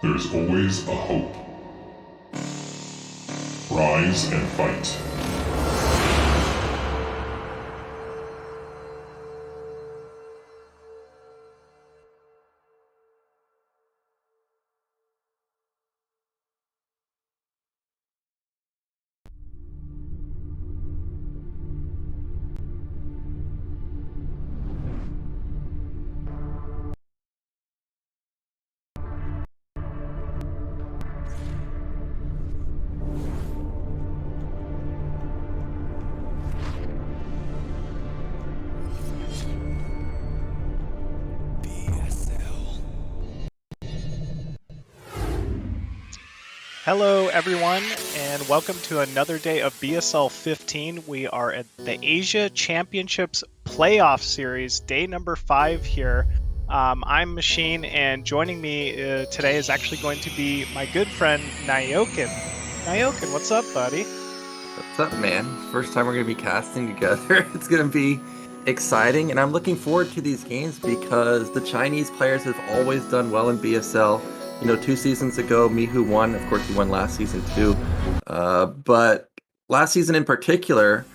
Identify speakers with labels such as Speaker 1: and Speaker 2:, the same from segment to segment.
Speaker 1: There's always a hope. Rise and fight.
Speaker 2: Hello, everyone, and welcome to another day of BSL 15. We are at the Asia Championships playoff series, day number 5 here. I'm Machine, and joining me today is actually going to be my good friend Nyokin. Nyokin, what's up, buddy?
Speaker 3: What's up, man? First time we're going to be casting together. It's going to be exciting, and I'm looking forward to these games because the Chinese players have always done well in BSL. 2 seasons ago, Mihu won. Of course, he won last season too. But last season in particular,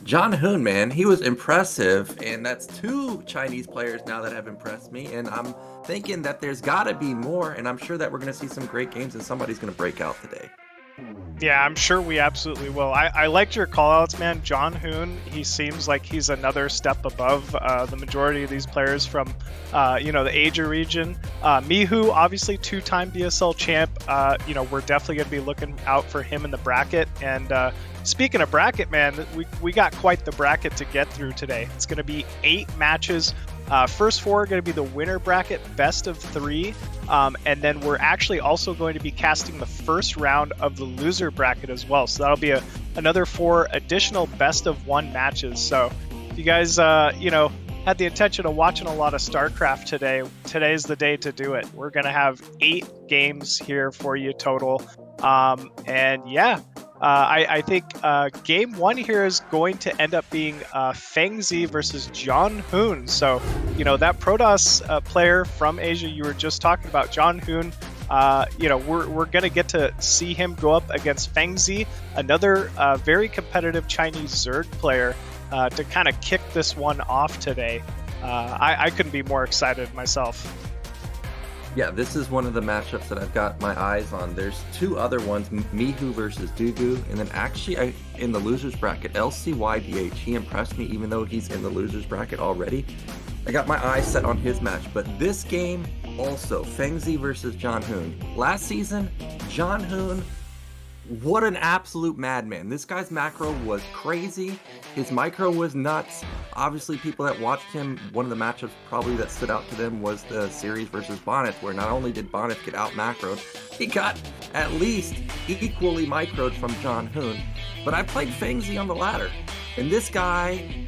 Speaker 3: Zhanhun, man, he was impressive. And that's 2 Chinese players now that have impressed me. And I'm thinking that there's got to be more. And I'm sure that we're going to see some great games and somebody's going to break out today.
Speaker 2: Yeah, I'm sure we absolutely will. I liked your callouts, man. Zhanhun, he seems like he's another step above the majority of these players from, the Asia region. Mihu, obviously 2-time BSL champ. We're definitely going to be looking out for him in the bracket. And speaking of bracket, man, we got quite the bracket to get through today. It's going to be 8 matches. First 4 are going to be the winner bracket, best of 3. And then we're actually also going to be casting the first round of the loser bracket as well. So that'll be another 4 additional best of 1 matches. So if you guys, had the intention of watching a lot of StarCraft today, today's the day to do it. We're going to have 8 games here for you total. I think game 1 here is going to end up being Fengzi versus Zhanhun. So, that Protoss player from Asia you were just talking about, Zhanhun, we're going to get to see him go up against Fengzi, another very competitive Chinese Zerg player, to kind of kick this one off today. I couldn't be more excited myself.
Speaker 3: Yeah, this is one of the matchups that I've got my eyes on. There's 2 other ones, Mihu versus DuGu, and then actually in the losers bracket, XiaoShuai. He impressed me even though he's in the losers bracket already. I got my eyes set on his match, but this game also, Fengzi versus Zhanhun. Last season, Zhanhun, what an absolute madman. This guy's macro was crazy. His micro was nuts. Obviously, people that watched him, one of the matchups probably that stood out to them was the series versus Bonnet, where not only did Bonnet get out macroed, he got at least equally microed from Zhanhun. But I played Fengzi on the ladder. And this guy,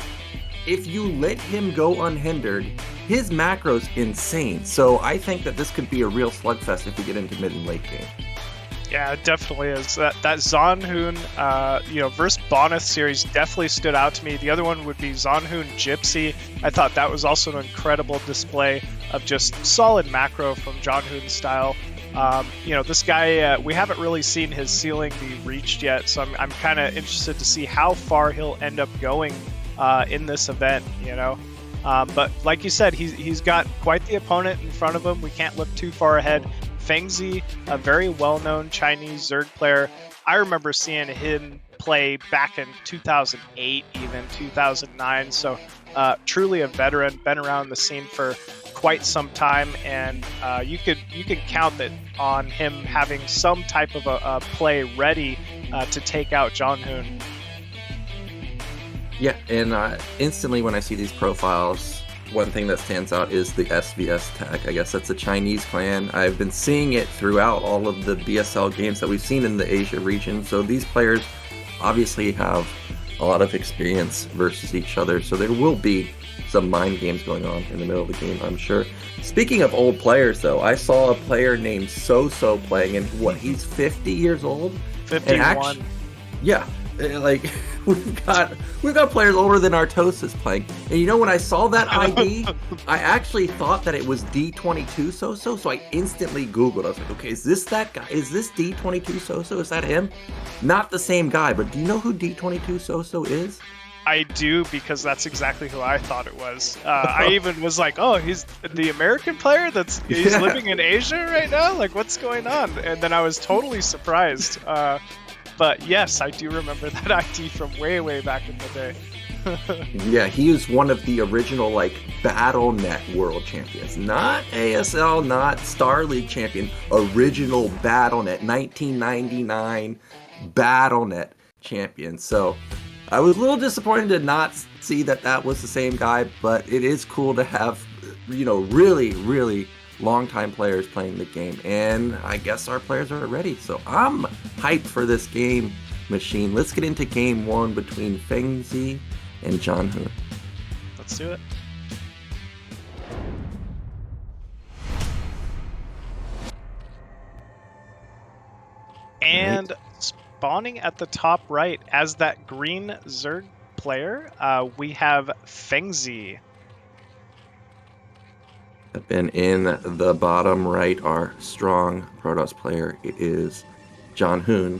Speaker 3: if you let him go unhindered, his macro's insane. So I think that this could be a real slugfest if we get into mid and late game.
Speaker 2: Yeah, it definitely is. That Zhanhun, versus Boneth series definitely stood out to me. The other one would be Zhanhun Gypsy. I thought that was also an incredible display of just solid macro from Zhanhun's style. This guy, we haven't really seen his ceiling be reached yet, so I'm kind of interested to see how far he'll end up going in this event, But like you said, he's got quite the opponent in front of him. We can't look too far ahead. Fengzi, a very well-known Chinese Zerg player. I remember seeing him play back in 2008, even 2009. So truly a veteran, been around the scene for quite some time, and you can count that on him having some type of a play ready to take out Zhanhun.
Speaker 3: Yeah, and instantly when I see these profiles, one thing that stands out is the SVS tag. I guess that's a Chinese clan. I've been seeing it throughout all of the BSL games that we've seen in the Asia region. So these players obviously have a lot of experience versus each other. So there will be some mind games going on in the middle of the game, I'm sure. Speaking of old players, though, I saw a player named So playing, and he's 50 years old?
Speaker 2: 51.
Speaker 3: Yeah. Like we've got players older than Artosis playing, and when I saw that ID, I actually thought that it was D22 So I instantly Googled. I was like, okay, is this that guy? Is this D22 So? Is that him? Not the same guy, but do you know who D22 So is?
Speaker 2: I do, because that's exactly who I thought it was. I even was like, oh, he's the American player he's living in Asia right now? Like, what's going on? And then I was totally surprised. But yes, I do remember that ID from way, way back in the day.
Speaker 3: Yeah, he is one of the original, BattleNet world champions. Not ASL, not StarLeague champion. Original BattleNet, 1999 BattleNet champion. So I was a little disappointed to not see that was the same guy, but it is cool to have, really, really longtime players playing the game, and I guess our players are ready. So I'm hyped for this game, Machine. Let's get into game one between Fengzi and Zhanhun.
Speaker 2: Let's do it. And spawning at the top right as that green Zerg player, we have Fengzi.
Speaker 3: And in the bottom right, our strong Protoss player, it is Zhanhun.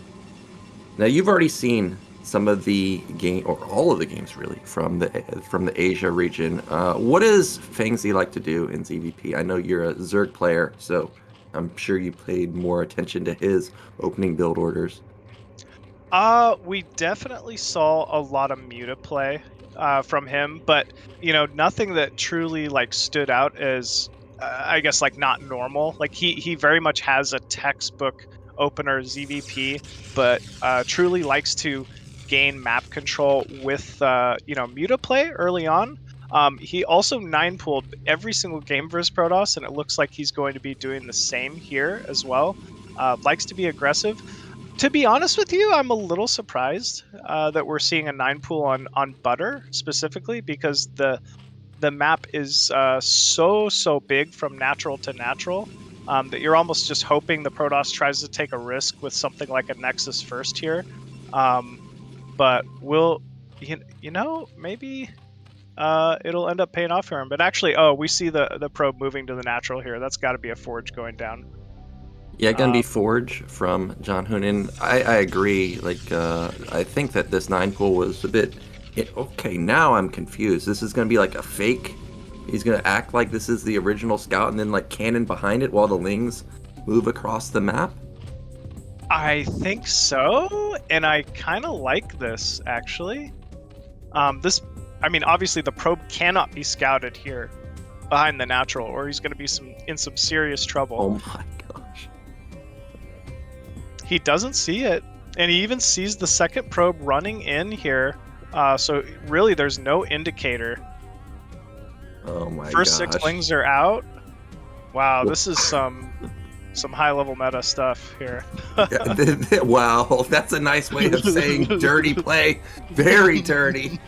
Speaker 3: Now you've already seen some of the game, or all of the games really, from the Asia region. What does Fengzi like to do in ZVP? I know you're a Zerg player, so I'm sure you paid more attention to his opening build orders.
Speaker 2: We definitely saw a lot of Muta play from him, but nothing that truly like stood out as I guess like not normal. Like he very much has a textbook opener ZVP, but truly likes to gain map control with Muta play early on. He also 9-pooled every single game versus Protoss, and it looks like he's going to be doing the same here as well. Likes to be aggressive. To be honest with you, I'm a little surprised that we're seeing a 9-pool on Butter specifically, because the map is so big from natural to natural that you're almost just hoping the Protoss tries to take a risk with something like a Nexus first here. But maybe it'll end up paying off for him. But actually, we see the probe moving to the natural here. That's got to be a Forge going down.
Speaker 3: Yeah, gonna be Forge from Zhanhun, and I agree. Like, I think that this 9-pool was a bit. Okay, now I'm confused. This is gonna be like a fake. He's gonna act like this is the original scout, and then like cannon behind it while the Lings move across the map.
Speaker 2: I think so, and I kind of like this actually. Obviously the probe cannot be scouted here behind the natural, or he's gonna be in some serious trouble.
Speaker 3: Oh my gosh.
Speaker 2: He doesn't see it, and he even sees the second probe running in here. So really, there's no indicator.
Speaker 3: Oh my gosh.
Speaker 2: First 6 Lings are out. Wow, this is some high-level meta stuff here.
Speaker 3: Wow, that's a nice way of saying dirty play. Very dirty.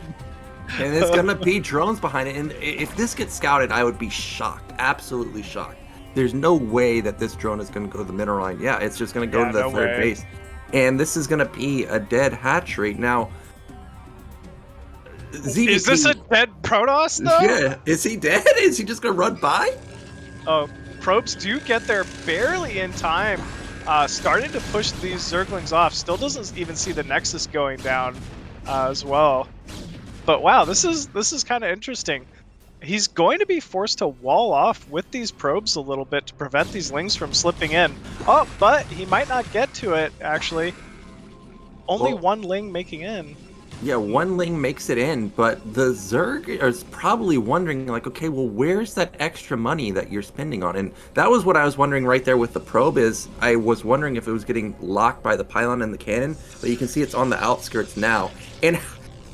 Speaker 3: And it's gonna be drones behind it. And if this gets scouted, I would be shocked. Absolutely shocked. There's no way that this drone is going to go to the middle line. Yeah, it's just going to go to the third base. And this is going to be a dead hatchery. Now, ZVP,
Speaker 2: is this a dead Protoss, though?
Speaker 3: Yeah. Is he dead? Is he just going to run by?
Speaker 2: Oh, probes do get there barely in time. Starting to push these Zerglings off. Still doesn't even see the Nexus going down as well. But wow, this is kind of interesting. He's going to be forced to wall off with these probes a little bit to prevent these Lings from slipping in. Oh, but he might not get to it, actually. Only one Ling making in.
Speaker 3: Yeah, one Ling makes it in, but the Zerg is probably wondering, like, okay, well, where's that extra money that you're spending on? And that was what I was wondering right there with the probe, is I was wondering if it was getting locked by the pylon and the cannon, but you can see it's on the outskirts now. And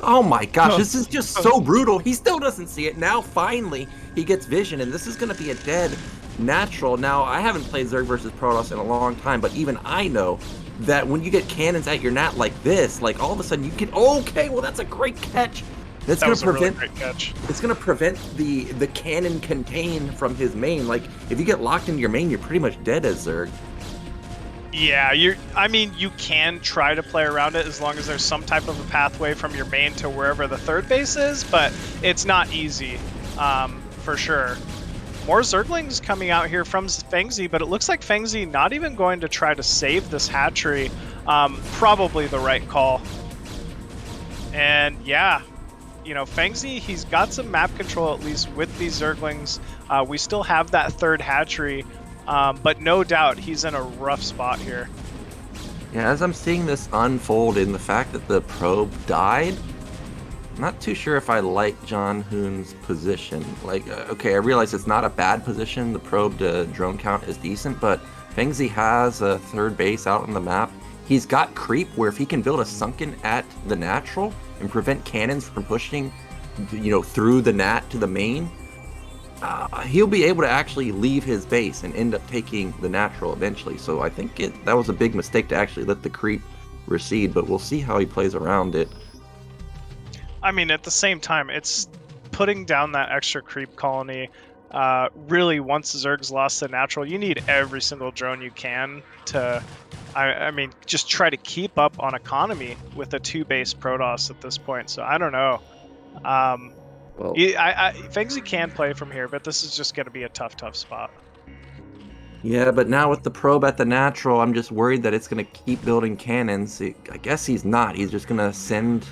Speaker 3: oh my gosh, this is just so brutal. He still doesn't see it. Now, finally, he gets vision, and this is going to be a dead natural. Now, I haven't played Zerg versus Protoss in a long time, but even I know that when you get cannons at your nat like this, like all of a sudden you get, okay, well, that's a great catch. That's going to prevent,
Speaker 2: really great catch.
Speaker 3: It's going to prevent the cannon contain from his main. Like, if you get locked into your main, you're pretty much dead as Zerg.
Speaker 2: Yeah, you can try to play around it as long as there's some type of a pathway from your main to wherever the third base is, but it's not easy, for sure. More Zerglings coming out here from Fengzi, but it looks like Fengzi not even going to try to save this hatchery. Probably the right call. And yeah, Fengzi, he's got some map control at least with these Zerglings. We still have that third hatchery. But no doubt he's in a rough spot here.
Speaker 3: Yeah, as I'm seeing this unfold in the fact that the probe died, I'm not too sure if I like Zhanhun's position. Like, okay, I realize it's not a bad position. The probe to drone count is decent, but Fengzi has a third base out on the map. He's got creep where if he can build a sunken at the natural and prevent cannons from pushing, through the nat to the main, he'll be able to actually leave his base and end up taking the natural eventually. So I think that was a big mistake to actually let the creep recede, but we'll see how he plays around it.
Speaker 2: I mean, at the same time, it's putting down that extra creep colony. Really, once Zerg's lost the natural, you need every single drone you can to, I mean, just try to keep up on economy with a 2-base Protoss at this point. So I don't know.
Speaker 3: Well,
Speaker 2: Fengzi can play from here, but this is just going to be a tough spot.
Speaker 3: yeah, but now with the probe at the natural, I'm just worried that it's going to keep building cannons. I guess he's not. He's just going to send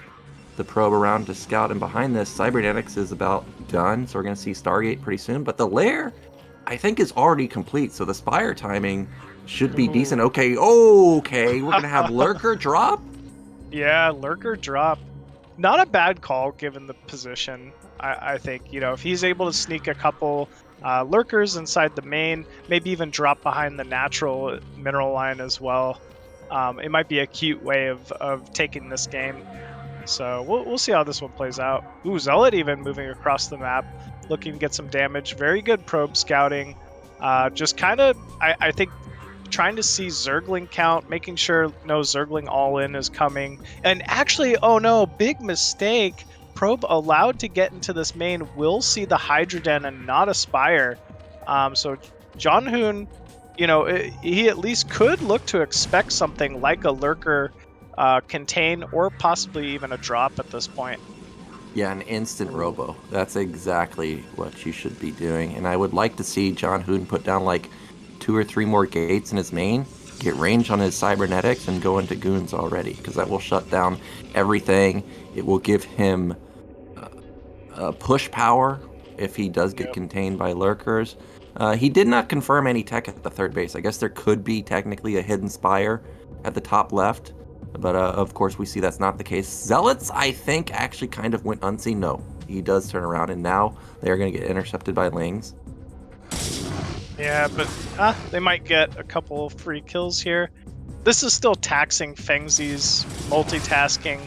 Speaker 3: the probe around to scout, and behind this, Cybernetics is about done, so we're going to see Stargate pretty soon. But the lair, I think, is already complete, so the Spire timing should be decent. Okay, we're going to have Lurker drop?
Speaker 2: Yeah, Lurker drop. Not a bad call given the position. I think, you know, if he's able to sneak a couple lurkers inside the main, maybe even drop behind the natural mineral line as well, it might be a cute way of taking this game. So we'll see how this one plays out. Ooh, Zealot even moving across the map, looking to get some damage. Very good probe scouting. Just kind of, I think, trying to see Zergling count, making sure no Zergling all-in is coming. And actually, oh no, big mistake. Probe allowed to get into this main will see the Hydra Den and not a Spire. So Zhanhun, you know, he at least could look to expect something like a Lurker contain or possibly even a drop at this point.
Speaker 3: Yeah, an instant robo. That's exactly what you should be doing. And I would like to see Zhanhun put down like 2 or 3 more gates in his main, get range on his cybernetics, and go into goons already, because that will shut down everything. It will give him push power if he does get contained by lurkers. He did not confirm any tech at the 3rd base. I guess there could be technically a hidden Spire at the top left, but of course we see that's not the case. Zealots, I think, actually kind of went unseen. No, he does turn around, and now they're going to get intercepted by Lings.
Speaker 2: Yeah, but they might get a couple of free kills here. This is still taxing Fengzi's multitasking.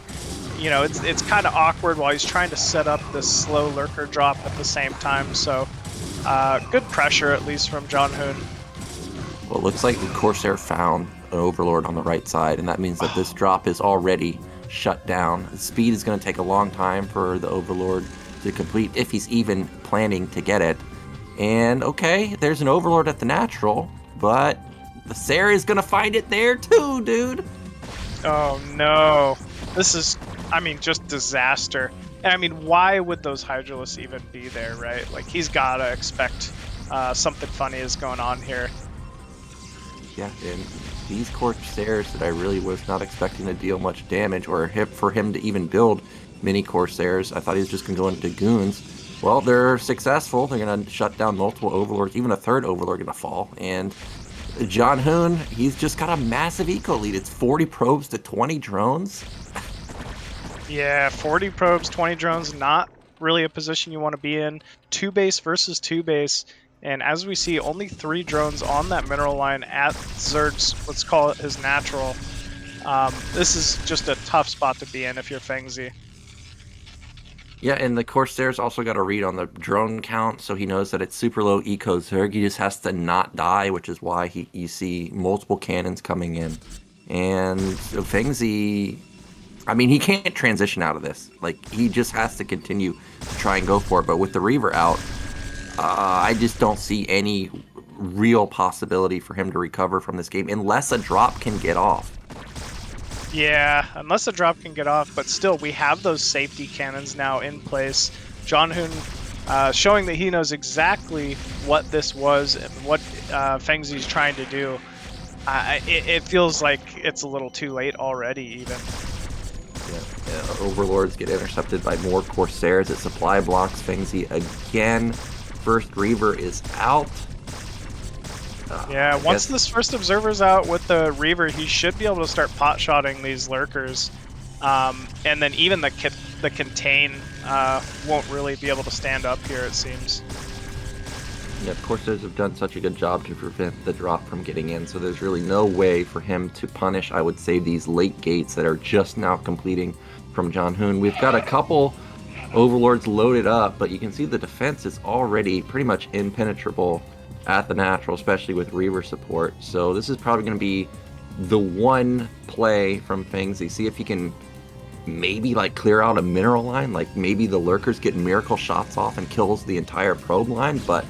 Speaker 2: You know, it's kind of awkward while he's trying to set up this slow lurker drop at the same time. So good pressure, at least from Zhanhun.
Speaker 3: Well, it looks like the Corsair found an Overlord on the right side, and that means that this drop is already shut down. The speed is going to take a long time for the Overlord to complete, if he's even planning to get it. And okay, there's an Overlord at the natural, but the Sarah is going to find it there too, dude.
Speaker 2: Oh no. This is, I mean, just disaster. And I mean, why would those Hydralisks even be there, right? Like, he's got to expect something funny is going on here.
Speaker 3: Yeah, and these Corsairs that I really was not expecting to deal much damage, or for him to even build mini Corsairs. I thought he was just going to go into goons. Well, they're successful. They're going to shut down multiple Overlords, even a 3rd Overlord going to fall. And Zhanhun, he's just got a massive eco lead. It's 40 probes to 20 drones.
Speaker 2: Yeah, 40 probes, 20 drones, not really a position you want to be in. 2-base versus 2-base. And as we see, only 3 drones on that mineral line at Zerg's, let's call it his natural. This is just a tough spot to be in if you're Fengzi.
Speaker 3: Yeah, and the Corsair's also got a read on the drone count, so he knows that it's super low eco Zerg. He just has to not die, which is why you see multiple cannons coming in. And Fengzi, I mean, he can't transition out of this. Like, he just has to continue to try and go for it. But with the Reaver out, I just don't see any real possibility for him to recover from this game unless a drop can get off.
Speaker 2: Yeah, unless a drop can get off, but still, we have those safety cannons now in place. Zhanhun showing that he knows exactly what this was and what Fengzi's trying to do. It feels like it's a little too late already, even.
Speaker 3: Yeah, Overlords get intercepted by more Corsairs. It supply blocks Fengzi again. First Reaver is out.
Speaker 2: Yeah, once this first observer's out with the Reaver, he should be able to start pot-shotting these lurkers. And then even the contain won't really be able to stand up here, it seems.
Speaker 3: Yeah, Corsairs have done such a good job to prevent the drop from getting in, so there's really no way for him to punish, I would say, these late gates that are just now completing from Zhanhun. We've got a couple Overlord's loaded up, but you can see the defense is already pretty much impenetrable at the natural, especially with Reaver support. So this is probably going to be the one play from Fengzi. See if he can maybe like clear out a mineral line, like maybe the lurkers get miracle shots off and kills the entire probe line, but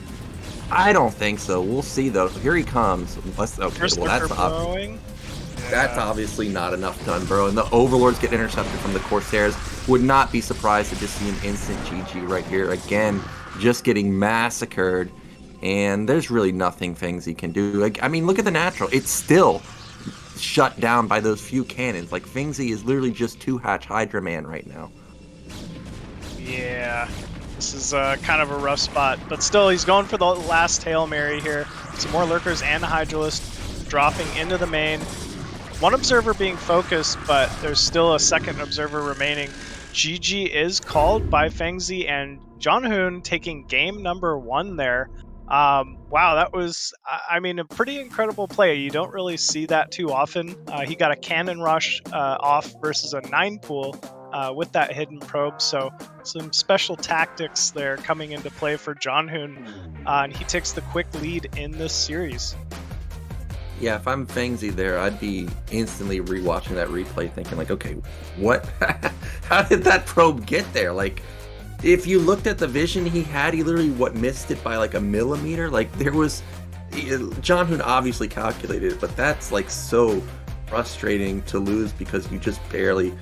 Speaker 3: I don't think so. We'll see though. Here he comes. Okay,
Speaker 2: First
Speaker 3: well
Speaker 2: lurker burrowing.
Speaker 3: that's obviously not enough done, bro. And the Overlords get intercepted from the Corsairs. Would not be surprised to just see an instant GG right here. Again, just getting massacred. And there's really nothing Fengzi can do. Like, I mean, look at the natural. It's still shut down by those few cannons. Like, Fengzi is literally just 2-hatch Hydra Man right now.
Speaker 2: Yeah, this is kind of a rough spot. But still, he's going for the last Hail Mary here. Some more Lurkers and a Hydralist dropping into the main. One observer being focused, but there's still a second observer remaining. GG is called by Fengzi, and Zhanhun taking game number 1 there. Wow, that was, I mean, a pretty incredible play. You don't really see that too often. He got a cannon rush off versus a 9-pool with that hidden probe, so some special tactics there coming into play for Zhanhun, and he takes the quick lead in this series.
Speaker 3: Yeah, if I'm Fengzi there, I'd be instantly rewatching that replay thinking like, okay, what? How did that probe get there? Like, if you looked at the vision he had, he literally, missed it by like a millimeter? Like, there was... Zhanhun obviously calculated it, but that's like so frustrating to lose because you just barely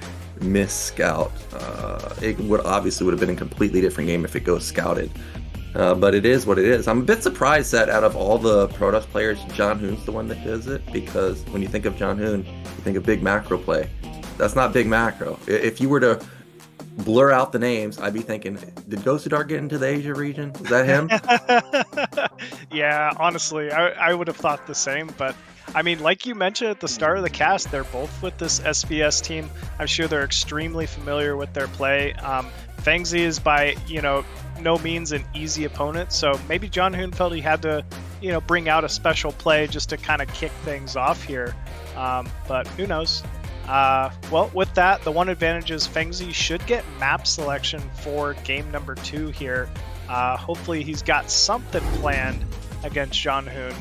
Speaker 3: miss scout. It would have been a completely different game if it goes scouted. But it is what it is. I'm a bit surprised that out of all the Protoss players, Zhanhun's the one that does it, because when you think of Zhanhun, you think of big macro play. That's not big macro. If you were to blur out the names, I'd be thinking, did Ghosadar get into the Asia region? Is that him?
Speaker 2: Yeah, honestly, I would have thought the same, but I mean, like you mentioned at the start of the cast, they're both with this SBS team. I'm sure they're extremely familiar with their play. Fengzi is by, no means an easy opponent, so maybe Zhanhun felt he had to, bring out a special play just to kind of kick things off here. But who knows? Well, with that, the one advantage is Fengzi should get map selection for game number 2 here. Hopefully he's got something planned against Zhanhun.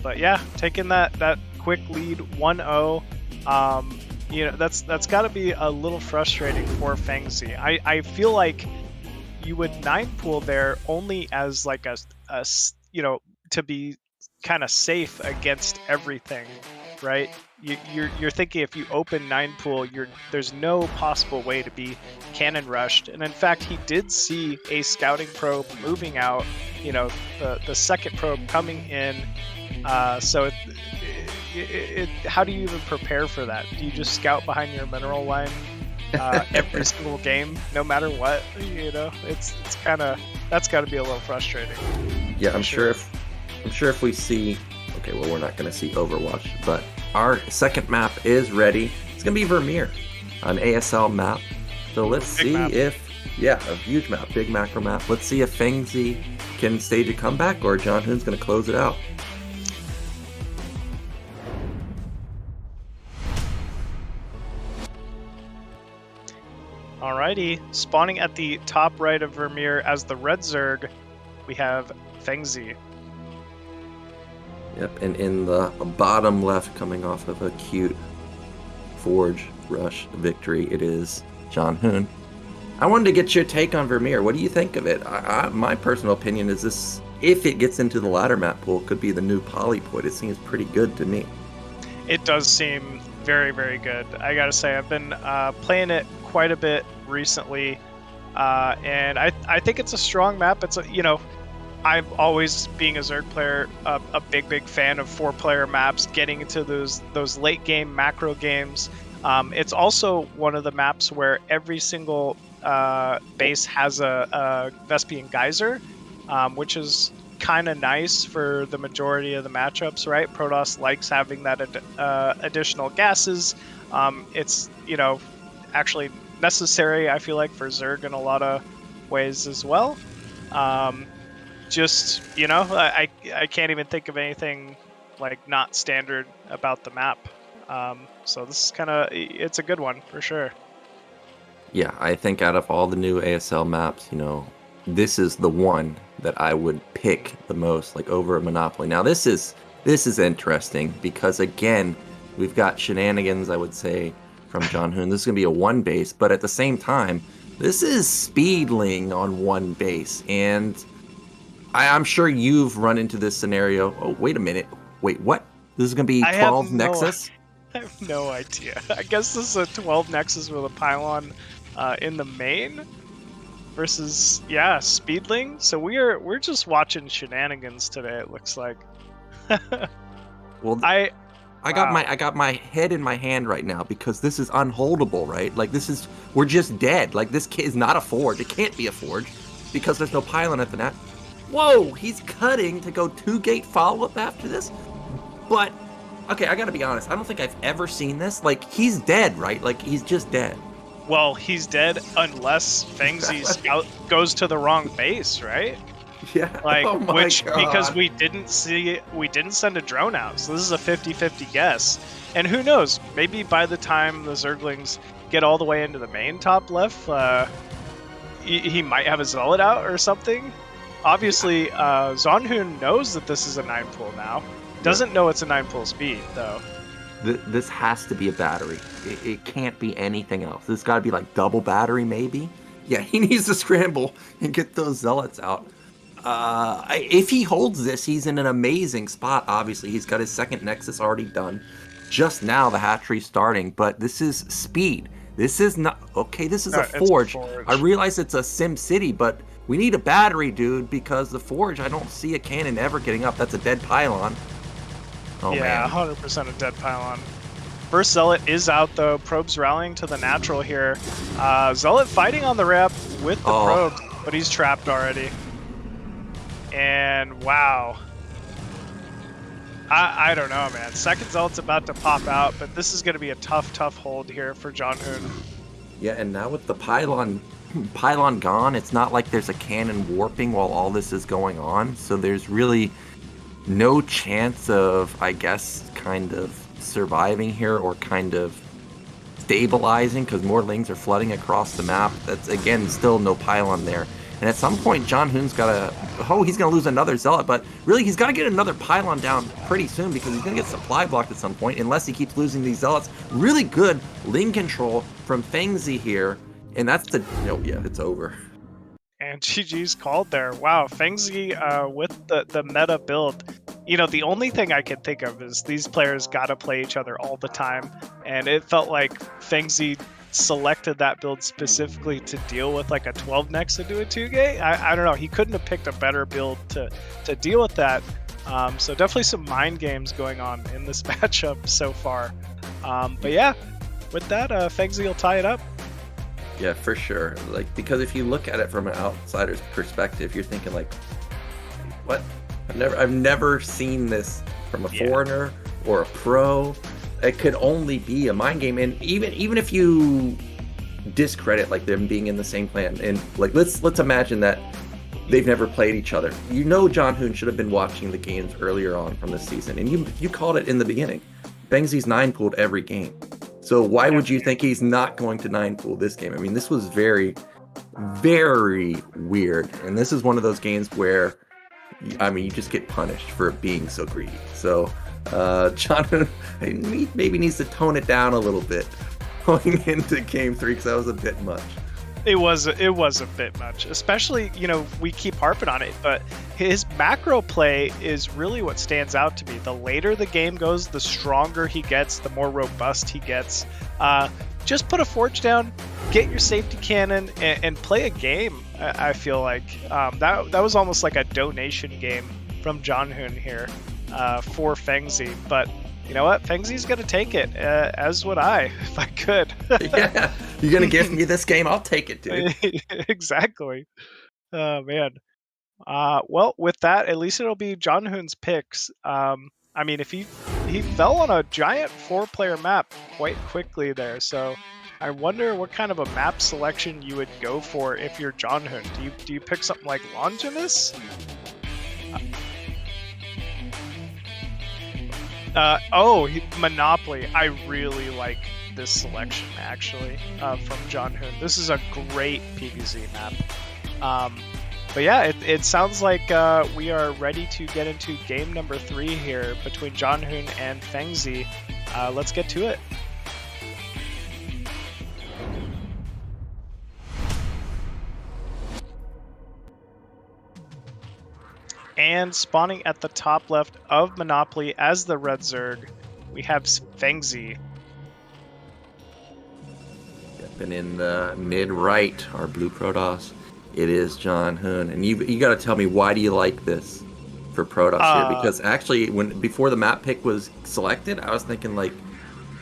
Speaker 2: But yeah, taking that quick lead 1-0. That's got to be a little frustrating for Fengzi. I feel like you would 9-pool there only as like a to be kind of safe against everything, right? You're thinking if you open 9-pool, there's no possible way to be cannon rushed. And in fact, he did see a scouting probe moving out, the second probe coming in. So how do you even prepare for that? Do you just scout behind your mineral line every single game, no matter what? It's kind of, that's got to be a little frustrating.
Speaker 3: Yeah, I'm sure if we see, okay, well, we're not going to see Overwatch, but our second map is ready. It's going to be Vermeer, an ASL map. So let's see a huge map, big macro map. Let's see if Fengzi can stage a comeback or Zhanhun's going to close it out.
Speaker 2: Alrighty, spawning at the top right of Vermeer as the red Zerg, we have Fengzi.
Speaker 3: Yep, and in the bottom left, coming off of a cute Forge Rush victory, it is Zhanhun. I wanted to get your take on Vermeer. What do you think of it? My personal opinion is this, if it gets into the ladder map pool, could be the new Polypoid. It seems pretty good to me.
Speaker 2: It does seem very, very good. I gotta say, I've been playing it quite a bit recently, and I think it's a strong map. It's I've always, being a Zerg player, a big fan of 4-player maps, getting into those late game macro games. It's also one of the maps where every single base has a Vespian Geyser, which is kind of nice for the majority of the matchups, right? Protoss likes having that additional gases. It's, actually necessary, I feel like, for Zerg in a lot of ways as well. I can't even think of anything like not standard about the map. So this is it's a good one for sure.
Speaker 3: Yeah, I think out of all the new ASL maps, this is the one that I would pick the most, like over Monopoly. Now this is interesting because again, we've got shenanigans, I would say, from Zhanhun. This is gonna be a one base, but at the same time, this is Speedling on one base, and I'm sure you've run into this scenario. Oh, wait a minute. Wait, what? This is gonna be
Speaker 2: I have
Speaker 3: 12 Nexus?
Speaker 2: I have no idea. I guess this is a 12 Nexus with a pylon in the main versus Speedling. So we're just watching shenanigans today. It looks like.
Speaker 3: Well,
Speaker 2: I wow.
Speaker 3: I got my head in my hand right now because this is unholdable, right? Like we're just dead. Like this kid is not a forge. It can't be a forge because there's no pylon at the net. Whoa, he's cutting to go 2-gate follow-up after this. But okay, I gotta be honest. I don't think I've ever seen this. Like he's dead, right? Like he's just dead.
Speaker 2: Well, he's dead unless Fengzi scout goes to the wrong base, right?
Speaker 3: Yeah.
Speaker 2: Like,
Speaker 3: Oh my
Speaker 2: which,
Speaker 3: God.
Speaker 2: because we didn't send a drone out, so this is a 50-50 guess. And who knows, maybe by the time the Zerglings get all the way into the main top left, he might have a Zealot out or something. Obviously, Zhanhun knows that this is a 9-pool now. Doesn't know it's a 9-pool speed, though.
Speaker 3: This has to be a battery. It can't be anything else. This got to be like double battery, maybe. Yeah, he needs to scramble and get those zealots out. If he holds this, he's in an amazing spot. Obviously, he's got his second Nexus already done. Just now, the hatchery's starting, but this is speed. This is not okay. This is a forge. I realize it's a Sim City, but we need a battery, dude, because the forge. I don't see a cannon ever getting up. That's a dead pylon. Oh,
Speaker 2: yeah,
Speaker 3: man.
Speaker 2: 100% a dead pylon. First Zealot is out, though. Probe's rallying to the natural here. Zealot fighting on the ramp with the probe, but he's trapped already. And wow. I don't know, man. Second Zealot's about to pop out, but this is going to be a tough hold here for Zhanhun.
Speaker 3: Yeah, and now with the pylon gone, it's not like there's a cannon warping while all this is going on. So there's really no chance of, I guess, kind of surviving here or kind of stabilizing because more lings are flooding across the map. That's, again, still no pylon there. And at some point, Zhanhun's got to... Oh, he's going to lose another Zealot, but really, he's got to get another pylon down pretty soon because he's going to get supply blocked at some point unless he keeps losing these Zealots. Really good ling control from Fengzi here, and that's the... yeah, it's over.
Speaker 2: And GG's called there. Wow, Fengzi with the meta build. The only thing I can think of is these players got to play each other all the time. And it felt like Fengzi selected that build specifically to deal with like a 12 next into a 2-gate. I don't know. He couldn't have picked a better build to deal with that. So definitely some mind games going on in this matchup so far. But yeah, with that, Fengzi will tie it up.
Speaker 3: Yeah, for sure. Like, because if you look at it from an outsider's perspective, you're thinking like, what? I've never seen this from a foreigner or a pro. It could only be a mind game. And even if you discredit like them being in the same clan, and like let's imagine that they've never played each other. Zhanhun should have been watching the games earlier on from the season, and you called it in the beginning. Fengzi's 9-pooled every game. So why would you think he's not going to 9-pool this game? I mean, this was very, very weird. And this is one of those games where, I mean, you just get punished for being so greedy. So Zhanhun maybe needs to tone it down a little bit going into game 3 because that was a bit much.
Speaker 2: It was a bit much, especially, we keep harping on it, but his macro play is really what stands out to me. The later the game goes, the stronger he gets, the more robust he gets. Just put a forge down, get your safety cannon, and play a game. I feel like that was almost like a donation game from Zhanhun here for Fengzi, but you know what? Fengzi's going to take it, as would I, if I could.
Speaker 3: Yeah, you're going to give me this game? I'll take it, dude.
Speaker 2: Exactly. Oh, man. Well, with that, at least it'll be Zhanhun's picks. I mean, if he fell on a giant 4-player map quite quickly there, so I wonder what kind of a map selection you would go for if you're Zhanhun. Do you pick something like Longinus? Monopoly. I really like this selection, actually, from Zhanhun. This is a great PvZ map. But yeah, it sounds like we are ready to get into game number 3 here between Zhanhun and Fengzi. Let's get to it. And spawning at the top left of Monopoly as the red Zerg, we have Fengzi.
Speaker 3: And in the mid right, our blue Protoss, it is Zhanhun. And you got to tell me, why do you like this for Protoss here? Because actually, before the map pick was selected, I was thinking like,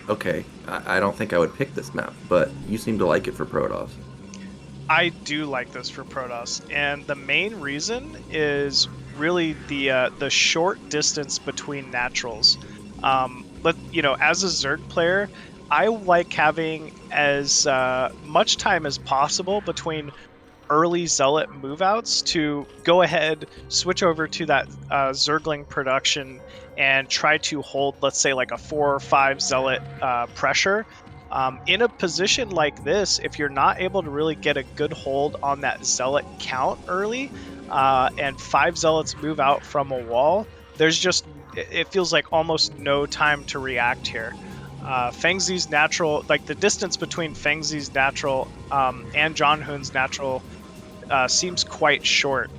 Speaker 3: okay, I don't think I would pick this map, but you seem to like it for Protoss.
Speaker 2: I do like this for Protoss, and the main reason is really the short distance between naturals. As a Zerg player, I like having as much time as possible between early Zealot move-outs to go ahead, switch over to that Zergling production, and try to hold, let's say, like a 4 or 5 Zealot pressure. In a position like this, if you're not able to really get a good hold on that Zealot count early, and 5 Zealots move out from a wall, it feels like almost no time to react here. Fengzi's natural, like the distance between Fengzi's natural and Zhanhun's natural seems quite short.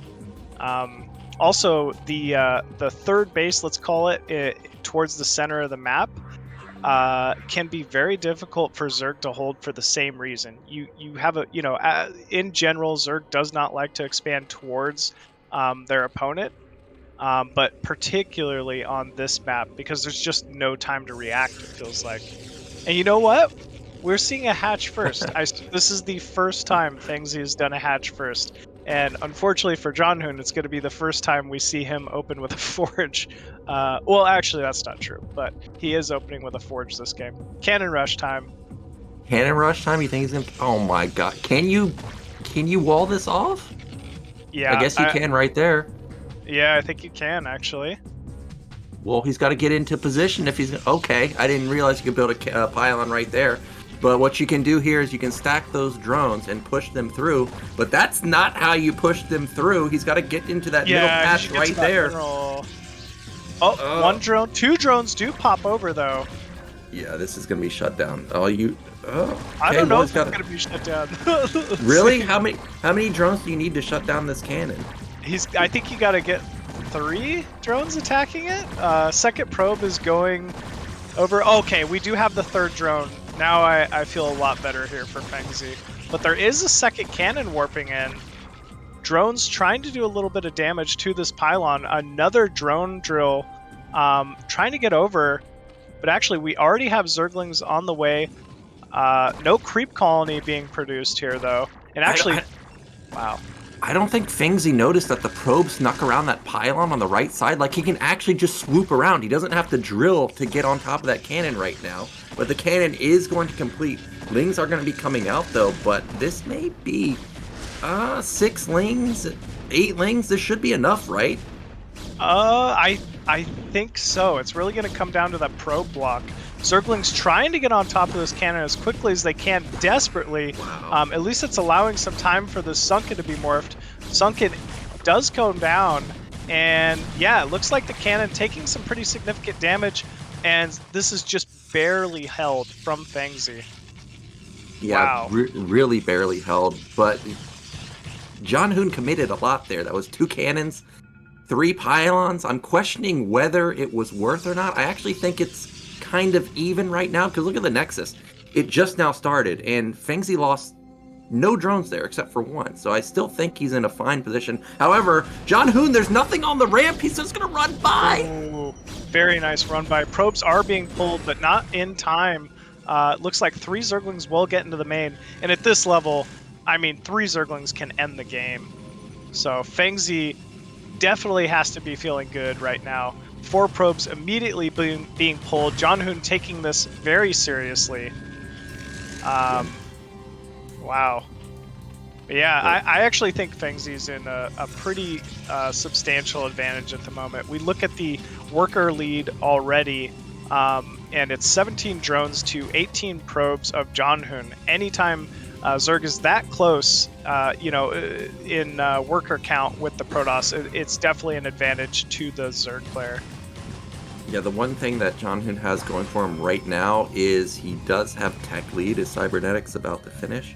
Speaker 2: Also, the third base, let's call it, towards the center of the map, can be very difficult for Zerg to hold for the same reason. You have in general, Zerg does not like to expand towards their opponent, but particularly on this map, because there's just no time to react, it feels like. And you know what? We're seeing a hatch first. This is the first time Fengzi has done a hatch first. And unfortunately for Zhanhun, it's going to be the first time we see him open with a forge. Well, actually, that's not true, but he is opening with a forge this game. Cannon rush time.
Speaker 3: Cannon rush time? You think he's going to... Oh my god. Can you wall this off?
Speaker 2: Yeah.
Speaker 3: I guess you can right there.
Speaker 2: Yeah, I think you can, actually.
Speaker 3: Well, he's got to get into position if he's... Okay, I didn't realize you could build a pylon right there. But what you can do here is you can stack those drones and push them through. But that's not how you push them through. He's got to get into that middle path right there.
Speaker 2: One drone. 2 drones do pop over, though.
Speaker 3: Yeah, this is going to be shut down. Okay,
Speaker 2: I don't know if it's going to be shut down.
Speaker 3: Really? How many drones do you need to shut down this cannon?
Speaker 2: I think you got to get 3 drones attacking it. Second probe is going over. Okay, we do have the 3rd drone. Now I feel a lot better here for Fengzi. But there is a second cannon warping in. Drones trying to do a little bit of damage to this pylon. Another drone drill trying to get over. But actually, we already have Zerglings on the way. No creep colony being produced here, though. And actually, wow.
Speaker 3: I don't think Fengzi noticed that the probe snuck around that pylon on the right side. Like, he can actually just swoop around. He doesn't have to drill to get on top of that cannon right now. But the cannon is going to complete. Lings are going to be coming out, though. But this may be 6 Lings, 8 Lings. This should be enough, right?
Speaker 2: I think so. It's really going to come down to that probe block. Zerglings trying to get on top of this cannon as quickly as they can, desperately.
Speaker 3: Wow.
Speaker 2: At least it's allowing some time for the Sunken to be morphed. Sunken does go down, and yeah, it looks like the cannon taking some pretty significant damage, and this is just barely held from Fengzi.
Speaker 3: Yeah,
Speaker 2: wow.
Speaker 3: Really barely held, but Zhanhun committed a lot there. That was 2 cannons, 3 pylons. I'm questioning whether it was worth or not. I actually think it's kind of even right now, because look at the Nexus. It just now started, and Fengzi lost no drones there except for 1, so I still think he's in a fine position. However, Zhanhun, there's nothing on the ramp. He's just gonna run by.
Speaker 2: Ooh, very nice run by. Probes are being pulled, but not in time. Looks like 3 Zerglings will get into the main, and at this level, I mean, 3 Zerglings can end the game. So Fengzi definitely has to be feeling good right now. 4 probes immediately being pulled. Zhanhun taking this very seriously. Wow. But yeah, I actually think Fengzi's in a pretty substantial advantage at the moment. We look at the worker lead already. and it's 17 drones to 18 probes of Zhanhun. Anytime Zerg is that close, in worker count with the Protoss, it's definitely an advantage to the Zerg player.
Speaker 3: Yeah, the one thing that Zhanhun has going for him right now is he does have tech lead. His cybernetics about to finish.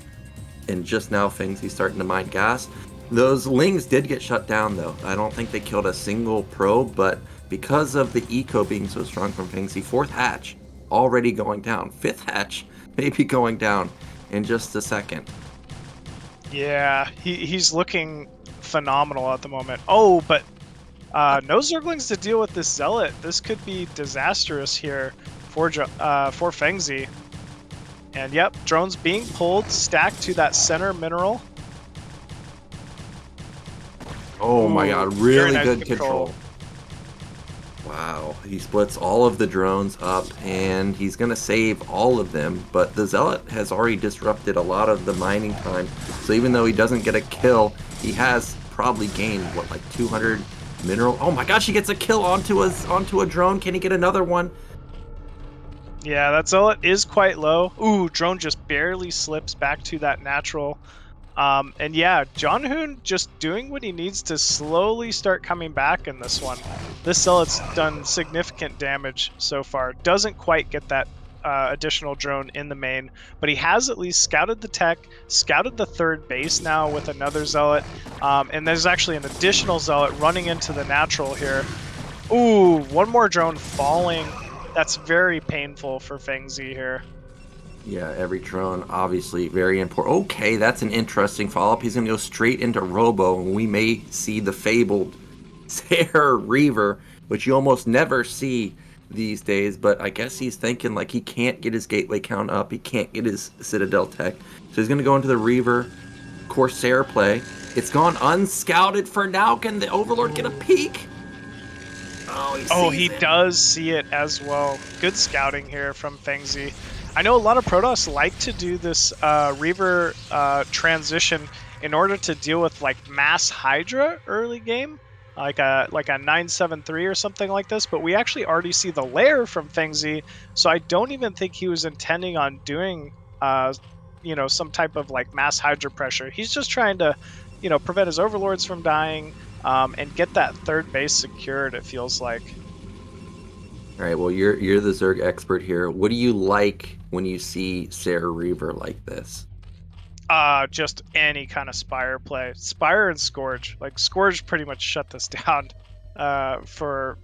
Speaker 3: And just now, Fengzi's starting to mine gas. Those Lings did get shut down, though. I don't think they killed a single probe, but because of the eco being so strong from Fengzi, 4th hatch already going down. 5th hatch maybe going down in just a second.
Speaker 2: Yeah, he's looking phenomenal at the moment. Oh, but no Zerglings to deal with this Zealot. This could be disastrous here for Fengzi. And yep, drones being pulled, stacked to that center mineral.
Speaker 3: Oh my god, really
Speaker 2: nice
Speaker 3: good control. Wow, he splits all of the drones up, and he's going to save all of them, but the Zealot has already disrupted a lot of the mining time, so even though he doesn't get a kill, he has probably gained, what, like 200 mineral? Oh my gosh, he gets a kill onto a drone. Can he get another one?
Speaker 2: Yeah, that Zealot is quite low. Ooh, drone just barely slips back to that natural. And yeah, Zhanhun just doing what he needs to slowly start coming back in this one. This Zealot's done significant damage so far. Doesn't quite get that additional drone in the main, but he has at least scouted the tech, scouted the 3rd base now with another Zealot, and there's actually an additional Zealot running into the natural here. Ooh, one more drone falling. That's very painful for Fengzi here.
Speaker 3: Yeah, every drone, obviously, very important. Okay, that's an interesting follow-up. He's going to go straight into Robo, and we may see the fabled Sarah Reaver, which you almost never see these days, but I guess he's thinking, like, he can't get his gateway count up, he can't get his Citadel tech, so he's going to go into the Reaver Corsair play. It's gone unscouted for now. Can the Overlord get a peek? Oh,
Speaker 2: he does see it as well. Good scouting here from Fengzi. I know a lot of Protoss like to do this Reaver transition in order to deal with like mass Hydra early game, like a 973 or something like this. But we actually already see the lair from Fengzi, so I don't even think he was intending on doing some type of like mass Hydra pressure. He's just trying to prevent his Overlords from dying and get that 3rd base secured. It feels like.
Speaker 3: All right, well, you're the Zerg expert here. What do you like when you see Sarah Reaver like this?
Speaker 2: Just any kind of Spire play. Spire and Scourge. Like, Scourge pretty much shut this down for,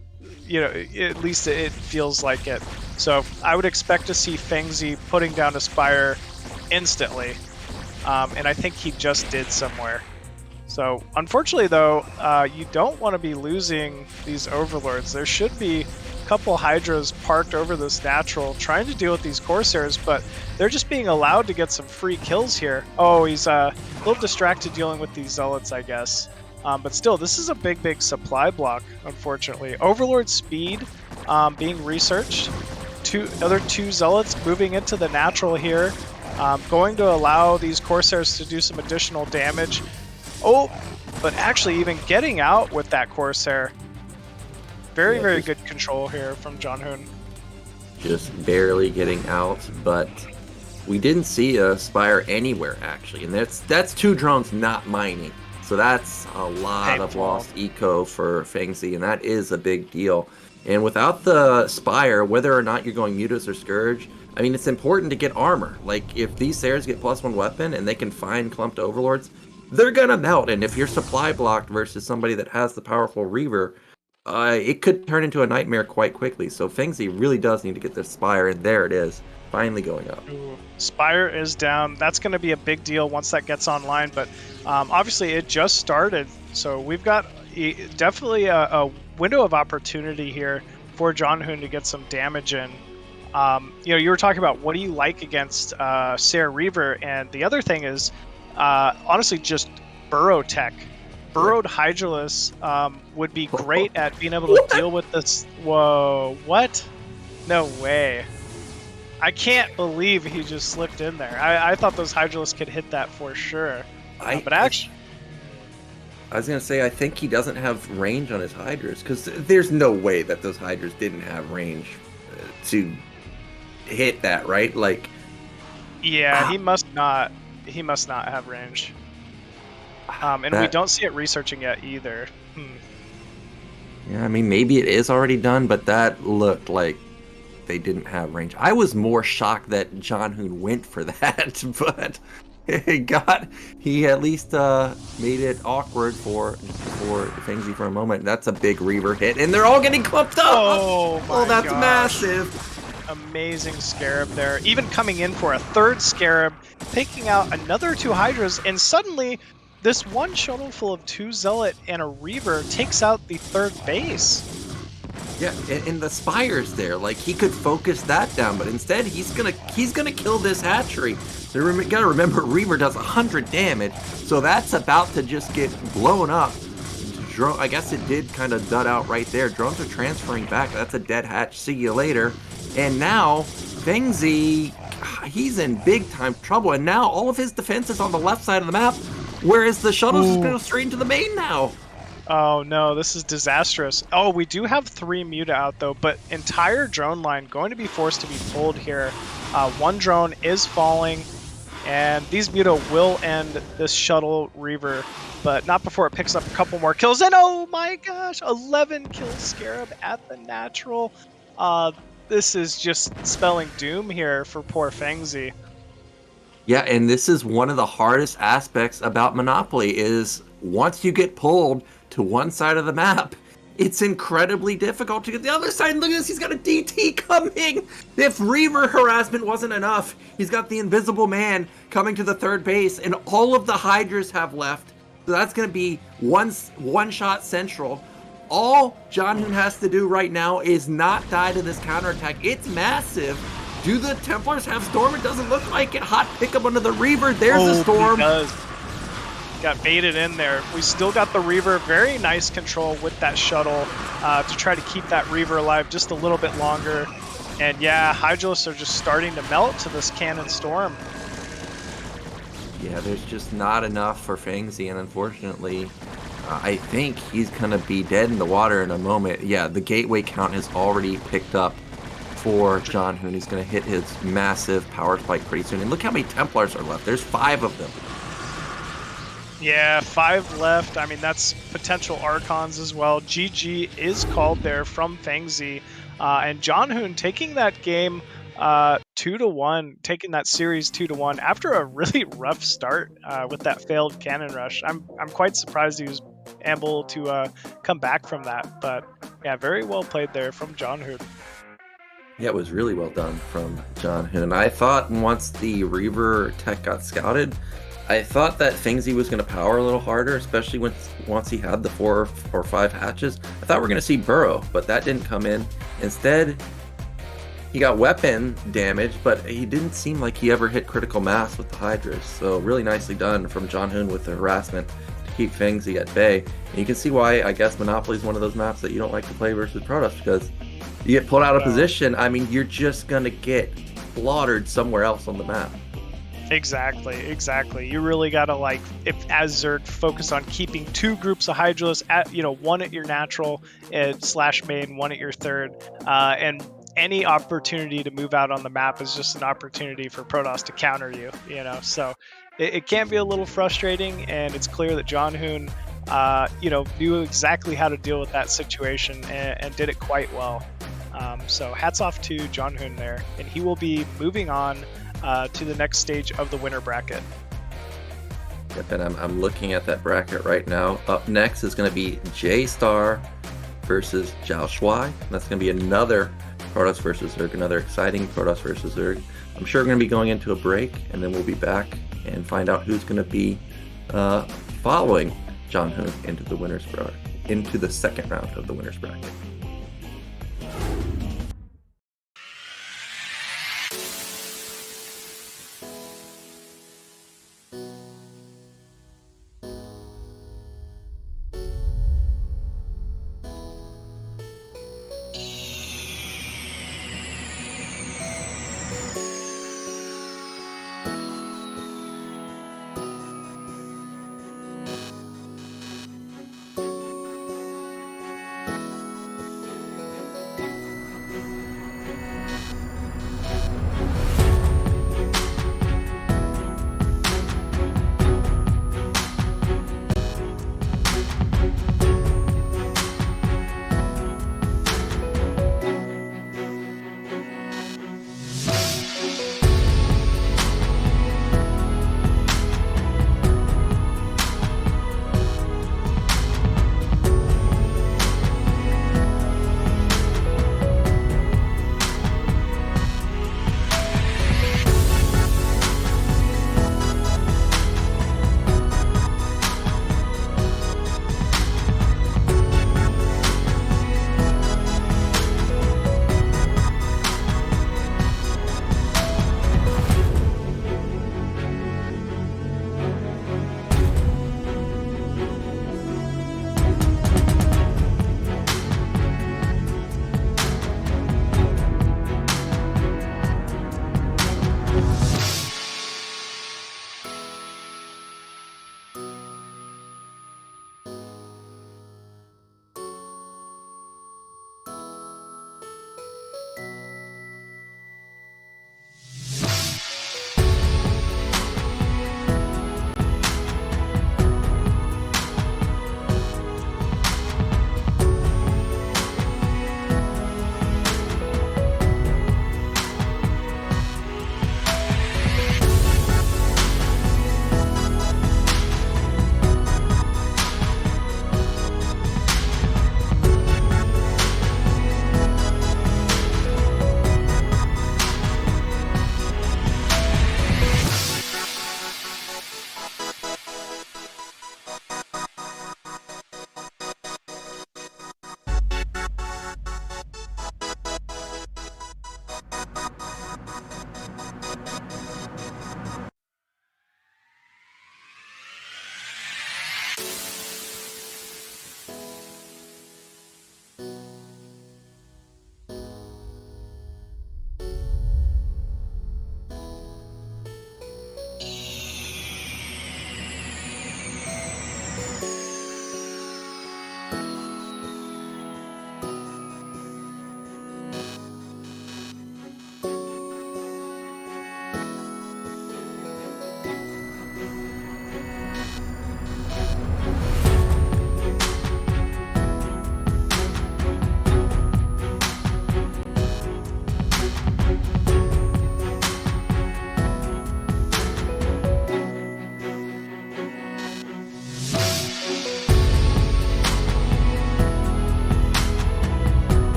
Speaker 2: at least it feels like it. So I would expect to see Fengzi putting down a Spire instantly. And I think he just did somewhere. So, unfortunately, though, you don't want to be losing these Overlords. There should be a couple Hydras parked over this natural trying to deal with these Corsairs, but they're just being allowed to get some free kills here. Oh, he's a little distracted dealing with these Zealots, I guess. But still, this is a big supply block, unfortunately. Overlord speed being researched. Other two Zealots moving into the natural here. Going to allow these Corsairs to do some additional damage. Oh, but actually even getting out with that Corsair. Very good control here from Zhanhun.
Speaker 3: Just barely getting out, but we didn't see a Spire anywhere, actually. And that's 2 drones not mining. So that's a lot of lost eco for Fengzi, and that is a big deal. And without the Spire, whether or not you're going Mutas or Scourge, I mean, it's important to get armor. Like, if these Sairs get +1 weapon and they can find clumped Overlords, they're gonna melt. And if you're supply blocked versus somebody that has the powerful Reaver, it could turn into a nightmare quite quickly. So Fengzi really does need to get this Spire, and there it is, finally going up.
Speaker 2: Ooh, Spire is down. That's going to be a big deal once that gets online, but obviously it just started, so we've got definitely a window of opportunity here for Zhanhun to get some damage in. You were talking about what do you like against Sarah Reaver, and the other thing is honestly just burrow tech. Burrowed Hydralis would be great at being able to deal with this. Whoa, what? No way. I can't believe he just slipped in there. I thought those Hydralis could hit that for sure. But actually...
Speaker 3: I was going to say, I think he doesn't have range on his Hydras, because there's no way that those Hydras didn't have range to hit that, right? Like,
Speaker 2: Yeah, he must not. He must not have range. And we don't see it researching yet either.
Speaker 3: Yeah, I mean, maybe it is already done, but that looked like they didn't have range. I was more shocked that Zhanhun went for that, but he at least made it awkward for Fengzi for a moment. That's a big Reaver hit, and they're all getting clumped up.
Speaker 2: Oh my
Speaker 3: that's
Speaker 2: gosh.
Speaker 3: massive.
Speaker 2: Amazing Scarab there. Even coming in for a third Scarab, taking out another 2 Hydras, and suddenly this one shuttle full of 2 Zealot and a Reaver takes out the 3rd base.
Speaker 3: Yeah, and the Spire's there. Like, he could focus that down, but instead he's gonna kill this hatchery. You gotta remember, Reaver does 100 damage, so that's about to just get blown up. I guess it did kind of dud out right there. Drones are transferring back. That's a dead hatch. See you later. And now, Fengzi, he's in big time trouble. And now all of his defense is on the left side of the map, whereas the shuttles just go straight into the main now.
Speaker 2: Oh no, this is disastrous. Oh, we do have 3 Muta out though, but entire drone line going to be forced to be pulled here. 1 drone is falling, and these Muta will end this shuttle Reaver, but not before it picks up a couple more kills. And oh my gosh, 11 kills Scarab at the natural. This is just spelling doom here for poor Fengzi.
Speaker 3: Yeah, and this is one of the hardest aspects about Monopoly is once you get pulled to one side of the map, it's incredibly difficult to get the other side. And look at this, he's got a DT coming. If Reaver harassment wasn't enough, he's got the Invisible Man coming to the 3rd base, and all of the Hydras have left. So that's going to be one shot central. All Zhanhun has to do right now is not die to this counterattack. It's massive. Do the Templars have Storm? It doesn't look like it. Hot pickup under the Reaver. There's the Storm.
Speaker 2: He does. Got baited in there. We still got the Reaver. Very nice control with that shuttle to try to keep that Reaver alive just a little bit longer. And yeah, Hydralisks are just starting to melt to this Cannon Storm.
Speaker 3: Yeah, there's just not enough for Fengzi, and unfortunately, I think he's going to be dead in the water in a moment. Yeah, the gateway count has already picked up for Zhanhun. He's going to hit his massive power spike pretty soon. And look how many Templars are left. There's 5 of them.
Speaker 2: Yeah, 5 left. I mean, that's potential Archons as well. GG is called there from Fengzi. And Zhanhun taking that game 2-1, taking that series 2-1 after a really rough start with that failed cannon rush. I'm quite surprised he was able to come back from that. But yeah, very well played there from Zhanhun.
Speaker 3: Yeah, it was really well done from Zhanhun. I thought once the Reaver tech got scouted, I thought that Fengzi was going to power a little harder, especially once he had the 4 or 5 hatches. I thought we were going to see Burrow, but that didn't come in. Instead, he got weapon damage, but he didn't seem like he ever hit critical mass with the Hydras. So really nicely done from Zhanhun with the harassment to keep Fengzi at bay. And you can see why I guess Monopoly is one of those maps that you don't like to play versus Protoss, because you get pulled out of position. I mean, you're just going to get slaughtered somewhere else on the map.
Speaker 2: Exactly. You really gotta, like, if as Zerg, focus on keeping 2 groups of Hydralisks at, one at your natural slash main, 1 at your 3rd, and any opportunity to move out on the map is just an opportunity for Protoss to counter you. So it can be a little frustrating, and it's clear that Zhanhun, knew exactly how to deal with that situation and did it quite well. So hats off to Zhanhun there, and he will be moving on to the next stage of the winner bracket.
Speaker 3: Yep, and I'm looking at that bracket right now. Up next is going to be JayStar versus XiaoShuai. That's going to be another Protoss versus Zerg, another exciting Protoss versus Zerg. I'm sure we're going to be going into a break, and then we'll be back and find out who's going to be following Zhanhun into the second round of the winners bracket.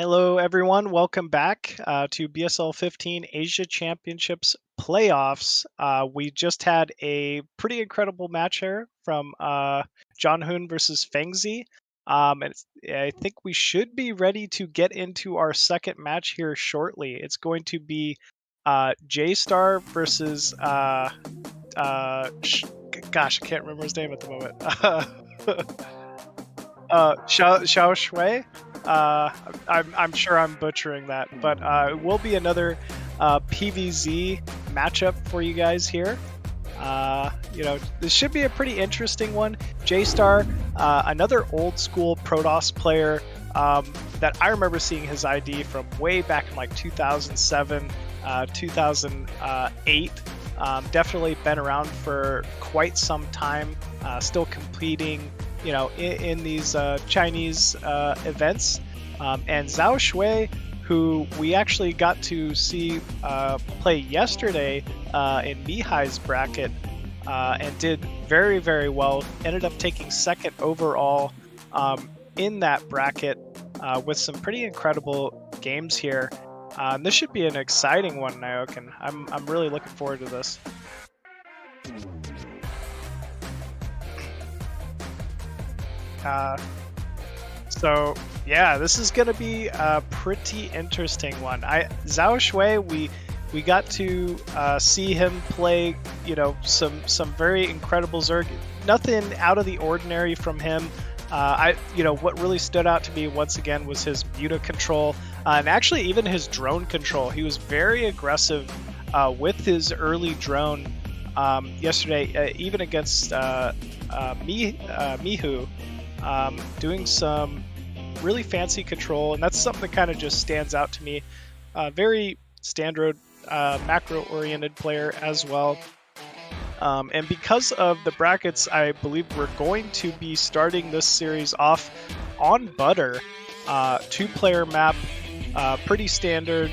Speaker 2: Hello, everyone. Welcome back to BSL15 Asia Championships playoffs. We just had a pretty incredible match here from Zhanhun versus Fengzi. I think we should be ready to get into our second match here shortly. It's going to be JayStar versus, gosh, I can't remember his name at the moment. XiaoShuai. I'm sure I'm butchering that, but it will be another PVZ matchup for you guys here. This should be a pretty interesting one. JayStar, another old school Protoss player that I remember seeing his ID from way back in like 2007, 2008. Definitely been around for quite some time, still competing in these Chinese events. And XiaoShuai, who we actually got to see play yesterday in Mihai's bracket and did very, very well. Ended up taking second overall in that bracket with some pretty incredible games here. This should be an exciting one, Nyokin. I'm really looking forward to this. So yeah, this is gonna be a pretty interesting one. XiaoShuai, we got to see him play, some very incredible Zerg. Nothing out of the ordinary from him. What really stood out to me once again was his muta control, and actually even his drone control. He was very aggressive with his early drone yesterday, even against Mihu. Doing some really fancy control, and that's something that kind of just stands out to me. Very standard macro-oriented player as well. And because of the brackets, I believe we're going to be starting this series off on Butter, 2-player map, pretty standard,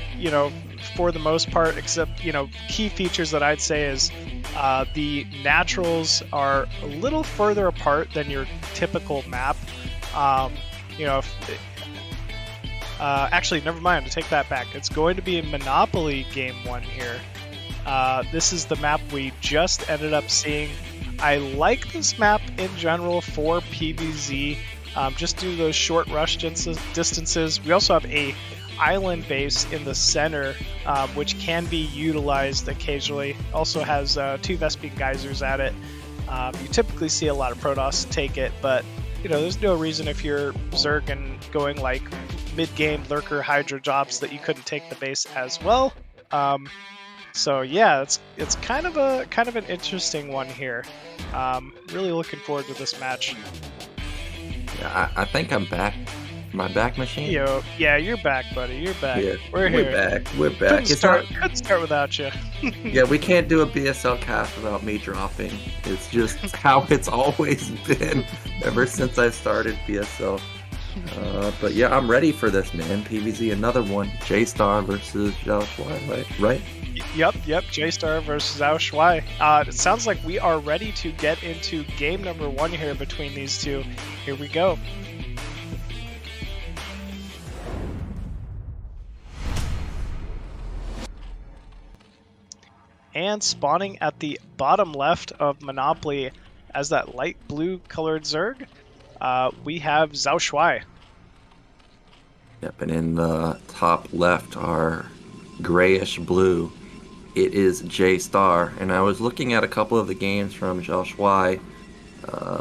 Speaker 2: for the most part, except, key features that I'd say is the naturals are a little further apart than your typical map. Actually, never mind, to take that back. It's going to be a Monopoly game 1 here. This is the map we just ended up seeing. I like this map in general for PvZ, just due to those short rush distances. We also have a island base in the center, which can be utilized occasionally. Also has 2 Vespene geysers at it. You typically see a lot of Protoss take it, but there's no reason if you're Zerg and going like mid-game Lurker Hydra jobs that you couldn't take the base as well. So yeah, it's kind of an interesting one here. Really looking forward to this match.
Speaker 3: Yeah, I think I'm back. Am I back, machine?
Speaker 2: Yeah, you're back, buddy. You're back.
Speaker 3: Yeah,
Speaker 2: We're here.
Speaker 3: We're back.
Speaker 2: Couldn't start without you.
Speaker 3: Yeah, we can't do a BSL cast without me dropping. It's just how it's always been ever since I started BSL. But yeah, I'm ready for this, man. PvZ, another one. JayStar versus XiaoShuai, right?
Speaker 2: Yep. JayStar versus XiaoShuai. It sounds like we are ready to get into game number 1 here between these two. Here we go. And spawning at the bottom left of Monopoly as that light blue colored Zerg, we have XiaoShuai.
Speaker 3: Yep, and in the top left are grayish blue. It is JayStar, and I was looking at a couple of the games from XiaoShuai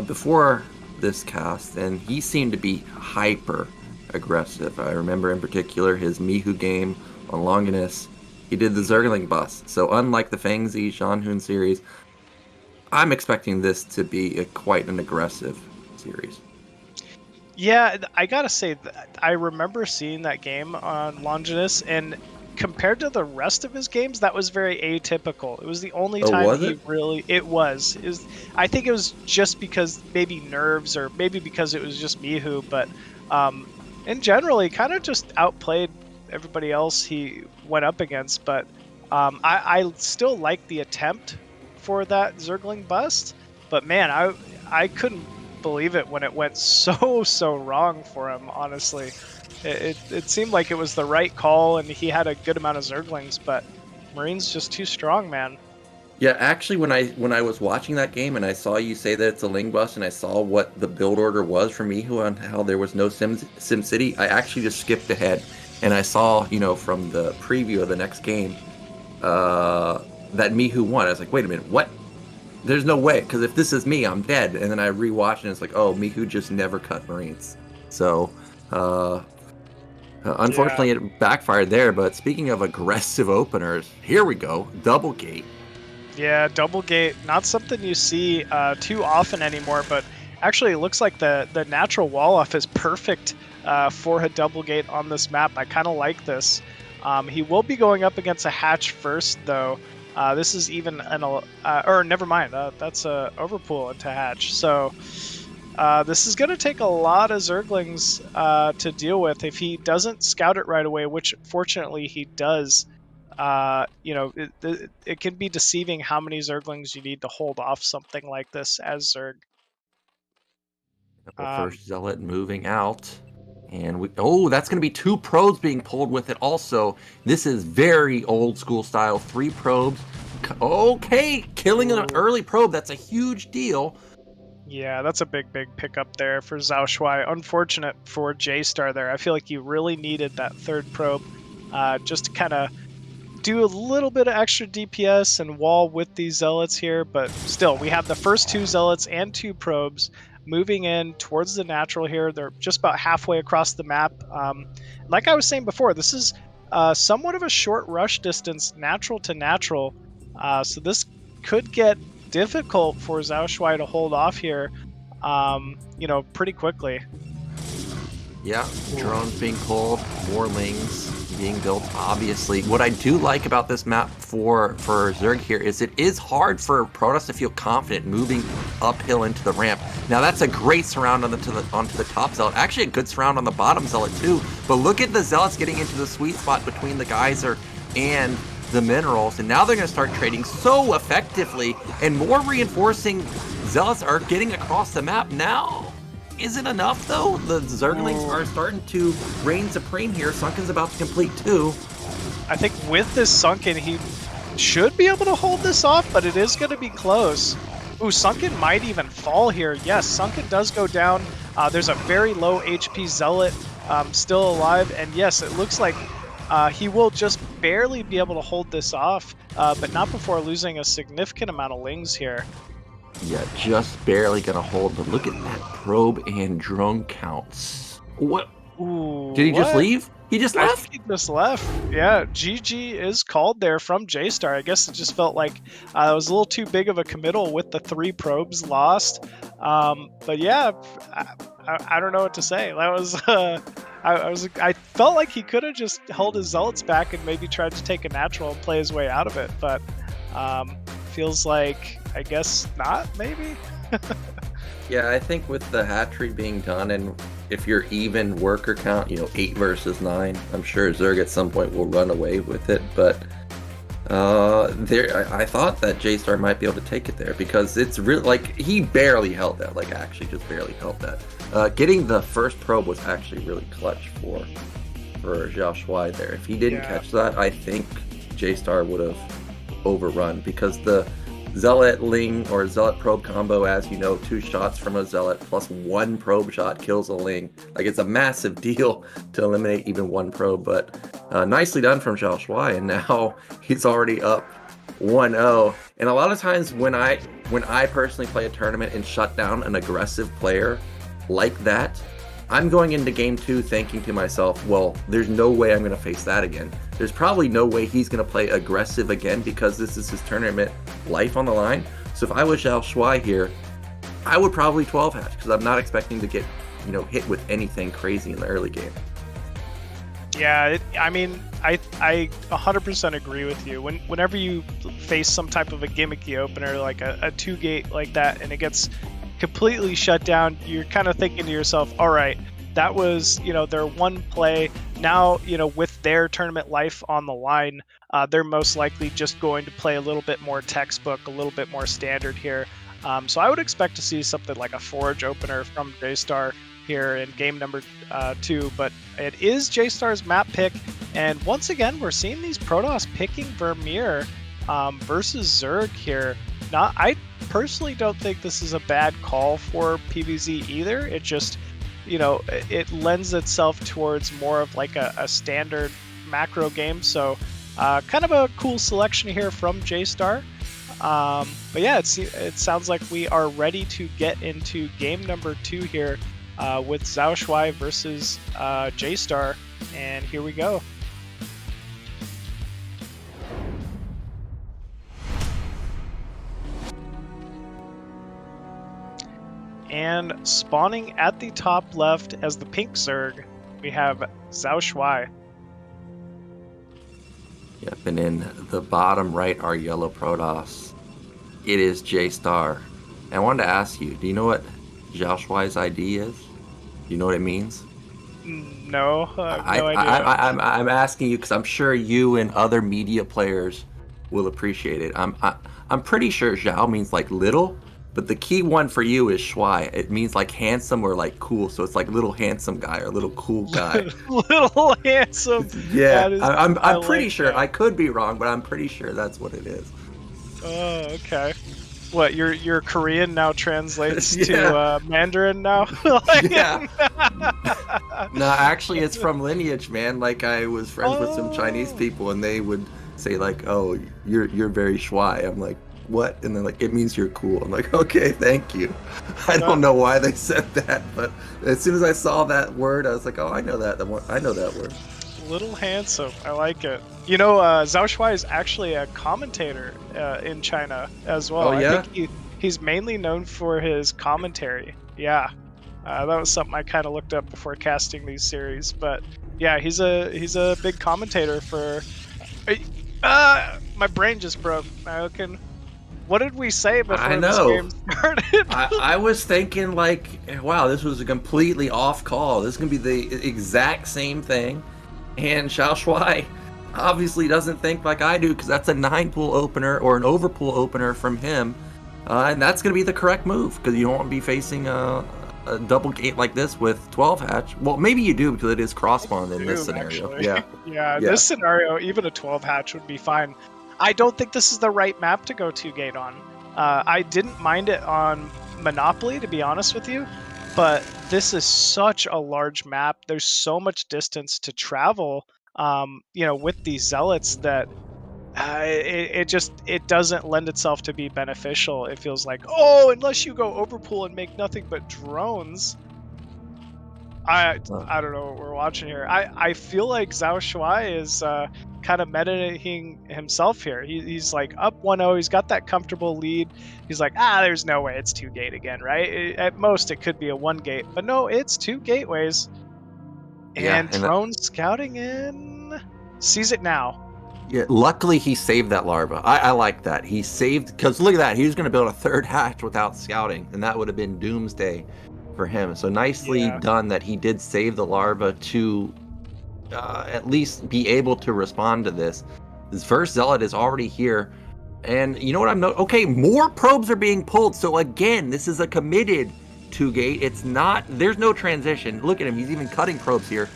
Speaker 3: before this cast, and he seemed to be hyper aggressive. I remember in particular his Mihu game on Longinus. He did the Zergling bust. So unlike the Fengzi Zhanhun series, I'm expecting this to be quite an aggressive series.
Speaker 2: Yeah, I gotta say, I remember seeing that game on Longinus, and compared to the rest of his games, that was very atypical. It was the only time he really... It was. I think it was just because maybe nerves, or maybe because it was just Mihu, but in general, he kind of just outplayed everybody else he went up against. But I still like the attempt for that Zergling bust, but man, I couldn't believe it when it went so wrong for him, honestly. It seemed like it was the right call, and he had a good amount of Zerglings, but Marine's just too strong, man.
Speaker 3: Yeah, actually, when I was watching that game and I saw you say that it's a Ling bust, and I saw what the build order was for Mihu on how there was no Sim City, I actually just skipped ahead and I saw, from the preview of the next game, that Mihu won. I was like, wait a minute, what? There's no way, because if this is me, I'm dead. And then I rewatched and it's like, oh, Mihu just never cut Marines. So, unfortunately, it backfired there. But speaking of aggressive openers, here we go, double gate.
Speaker 2: Yeah, double gate, not something you see too often anymore, but actually it looks like the natural wall off is perfect for a double gate on this map. I kind of like this. He will be going up against a hatch first, though. This is even or never mind, that's a overpool into hatch. So this is going to take a lot of Zerglings to deal with. If he doesn't scout it right away, which fortunately he does, it can be deceiving how many Zerglings you need to hold off something like this as Zerg.
Speaker 3: The first Zealot moving out. And that's going to be 2 probes being pulled with it also. This is very old school style. 3 probes. Okay, killing an early probe. That's a huge deal.
Speaker 2: Yeah, that's a big pickup there for XiaoShuai. Unfortunate for JayStar there. I feel like you really needed that 3rd probe just to kind of do a little bit of extra DPS and wall with these Zealots here, but still, we have the first 2 Zealots and 2 probes moving in towards the natural here. They're just about halfway across the map. Like I was saying before, this is somewhat of a short rush distance, natural to natural, so this could get difficult for XiaoShuai to hold off here, pretty quickly.
Speaker 3: Yeah, drones being pulled, more Lings being built, obviously. What I do like about this map for Zerg here is it is hard for Protoss to feel confident moving uphill into the ramp. Now that's a great surround onto the top Zealot. Actually a good surround on the bottom Zealot too. But look at the Zealots getting into the sweet spot between the geyser and the minerals, and now they're going to start trading so effectively, and more reinforcing Zealots are getting across the map now. Is it enough, though? The Zerglings are starting to reign supreme here. Sunken's about to complete 2.
Speaker 2: I think with this Sunken, he should be able to hold this off, but it is going to be close. Ooh, Sunken might even fall here. Yes, Sunken does go down. There's a very low HP Zealot still alive, and yes, it looks like he will just barely be able to hold this off, but not before losing a significant amount of Lings here.
Speaker 3: Yeah, just barely gonna hold, but look at that probe and drone counts. What?
Speaker 2: Ooh,
Speaker 3: did he just leave? He just left?
Speaker 2: I think he just left. Yeah, GG is called there from JayStar. I guess it just felt like it was a little too big of a committal with the 3 probes lost. But yeah, I don't know what to say. That was I felt like he could have just held his Zealots back and maybe tried to take a natural and play his way out of it, but feels like, I guess not, maybe?
Speaker 3: Yeah, I think with the hatchery being done, and if you're even worker count, 8 versus 9, I'm sure Zerg at some point will run away with it, but I thought that JayStar might be able to take it there, because it's really, like, he barely held that, like, actually just barely held that. Getting the first probe was actually really clutch for XiaoShuai there. If he didn't catch that, I think JayStar would have overrun, because the Zealot Ling or Zealot probe combo, as you know, 2 shots from a Zealot plus 1 probe shot kills a Ling. Like, it's a massive deal to eliminate even 1 probe, but nicely done from XiaoShuai, and now he's already up 1-0. And a lot of times when I personally play a tournament and shut down an aggressive player like that, I'm going into game 2 thinking to myself, well, there's no way I'm going to face that again. There's probably no way he's going to play aggressive again, because this is his tournament life on the line. So if I was XiaoShuai here, I would probably 12 hatch, because I'm not expecting to get, hit with anything crazy in the early game.
Speaker 2: Yeah, I mean, I 100% agree with you. Whenever you face some type of a gimmicky opener, like a 2-gate like that, and it gets completely shut down, you're kind of thinking to yourself, all right, that was, their one play. Now, with their tournament life on the line, they're most likely just going to play a little bit more textbook, a little bit more standard here. So I would expect to see something like a Forge opener from JayStar here in game number 2, but it is JayStar's map pick, and once again we're seeing these Protoss picking Vermeer versus Zerg here. I personally don't think this is a bad call for PvZ either. It just, you know, it lends itself towards more of like a standard macro game, so kind of a cool selection here from JayStar. But yeah, it sounds like we are ready to get into game number 2 here with XiaoShuai versus JayStar, and here we go. And spawning at the top left as the pink Zerg, we have XiaoShuai.
Speaker 3: Yep, and in the bottom right, our yellow Protoss. It is JayStar. And I wanted to ask you, do you know what XiaoShuai's ID is? Do you know what it means?
Speaker 2: No, I have no idea.
Speaker 3: I'm asking you because I'm sure you and other media players will appreciate it. I'm pretty sure Zhao means like little, but the key one for you is Shuai. It means like handsome or like cool. So it's like little handsome guy or little cool guy.
Speaker 2: Little handsome.
Speaker 3: Yeah, I'm pretty sure. I could be wrong, but I'm pretty sure that's what it is.
Speaker 2: Oh, okay. What, your Korean now translates to Mandarin now?
Speaker 3: Yeah. No, actually, it's from lineage, man. Like I was friends with some Chinese people, and they would say like, "Oh, you're very Shuai." I'm like, "What?" And they're like, "It means you're cool." I'm like, "Okay, thank you." I don't know why they said that, but as soon as I saw that word, I was like, "Oh, I know that. I know that word."
Speaker 2: Little handsome. I like it. You know, XiaoShuai is actually a commentator in China as well.
Speaker 3: Oh, yeah?
Speaker 2: I think he's mainly known for his commentary. Yeah. That was something I kind of looked up before casting these series. But yeah, he's a big commentator for... my brain just broke. What did we say before this game started?
Speaker 3: I was thinking like, wow, this was a completely off call. This is going to be the exact same thing. And XiaoShuai obviously doesn't think like I do, because that's a 9-pool opener or an overpool opener from him. And that's going to be the correct move, because you don't want to be facing a double gate like this with 12 hatch. Well, maybe you do, because it is cross-spawn in this scenario.
Speaker 2: Actually. Yeah, this scenario, even a 12 hatch would be fine. I don't think this is the right map to go 2-gate on. I didn't mind it on Monopoly, to be honest with you. But this is such a large map. There's so much distance to travel, you know, with these zealots that it doesn't lend itself to be beneficial. It feels like, oh, unless you go overpool and make nothing but drones. I don't know what we're watching here. I feel like XiaoShuai is kind of meditating himself here. He's like up 1-0. He's got that comfortable lead. He's like, there's no way it's 2-gate again, right? At most, it could be a 1-gate. But no, it's 2 gateways. And drone scouting in. Sees it now.
Speaker 3: Yeah, luckily he saved that larva. I like that. He saved, because look at that. He was going to build a 3rd hatch without scouting, and that would have been doomsday for him. So nicely done that he did save the larva to at least be able to respond to this. This first zealot is already here, and you know what okay, more probes are being pulled. So again, this is a committed 2-gate. It's not, there's no transition. Look at him, he's even cutting probes here.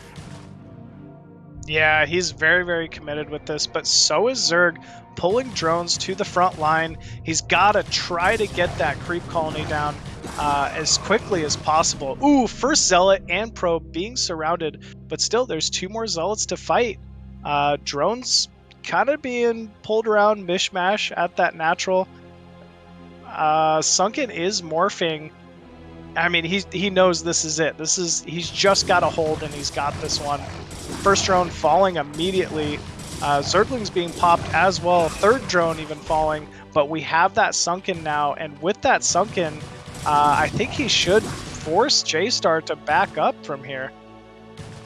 Speaker 2: Yeah, he's very, very committed with this, but so is Zerg, pulling drones to the front line. He's got to try to get that creep colony down as quickly as possible. Ooh, first zealot and probe being surrounded, but still there's 2 more zealots to fight. Drones kind of being pulled around mishmash at that natural. Sunken is morphing. I mean, he knows this is it. He's just got a hold, and he's got this one. First drone falling immediately. Zerglings being popped as well. 3rd drone even falling. But we have that Sunken now, and with that Sunken, I think he should force JayStar to back up from here.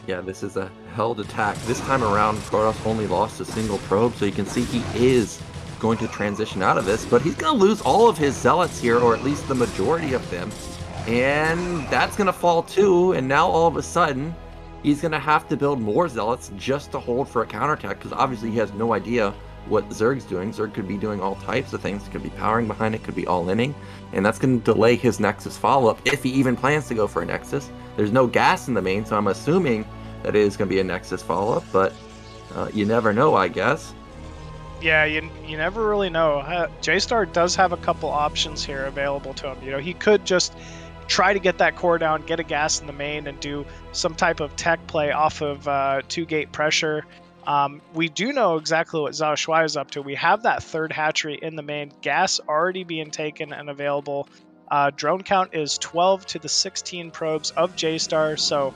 Speaker 3: Yeah, this is a held attack. This time around, Protoss only lost a single probe, so you can see he is going to transition out of this, but he's going to lose all of his zealots here, or at least the majority of them. And that's going to fall too, and now all of a sudden, he's going to have to build more zealots just to hold for a counterattack, because obviously he has no idea what Zerg's doing. Zerg could be doing all types of things. It could be powering behind it, could be all-inning, and that's going to delay his Nexus follow-up if he even plans to go for a Nexus. There's no gas in the main, so I'm assuming that it is going to be a Nexus follow-up, but you never know, I guess.
Speaker 2: Yeah, you never really know. JayStar does have a couple options here available to him. You know, he could just try to get that core down, get a gas in the main, and do some type of tech play off of two-gate pressure. We do know exactly what XiaoShuai is up to. We have that third hatchery in the main, gas already being taken and available. Drone count is 12 to the 16 probes of JayStar, so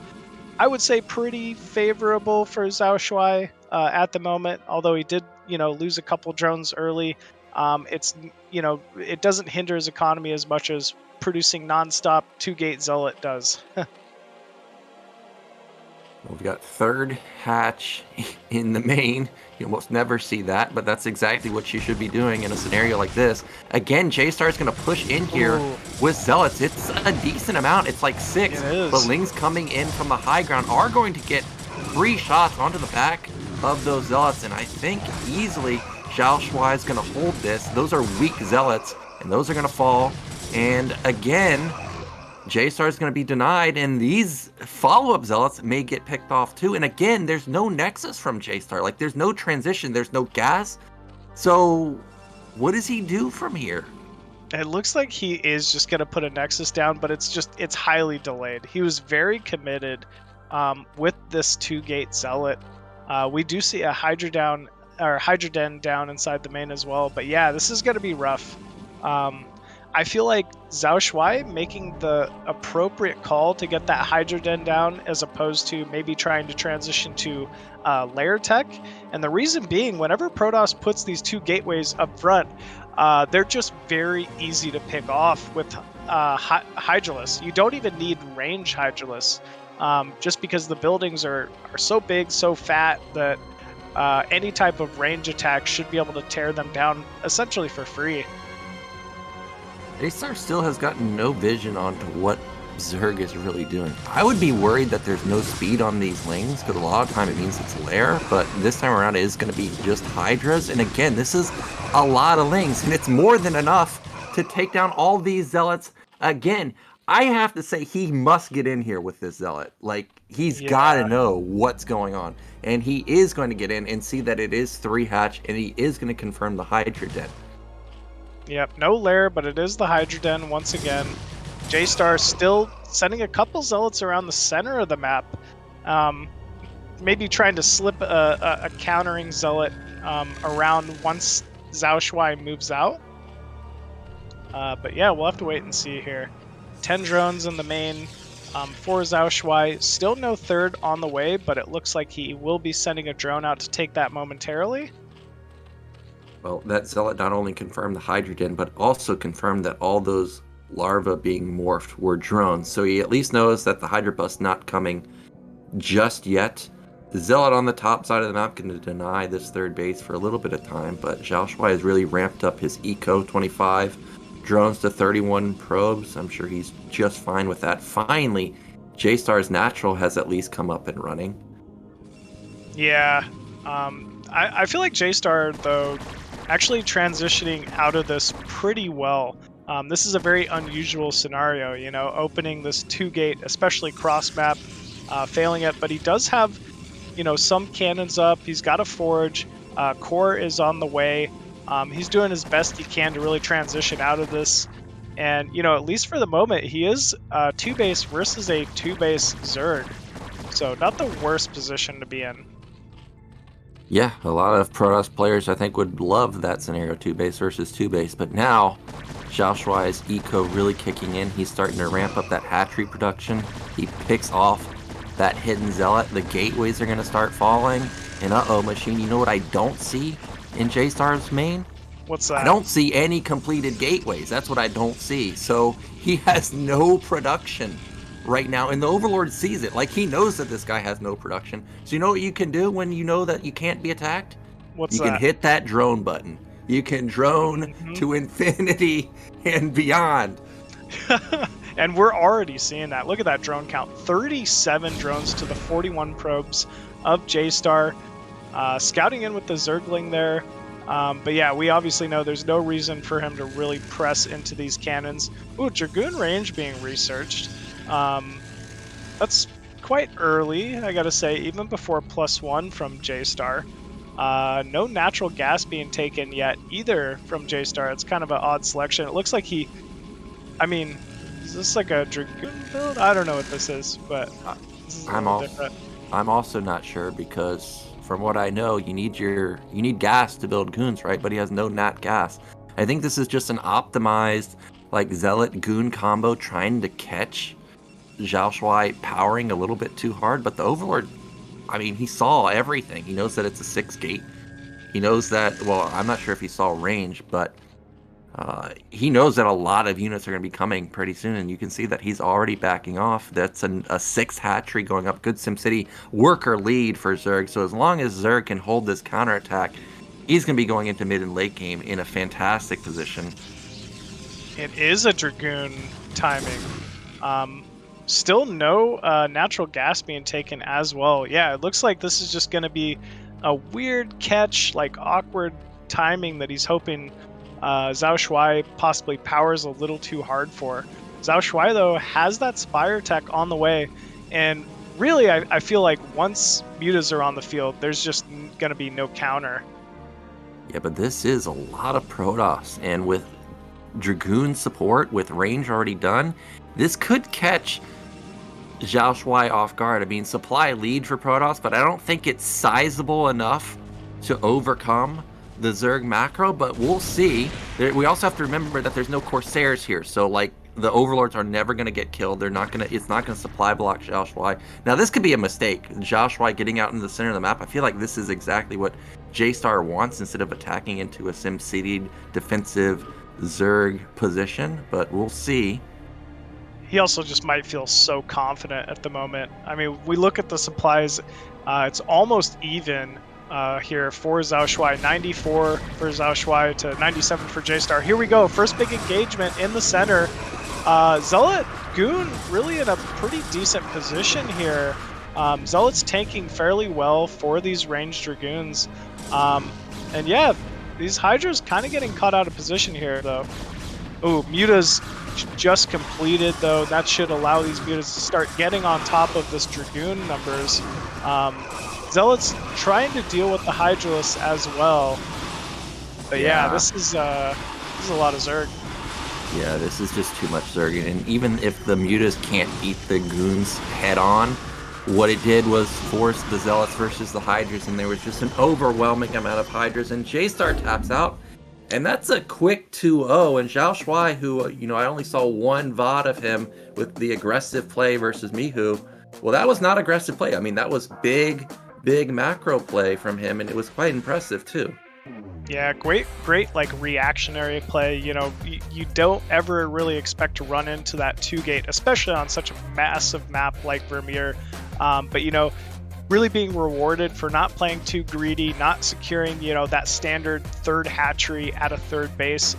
Speaker 2: I would say pretty favorable for XiaoShuai at the moment, although he did, lose a couple drones early. It doesn't hinder his economy as much as producing nonstop two-gate Zealot does.
Speaker 3: We've got third hatch in the main. You almost never see that, but that's exactly what you should be doing in a scenario like this. Again, JayStar is going to push in here with Zealots. It's a decent amount. It's like 6. But Lings coming in from the high ground are going to get 3 shots onto the back of those Zealots, and I think easily XiaoShuai is going to hold this. Those are weak Zealots, and those are going to fall. And again, JayStar is going to be denied, and these follow-up Zealots may get picked off too. And again, there's no Nexus from JayStar. Like, there's no transition, there's no gas. So what does he do from here?
Speaker 2: It looks like he is just going to put a Nexus down, but it's highly delayed. He was very committed with this two-gate Zealot. We do see a Hydra Den down inside the main as well. But yeah, this is going to be rough. I feel like XiaoShuai making the appropriate call to get that Hydra Den down as opposed to maybe trying to transition to layer tech. And the reason being, whenever Protoss puts these two gateways up front, they're just very easy to pick off with Hydralisk. You don't even need range Hydralisk, just because the buildings are so big, so fat that any type of range attack should be able to tear them down essentially for free.
Speaker 3: JayStar still has gotten no vision onto what Zerg is really doing. I would be worried that there's no speed on these Lings, because a lot of time it means it's lair, but this time around it is going to be just Hydras. And again, this is a lot of Lings, and it's more than enough to take down all these Zealots. Again, I have to say he must get in here with this Zealot. Like, he's got to know what's going on. And he is going to get in and see that it is 3 hatch, and he is going to confirm the Hydra Den.
Speaker 2: Yep, no lair, but it is the Hydra Den once again. JayStar still sending a couple Zealots around the center of the map. Maybe trying to slip a countering Zealot around once XiaoShuai moves out. But yeah, we'll have to wait and see here. 10 drones in the main for XiaoShuai. Still no third on the way, but it looks like he will be sending a drone out to take that momentarily.
Speaker 3: Well, that Zealot not only confirmed the Hydra Den, but also confirmed that all those larvae being morphed were drones. So he at least knows that the Hydra bus not coming just yet. The Zealot on the top side of the map going to deny this third base for a little bit of time, but XiaoShuai has really ramped up his eco 25 drones to 31 probes. I'm sure he's just fine with that. Finally, JayStar's natural has at least come up and running.
Speaker 2: Yeah, I feel like JayStar, though, actually transitioning out of this pretty well. This is a very unusual scenario, opening this 2-gate, especially cross-map, failing it. But he does have, some cannons up. He's got a forge. Core is on the way. He's doing his best he can to really transition out of this. And, at least for the moment, he is 2-base versus a 2-base Zerg. So not the worst position to be in.
Speaker 3: Yeah, a lot of Protoss players, I think, would love that scenario, 2-base versus 2-base. But now, XiaoShuai's eco really kicking in. He's starting to ramp up that hatchery production. He picks off that hidden Zealot. The gateways are going to start falling. And Machine, you know what I don't see in JayStar's main?
Speaker 2: What's that?
Speaker 3: I don't see any completed gateways. That's what I don't see. So he has no production right now, and the Overlord sees it. Like, he knows that this guy has no production. So you know what you can do when you know that you can't be attacked?
Speaker 2: What's
Speaker 3: that?
Speaker 2: You
Speaker 3: can hit that drone button. You can drone to infinity and beyond.
Speaker 2: And we're already seeing that. Look at that drone count. 37 drones to the 41 probes of JayStar. Scouting in with the Zergling there. But yeah, we obviously know there's no reason for him to really press into these cannons. Ooh, Dragoon range being researched. That's quite early, I gotta say, even before +1 from JayStar. No natural gas being taken yet either from JayStar. It's kind of an odd selection. It looks like I mean, is this like a Dragoon build? I don't know what this is, but
Speaker 3: I-
Speaker 2: this is a
Speaker 3: I'm
Speaker 2: little
Speaker 3: also
Speaker 2: different.
Speaker 3: I'm also not sure because from what I know, you need gas to build goons, right? But he has no nat gas. I think this is just an optimized like zealot goon combo trying to catch JiaoShuai powering a little bit too hard, but the Overlord, I mean, he saw everything. He knows that it's a 6 gate. He knows that, well, I'm not sure if he saw range, but he knows that a lot of units are going to be coming pretty soon, and you can see that he's already backing off. That's a 6 hatchery going up. Good SimCity worker lead for Zerg. So as long as Zerg can hold this counterattack, he's going to be going into mid and late game in a fantastic position.
Speaker 2: It is a Dragoon timing. Still no natural gas being taken as well. Yeah, it looks like this is just going to be a weird catch, like awkward timing that he's hoping XiaoShuai possibly powers a little too hard for. XiaoShuai, though, has that Spire tech on the way. And really, I feel like once mutas are on the field, there's just going to be no counter.
Speaker 3: Yeah, but this is a lot of Protoss, and with Dragoon support, with range already done, this could catch JiaoShuai off guard. I mean, supply lead for Protoss, but I don't think it's sizable enough to overcome the Zerg macro, but we'll see. We also have to remember that there's no Corsairs here, so like the Overlords are never going to get killed. It's not going to supply block JiaoShuai. Now, this could be a mistake. JiaoShuai getting out into the center of the map. I feel like this is exactly what JayStar wants instead of attacking into a SimCity defensive Zerg position, but we'll see.
Speaker 2: He also just might feel so confident at the moment. I mean, we look at the supplies, it's almost even here for XiaoShuai. 94 for XiaoShuai to 97 for JayStar. Here we go. First big engagement in the center. Zealot Goon really in a pretty decent position here. Zealot's tanking fairly well for these ranged Dragoons. And yeah, these Hydras kind of getting caught out of position here, though. Ooh, Muta's just completed, though. That should allow these Mutas to start getting on top of this Dragoon numbers. Zealot's trying to deal with the Hydralisk as well. But yeah, this is a lot of Zerg.
Speaker 3: Yeah, this is just too much Zerg. And even if the Mutas can't beat the Goons head on, what it did was force the Zealots versus the Hydras, and there was just an overwhelming amount of Hydras, and JayStar taps out. And that's a quick 2-0, and XiaoShuai, who, I only saw one VOD of him with the aggressive play versus Mihu. Well, that was not aggressive play. I mean, that was big macro play from him, and it was quite impressive, too.
Speaker 2: Yeah, great, like reactionary play. You don't ever really expect to run into that 2-gate, especially on such a massive map like Vermeer. But really being rewarded for not playing too greedy, not securing, that standard third hatchery at a third base,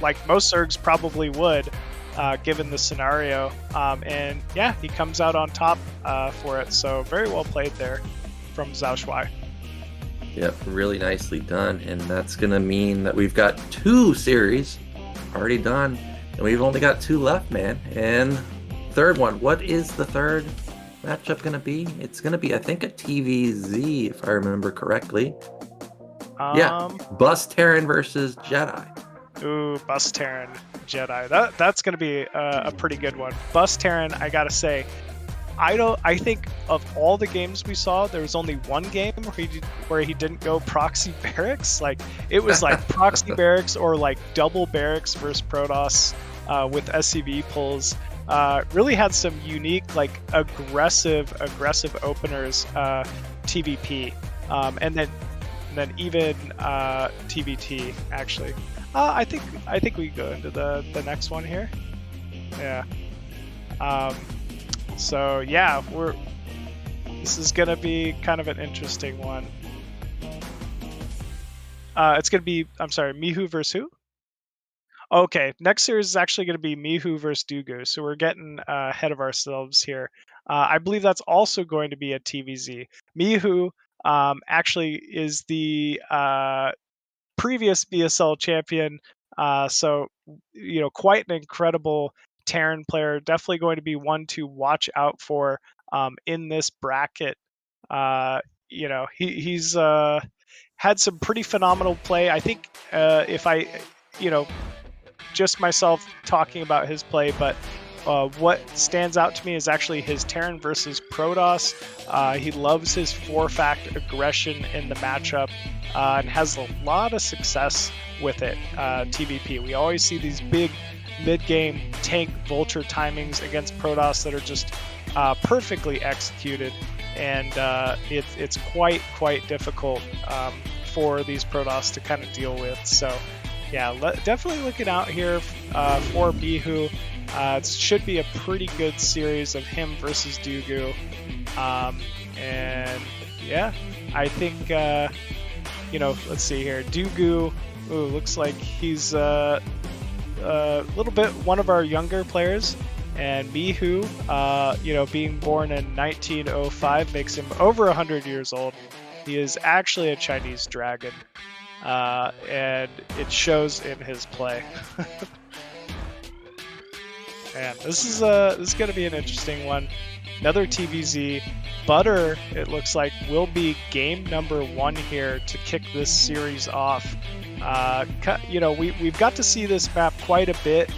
Speaker 2: like most Zergs probably would, given the scenario. And yeah, he comes out on top for it. So very well played there from XiaoShuai.
Speaker 3: Yep, really nicely done. And that's going to mean that we've got 2 series already done, and we've only got 2 left, man. And third one, what is the third matchup going to be? It's going to be, I think, a TVZ, if I remember correctly. Yeah, Bus Terran versus Jedi.
Speaker 2: Ooh, Bus Terran Jedi. That's going to be a pretty good one. Bus Terran, I gotta say, I think of all the games we saw, there was only one game where he didn't go proxy barracks. Like, it was like proxy barracks or like double barracks versus Protoss with SCV pulls. Really had some unique, like aggressive openers, TVP, and then even TBT actually. I think we go into the next one here. Yeah. So yeah, this is gonna be kind of an interesting one. It's gonna be, I'm sorry, Mihu versus who? Okay, next series is actually going to be Mihu versus DuGu, so we're getting ahead of ourselves here. I believe that's also going to be a TVZ. Mihu actually is the previous BSL champion. So, quite an incredible Terran player. Definitely going to be one to watch out for in this bracket. He's had some pretty phenomenal play. I think if I, you know, just myself talking about his play, but what stands out to me is actually his Terran versus Protoss. He loves his 4-fact aggression in the matchup and has a lot of success with it. TVP. We always see these big mid-game tank vulture timings against Protoss that are just perfectly executed, and it's quite difficult for these Protoss to kind of deal with. So yeah, definitely looking out here for Mihu. It should be a pretty good series of him versus DuGu. And yeah, I think, let's see here. DuGu, looks like he's a little bit one of our younger players. And Mihu, being born in 1905 makes him over 100 years old. He is actually a Chinese dragon. And it shows in his play. Man, this is going to be an interesting one. Another TVZ. Butter, it looks like, will be game number 1 here to kick this series off. We've got to see this map quite a bit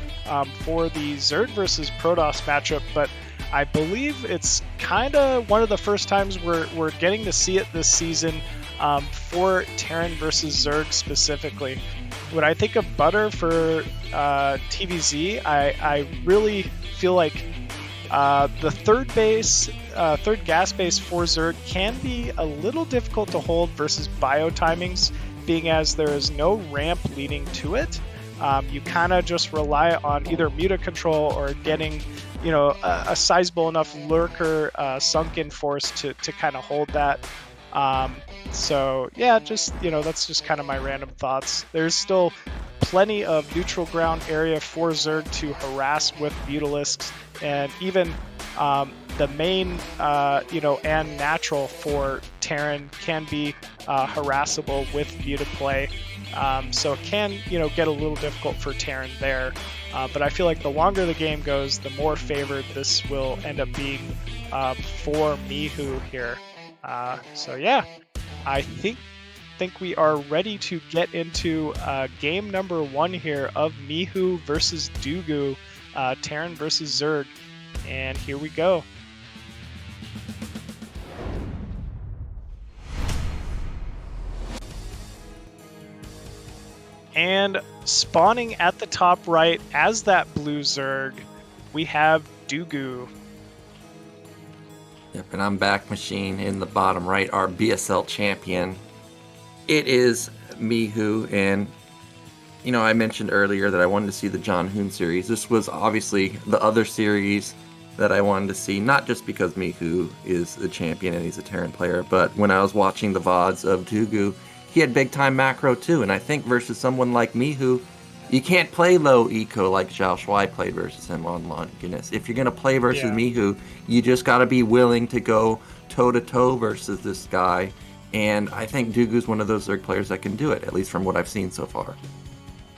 Speaker 2: for the Zerg versus Protoss matchup, but I believe it's kind of one of the first times we're getting to see it this season for Terran versus Zerg specifically. When I think of Butter for TVZ, I really feel like the third gas base for Zerg can be a little difficult to hold versus bio timings, being as there is no ramp leading to it. You kind of just rely on either muta control or getting, a sizable enough lurker sunken force to kind of hold that. So yeah, that's just kind of my random thoughts. There's still plenty of neutral ground area for Zerg to harass with Mutalisks, and even the main, and natural for Terran can be harassable with muta play. So it can, get a little difficult for Terran there. But I feel like the longer the game goes, the more favored this will end up being for Mihu here. So yeah, I think we are ready to get into game number 1 here of Mihu versus DuGu, Terran versus Zerg, and here we go. And spawning at the top right as that blue Zerg, we have DuGu.
Speaker 3: Yep, and I'm back machine in the bottom right, our BSL champion. It is Mihu, and I mentioned earlier that I wanted to see the Zhanhun series. This was obviously the other series that I wanted to see, not just because Mihu is the champion and he's a Terran player, but when I was watching the VODs of DuGu, he had big time macro too, and I think versus someone like Mihu, you can't play low eco like XiaoShuai played versus him on Longinus. If you're going to play versus Mihu, you just got to be willing to go toe-to-toe versus this guy. And I think DuGu's one of those Zerg players that can do it, at least from what I've seen so far.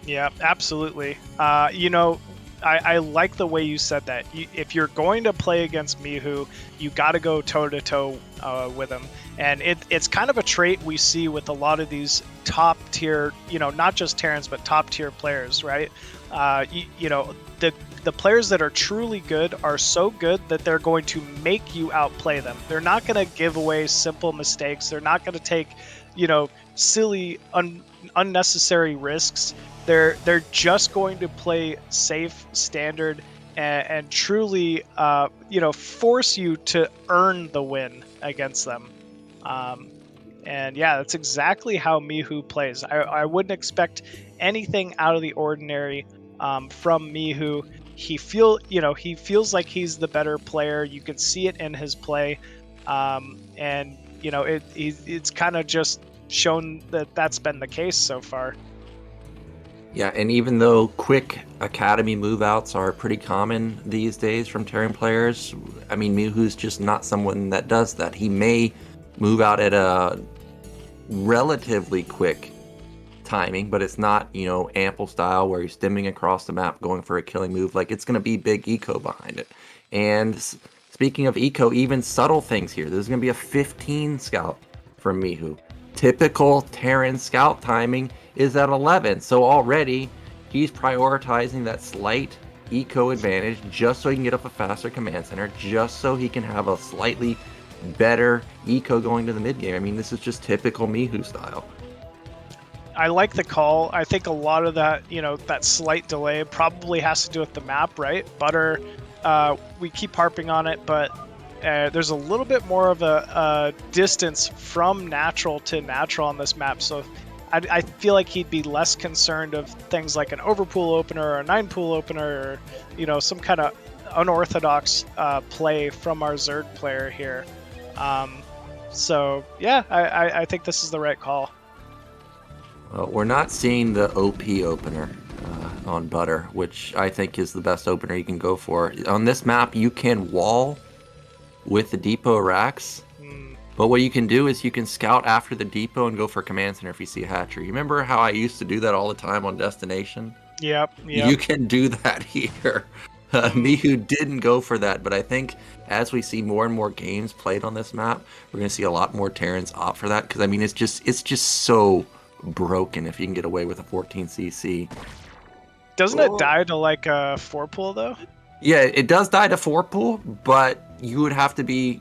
Speaker 2: Yeah, absolutely. I like the way you said that. If you're going to play against Mihu, you got to go toe-to-toe with him. And it's kind of a trait we see with a lot of these top tier, not just Terrans, but top tier players, right? The players that are truly good are so good that they're going to make you outplay them. They're not going to give away simple mistakes. They're not going to take, silly, unnecessary risks. They're just going to play safe, standard, and truly, force you to earn the win against them. And yeah, that's exactly how Mihu plays. I wouldn't expect anything out of the ordinary from Mihu. He feels like he's the better player. You can see it in his play, and it's kind of just shown that that's been the case so far.
Speaker 3: Yeah, and even though quick academy move-outs are pretty common these days from Terran players, I mean, Mihu's just not someone that does that. He may move out at a relatively quick timing, but it's not, you know, ample style where he's stimming across the map going for a killing move. Like, it's going to be big eco behind it. And speaking of eco, even subtle things here. There's going to be a 15 scout from Mihu. Typical Terran scout timing is at 11. So already he's prioritizing that slight eco advantage just so he can get up a faster command center, just so he can have a slightly better eco going to the mid game. I mean, this is just typical Mihu style.
Speaker 2: I like the call. I think a lot of that, you know, that slight delay probably has to do with the map, right? Butter, we keep harping on it, but there's a little bit more of a distance from natural to natural on this map. So I feel like he'd be less concerned of things like an overpool opener or a 9-pool opener, or, you know, some kind of unorthodox play from our Zerg player here. So yeah, I think this is the right call.
Speaker 3: We're not seeing the OP opener on Butter, which I think is the best opener you can go for. On this map, you can wall with the depot racks, but what you can do is you can scout after the depot and go for command center if you see a hatchery. You remember how I used to do that all the time on Destination?
Speaker 2: Yep.
Speaker 3: You can do that here. Mihu didn't go for that, but I think as we see more and more games played on this map, we're going to see a lot more Terrans opt for that, because I mean, it's just so broken if you can get away with a 14cc.
Speaker 2: Doesn't it die to like a 4-pool though?
Speaker 3: Yeah, it does die to 4-pool, but you would have to be,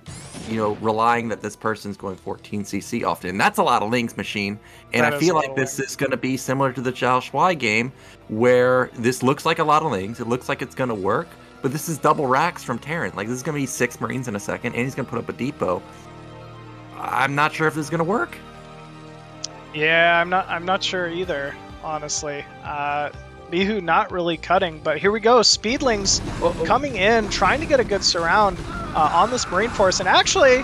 Speaker 3: you know, relying that this person's going 14cc often. And that's a lot of links, machine. And I feel like this is going to be similar to the XiaoShuai game, where this looks like a lot of links. It looks like it's going to work, but this is double racks from Terran. Like, this is going to be 6 Marines in a second, and he's going to put up a depot. I'm not sure if this is going to work.
Speaker 2: Yeah, I'm not sure either, honestly. Mihu not really cutting, but here we go. Speedlings coming in, trying to get a good surround on this Marine Force, and actually,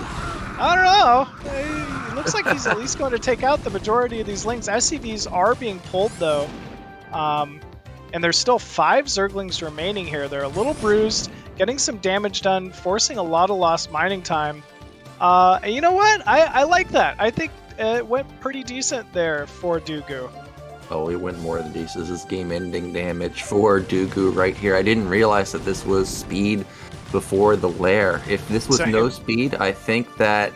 Speaker 2: I don't know. It looks like he's at least going to take out the majority of these lings. SCVs are being pulled though, and there's still 5 Zerglings remaining here. They're a little bruised, getting some damage done, forcing a lot of lost mining time. And you know what? I like that. I think it went pretty decent there for DuGu.
Speaker 3: Oh, it went more than decent. This is game-ending damage for DuGu right here. I didn't realize that this was speed before the lair. If this was no speed, I think that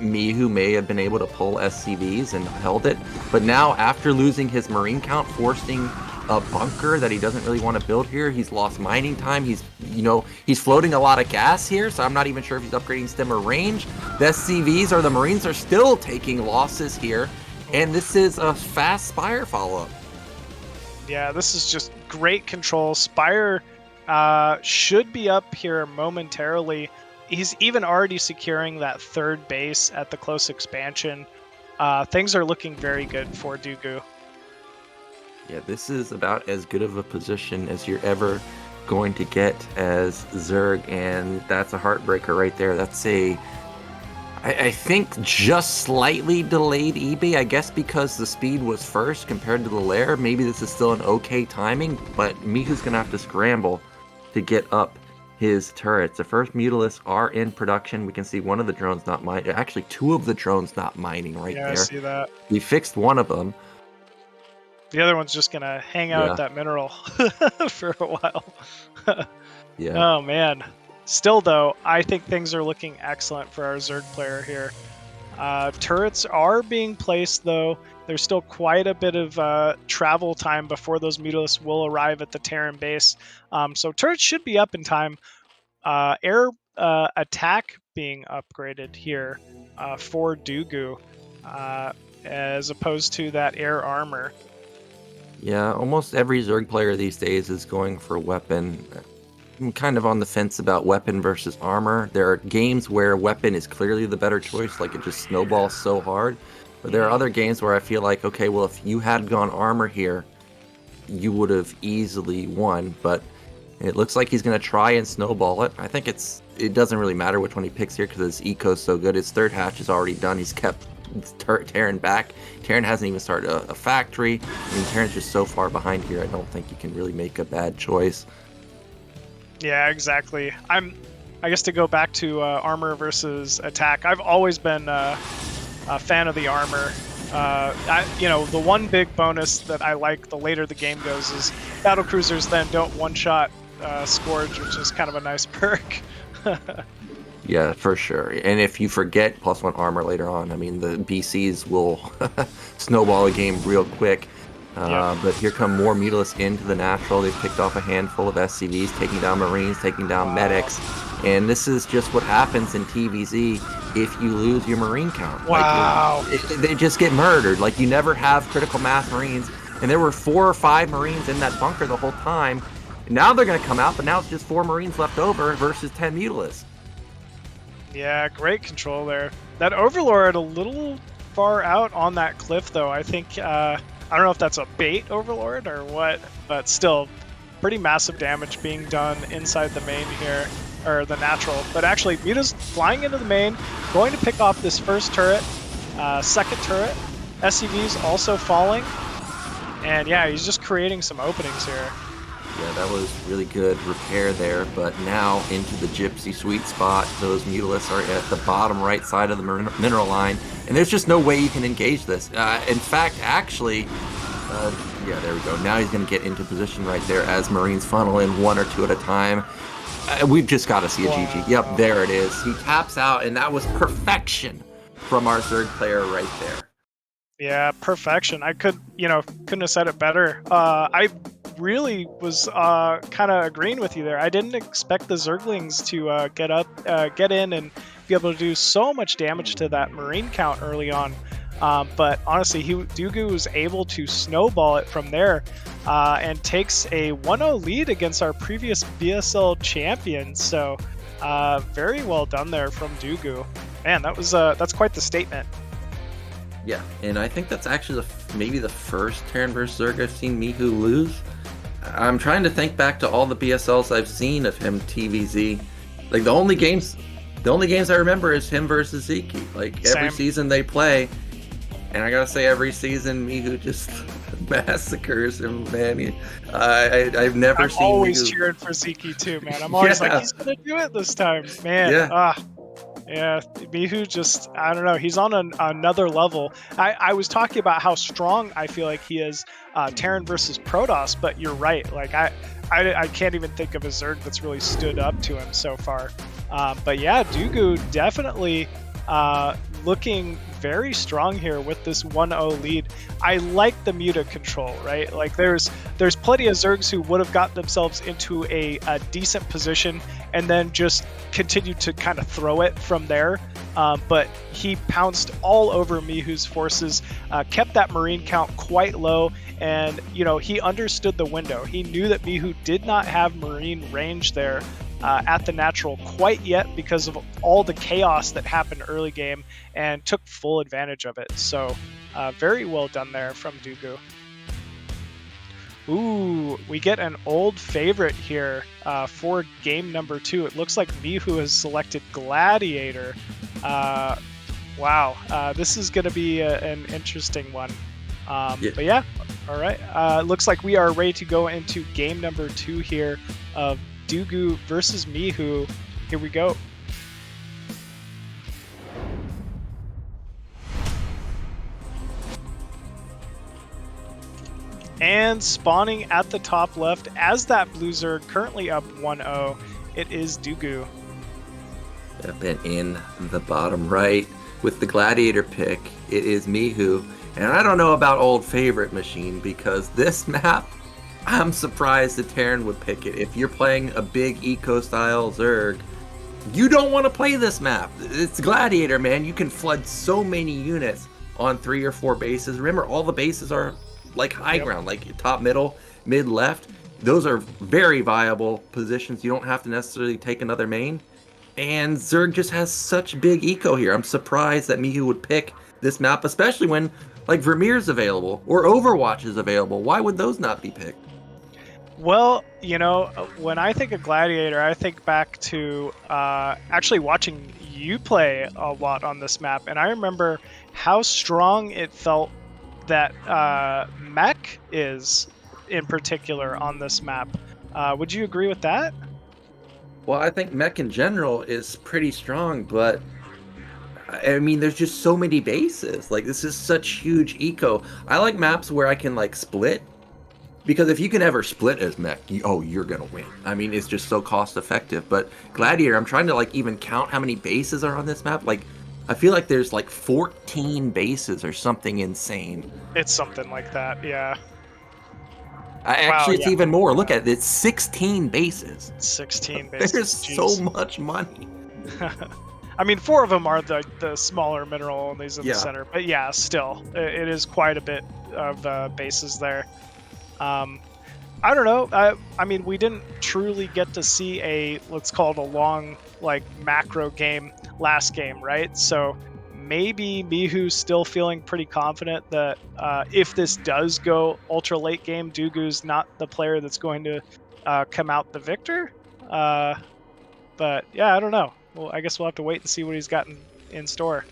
Speaker 3: Mihu may have been able to pull SCVs and held it. But now, after losing his Marine count, forcing a bunker that he doesn't really want to build here, he's lost mining time. He's floating a lot of gas here, so I'm not even sure if he's upgrading stem or range. The SCVs or the Marines are still taking losses here, and this is a fast Spire follow-up.
Speaker 2: Yeah, this is just great control. Spire should be up here momentarily. He's even already securing that 3rd base at the close expansion. Things are looking very good for DuGu.
Speaker 3: Yeah, this is about as good of a position as you're ever going to get as Zerg, and that's a heartbreaker right there. That's I think just slightly delayed eBay, I guess because the speed was first compared to the lair. Maybe this is still an okay timing, but Mihu's going to have to scramble to get up his turrets. The first Mutalisks are in production. We can see one of the drones not mining. Actually, 2 of the drones not mining right there.
Speaker 2: Yeah, I see that.
Speaker 3: He fixed one of them.
Speaker 2: The other one's just going to hang out at that mineral for a while.
Speaker 3: Yeah.
Speaker 2: Oh, man. Still, though, I think things are looking excellent for our Zerg player here. Turrets are being placed, though. There's still quite a bit of travel time before those Mutalisks will arrive at the Terran base. So turrets should be up in time. Air attack being upgraded here for DuGu, as opposed to that air armor.
Speaker 3: Yeah, almost every Zerg player these days is going for weapon. I'm kind of on the fence about weapon versus armor. There are games where weapon is clearly the better choice, like it just snowballs so hard. But there are other games where I feel like, okay, well, if you had gone armor here, you would have easily won. But it looks like he's going to try and snowball it. I think it doesn't really matter which one he picks here because his eco's so good. His 3rd hatch is already done. He's kept Terran back. Terran hasn't even started a factory. I mean, Terran's just so far behind here. I don't think you can really make a bad choice.
Speaker 2: Yeah, exactly. I guess to go back to armor versus attack, I've always been a fan of the armor. The one big bonus that I like the later the game goes is battle cruisers then don't one-shot Scourge, which is kind of a nice perk.
Speaker 3: Yeah, for sure. And if you forget +1 armor later on, I mean, the BCs will snowball a game real quick. But here come more Mutalists into the natural. They've picked off a handful of SCVs, taking down Marines, taking down medics. And this is just what happens in TVZ if you lose your Marine count.
Speaker 2: Wow.
Speaker 3: They just get murdered. Like, you never have critical mass Marines. And there were 4 or 5 Marines in that bunker the whole time. And now they're going to come out, but now it's just 4 Marines left over versus 10 Mutalists.
Speaker 2: Yeah, great control there. That Overlord a little far out on that cliff, though. I think, I don't know if that's a bait Overlord or what, but still pretty massive damage being done inside the main here, or the natural. But actually, Muta's flying into the main, going to pick off this first turret, second turret. SCV's also falling. And yeah, he's just creating some openings here.
Speaker 3: Yeah, that was really good repair there, but now into the Gypsy sweet spot. Those Mutalists are at the bottom right side of the mineral line, and there's just no way you can engage this. In fact, actually, yeah, there we go. Now he's going to get into position right there as Marines funnel in 1 or 2 at a time. We've just got to see a GG. Yep, there it is. He taps out, and that was perfection from our third player right there.
Speaker 2: Yeah, perfection. I couldn't have said it better. I really was kind of agreeing with you there. I didn't expect the Zerglings to get in and be able to do so much damage to that Marine count early on. But honestly, DuGu was able to snowball it from there and takes a 1-0 lead against our previous BSL champion. So very well done there from DuGu. Man, that's quite the statement.
Speaker 3: Yeah, and I think that's actually maybe the first Terran vs Zerg I've seen Mihu lose. I'm trying to think back to all the BSLs I've seen of him TVZ. Like, the only games I remember is him versus Ziki. Like, every season they play, and I gotta say, every season Mihu just massacres him, man. I've never seen. I'm
Speaker 2: always cheering for Ziki too, man. I'm always like, he's gonna do it this time, man. Yeah, Mihu just, I don't know, he's on another level. I was talking about how strong I feel like he is Terran versus Protoss, but you're right. Like, I can't even think of a Zerg that's really stood up to him so far. But yeah, DuGu definitely looking very strong here with this 1-0 lead. I like the Muta control, right? Like, there's plenty of Zergs who would have gotten themselves into a decent position and then just continued to kind of throw it from there. But he pounced all over Mihu's forces, kept that Marine count quite low, and he understood the window. He knew that Mihu did not have Marine range there at the natural quite yet because of all the chaos that happened early game, and took full advantage of it. So very well done there from DuGu. Ooh, we get an old favorite here for game number 2. It looks like Mihu has selected Gladiator. Wow, this is going to be an interesting one. But yeah, all right. Looks like we are ready to go into game number 2 here of DuGu versus Mihu. Here we go. And spawning at the top left as that blue Zerg, currently up 1-0, it is DuGu.
Speaker 3: Yep, and in the bottom right with the Gladiator pick, it is Mihu. And I don't know about old favorite machine, because this map, I'm surprised the Terran would pick it. If you're playing a big eco-style Zerg, you don't want to play this map. It's Gladiator, man. You can flood so many units on 3 or 4 bases. Remember, all the bases are like high ground, like top, middle, mid, left. Those are very viable positions. You don't have to necessarily take another main. And Zerg just has such big eco here. I'm surprised that Mihu would pick this map, especially when, like, Vermeer's available or Overwatch is available. Why would those not be picked?
Speaker 2: Well, when I think of Gladiator, I think back to actually watching you play a lot on this map, and I remember how strong it felt that mech is in particular on this map. Would you agree with that?
Speaker 3: Well, I think mech in general is pretty strong, but I mean, there's just so many bases. Like, this is such huge eco. I like maps where I can, like, split. Because if you can ever split as mech, you're going to win. I mean, it's just so cost effective. But Gladiator, I'm trying to, like, even count how many bases are on this map. Like, I feel like there's, like, 14 bases or something insane.
Speaker 2: It's something like that, yeah.
Speaker 3: Actually, it's
Speaker 2: yeah.
Speaker 3: even more. Look at it. It's 16 bases.
Speaker 2: 16 bases.
Speaker 3: There's
Speaker 2: Jeez.
Speaker 3: so much money.
Speaker 2: I mean, 4 of them are the smaller mineral onlys in the center, but yeah, still, it is quite a bit of bases there. I don't know. I mean, we didn't truly get to see a, let's call it a long, like, macro game last game, right? So maybe Mihu's still feeling pretty confident that if this does go ultra late game, DuGu's not the player that's going to come out the victor. But yeah, I don't know. Well, I guess we'll have to wait and see what he's got in store.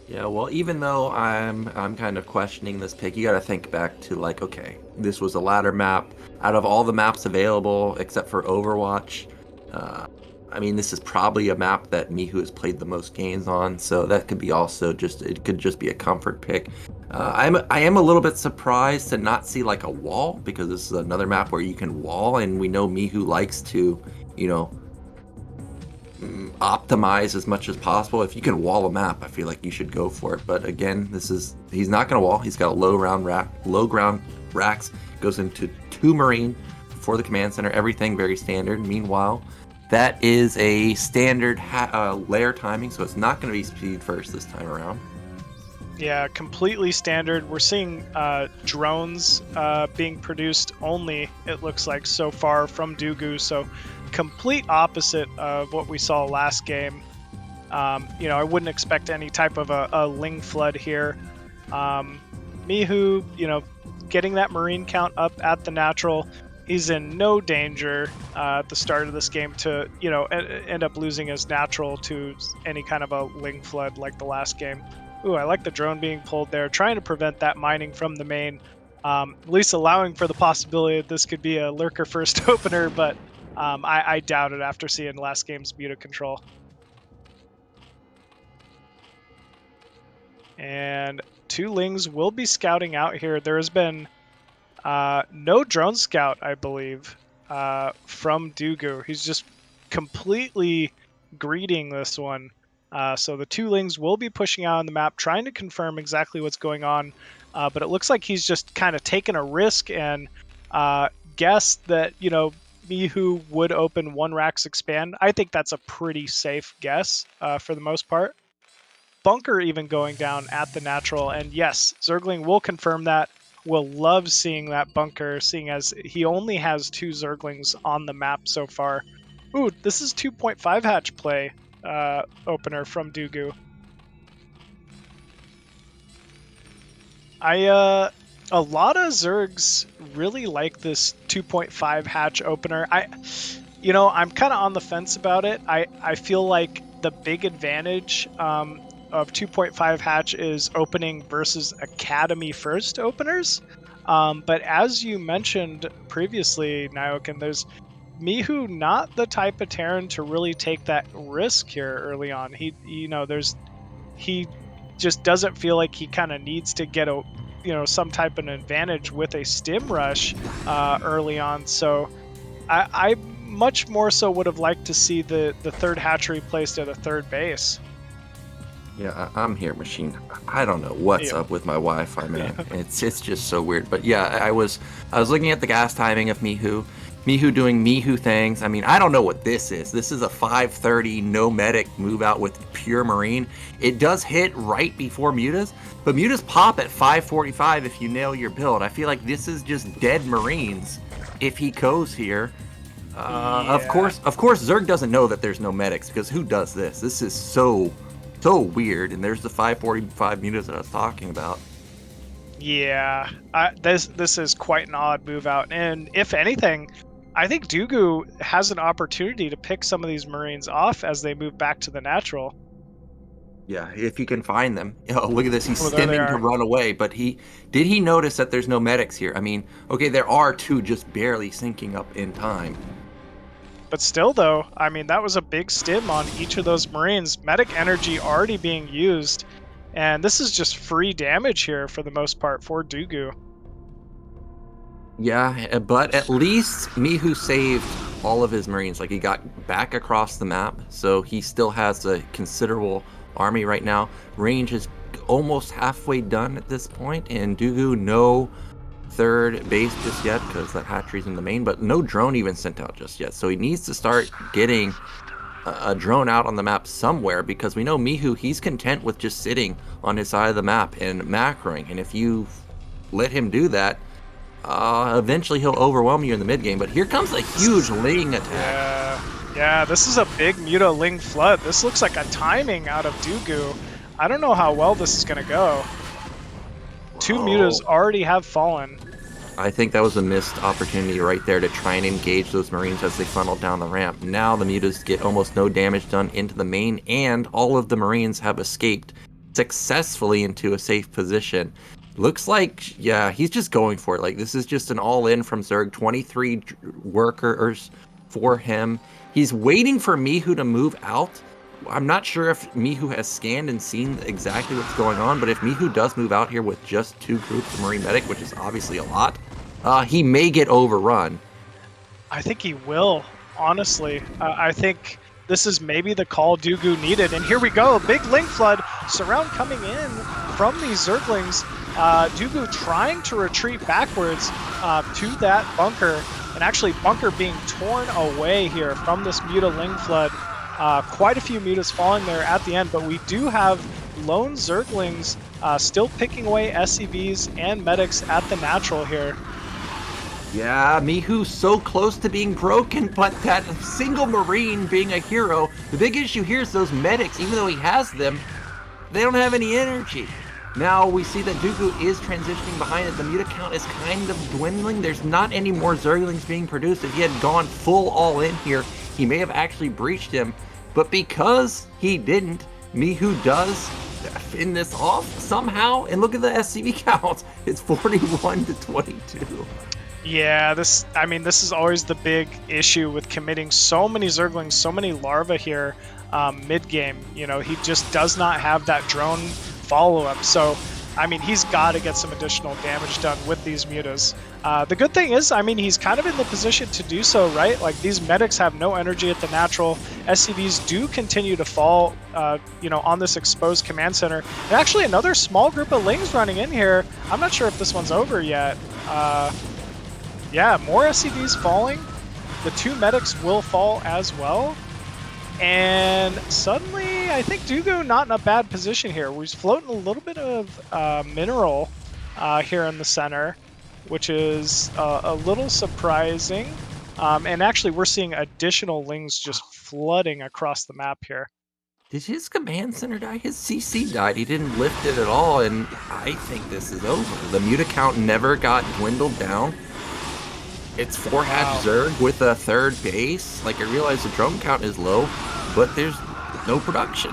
Speaker 3: Yeah, well, even though I'm kind of questioning this pick, you got to think back to, like, okay, this was a ladder map. Out of all the maps available, except for Overwatch, I mean, this is probably a map that Mihu has played the most games on, so that could be also it could just be a comfort pick. I am a little bit surprised to not see, like, a wall, because this is another map where you can wall, and we know Mihu likes to, you know, optimize as much as possible. If you can wall a map, I feel like you should go for it. But again, he's not going to wall. He's got a low ground racks, goes into 2 Marine for the command center, everything very standard. Meanwhile, that is a standard layer timing, so it's not going to be speed first this time around.
Speaker 2: Yeah, completely standard. We're seeing drones being produced only, it looks like, so far from DuGu, so complete opposite of what we saw last game. You know, I wouldn't expect any type of a Ling flood here. Mihu, you know, getting that Marine count up at the natural. He's in no danger at the start of this game to, you know, end up losing his natural to any kind of a Ling flood like the last game. Ooh, I like the drone being pulled there, trying to prevent that mining from the main, at least allowing for the possibility that this could be a lurker first opener, but I doubt it after seeing last game's Muta control. And 2 Lings will be scouting out here. There has been no drone scout, I believe, from DuGu. He's just completely greeting this one. So the 2 Lings will be pushing out on the map, trying to confirm exactly what's going on. But it looks like he's just kind of taken a risk and guessed that, you know, Mihu would open 1 Rax expand. I think that's a pretty safe guess for the most part. Bunker even going down at the natural, and yes, Zergling will confirm that. Will love seeing that bunker, seeing as he only has 2 Zerglings on the map so far. Ooh, this is 2.5 hatch play opener from DuGu. A lot of Zergs really like this 2.5 hatch opener. You know, I'm kind of on the fence about it. I feel like the big advantage of 2.5 hatch is opening versus Academy first openers. But as you mentioned previously, Nyokin, there's Mihu not the type of Terran to really take that risk here early on. He just doesn't feel like he kind of needs to get some type of an advantage with a stim rush early on. So I much more so would have liked to see the 3rd hatchery placed at a 3rd base.
Speaker 3: Yeah, I'm here, Machine. I don't know what's up with my Wi-Fi, man. It's just so weird. But yeah, I was looking at the gas timing of Mihu doing Mihu things. I mean, I don't know what this is. This is a 5:30 no medic move out with pure Marine. It does hit right before Mutas, but Mutas pop at 5:45 if you nail your build. I feel like this is just dead Marines if he goes here. Of course, Zerg doesn't know that there's no medics, because who does this? This is so weird. And there's the 5:45 Mutas that I was talking about.
Speaker 2: Yeah, this is quite an odd move out, and if anything, I think DuGu has an opportunity to pick some of these Marines off as they move back to the natural.
Speaker 3: Yeah, if he can find them. Oh, look at this. He's stimming to run away, but did he notice that there's no medics here? I mean, okay, there are 2 just barely syncing up in time.
Speaker 2: But still, though, I mean, that was a big stim on each of those Marines. Medic energy already being used. And this is just free damage here for the most part for DuGu.
Speaker 3: Yeah, but at least Mihu saved all of his Marines. Like, he got back across the map, so he still has a considerable army right now. Range is almost halfway done at this point, and DuGu, no third base just yet, because that hatchery's in the main, but no drone even sent out just yet. So he needs to start getting a drone out on the map somewhere, because we know Mihu, he's content with just sitting on his side of the map and macroing, and if you let him do that, eventually he'll overwhelm you in the mid game. But here comes a huge Ling attack.
Speaker 2: Yeah, this is a big Muta Ling flood. This looks like a timing out of DuGu. I don't know how well this is going to go. Two Mutas already have fallen.
Speaker 3: I think that was a missed opportunity right there to try and engage those Marines as they funneled down the ramp. Now the Mutas get almost no damage done into the main, and all of the Marines have escaped successfully into a safe position. Looks like, yeah, he's just going for it. Like, this is just an all-in from Zerg. 23 workers for him. He's waiting for Mihu to move out. I'm not sure if Mihu has scanned and seen exactly what's going on, but if Mihu does move out here with just 2 groups of Marine Medic, which is obviously a lot, he may get overrun.
Speaker 2: I think he will, honestly. I think this is maybe the call DuGu needed. And here we go, big Ling flood. Surround coming in from these Zerglings. DuGu trying to retreat backwards to that bunker, and actually bunker being torn away here from this Muta Ling flood. Quite a few Mutas falling there at the end, but we do have lone Zerglings still picking away SCVs and medics at the natural here.
Speaker 3: Yeah, Mihu's so close to being broken, but that single Marine being a hero, the big issue here is those medics, even though he has them, they don't have any energy. Now we see that DuGu is transitioning behind it. The Muta count is kind of dwindling. There's not any more Zerglings being produced. If he had gone full all in here, he may have actually breached him. But because he didn't, Mihu does fend this off somehow. And look at the SCV count. It's 41 to 22.
Speaker 2: Yeah, this is always the big issue with committing so many Zerglings, so many larvae here mid-game. You know, he just does not have that drone follow-up. So, I mean, he's got to get some additional damage done with these Mutas. The good thing is, I mean, he's kind of in the position to do so, right? Like, these medics have no energy at the natural. SCVs do continue to fall, you know, on this exposed command center. And actually, another small group of Lings running in here. I'm not sure if this one's over yet. Yeah, more SCVs falling. The 2 medics will fall as well. And suddenly, I think DuGu not in a bad position here. We're floating a little bit of mineral here in the center, which is a little surprising. And actually, we're seeing additional Lings just flooding across the map here.
Speaker 3: Did his command center die? His CC died. He didn't lift it at all, and I think this is over. The Muta count never got dwindled down. It's 4 hatch Zerg with a 3rd base. Like, I realize the drone count is low, but there's no production.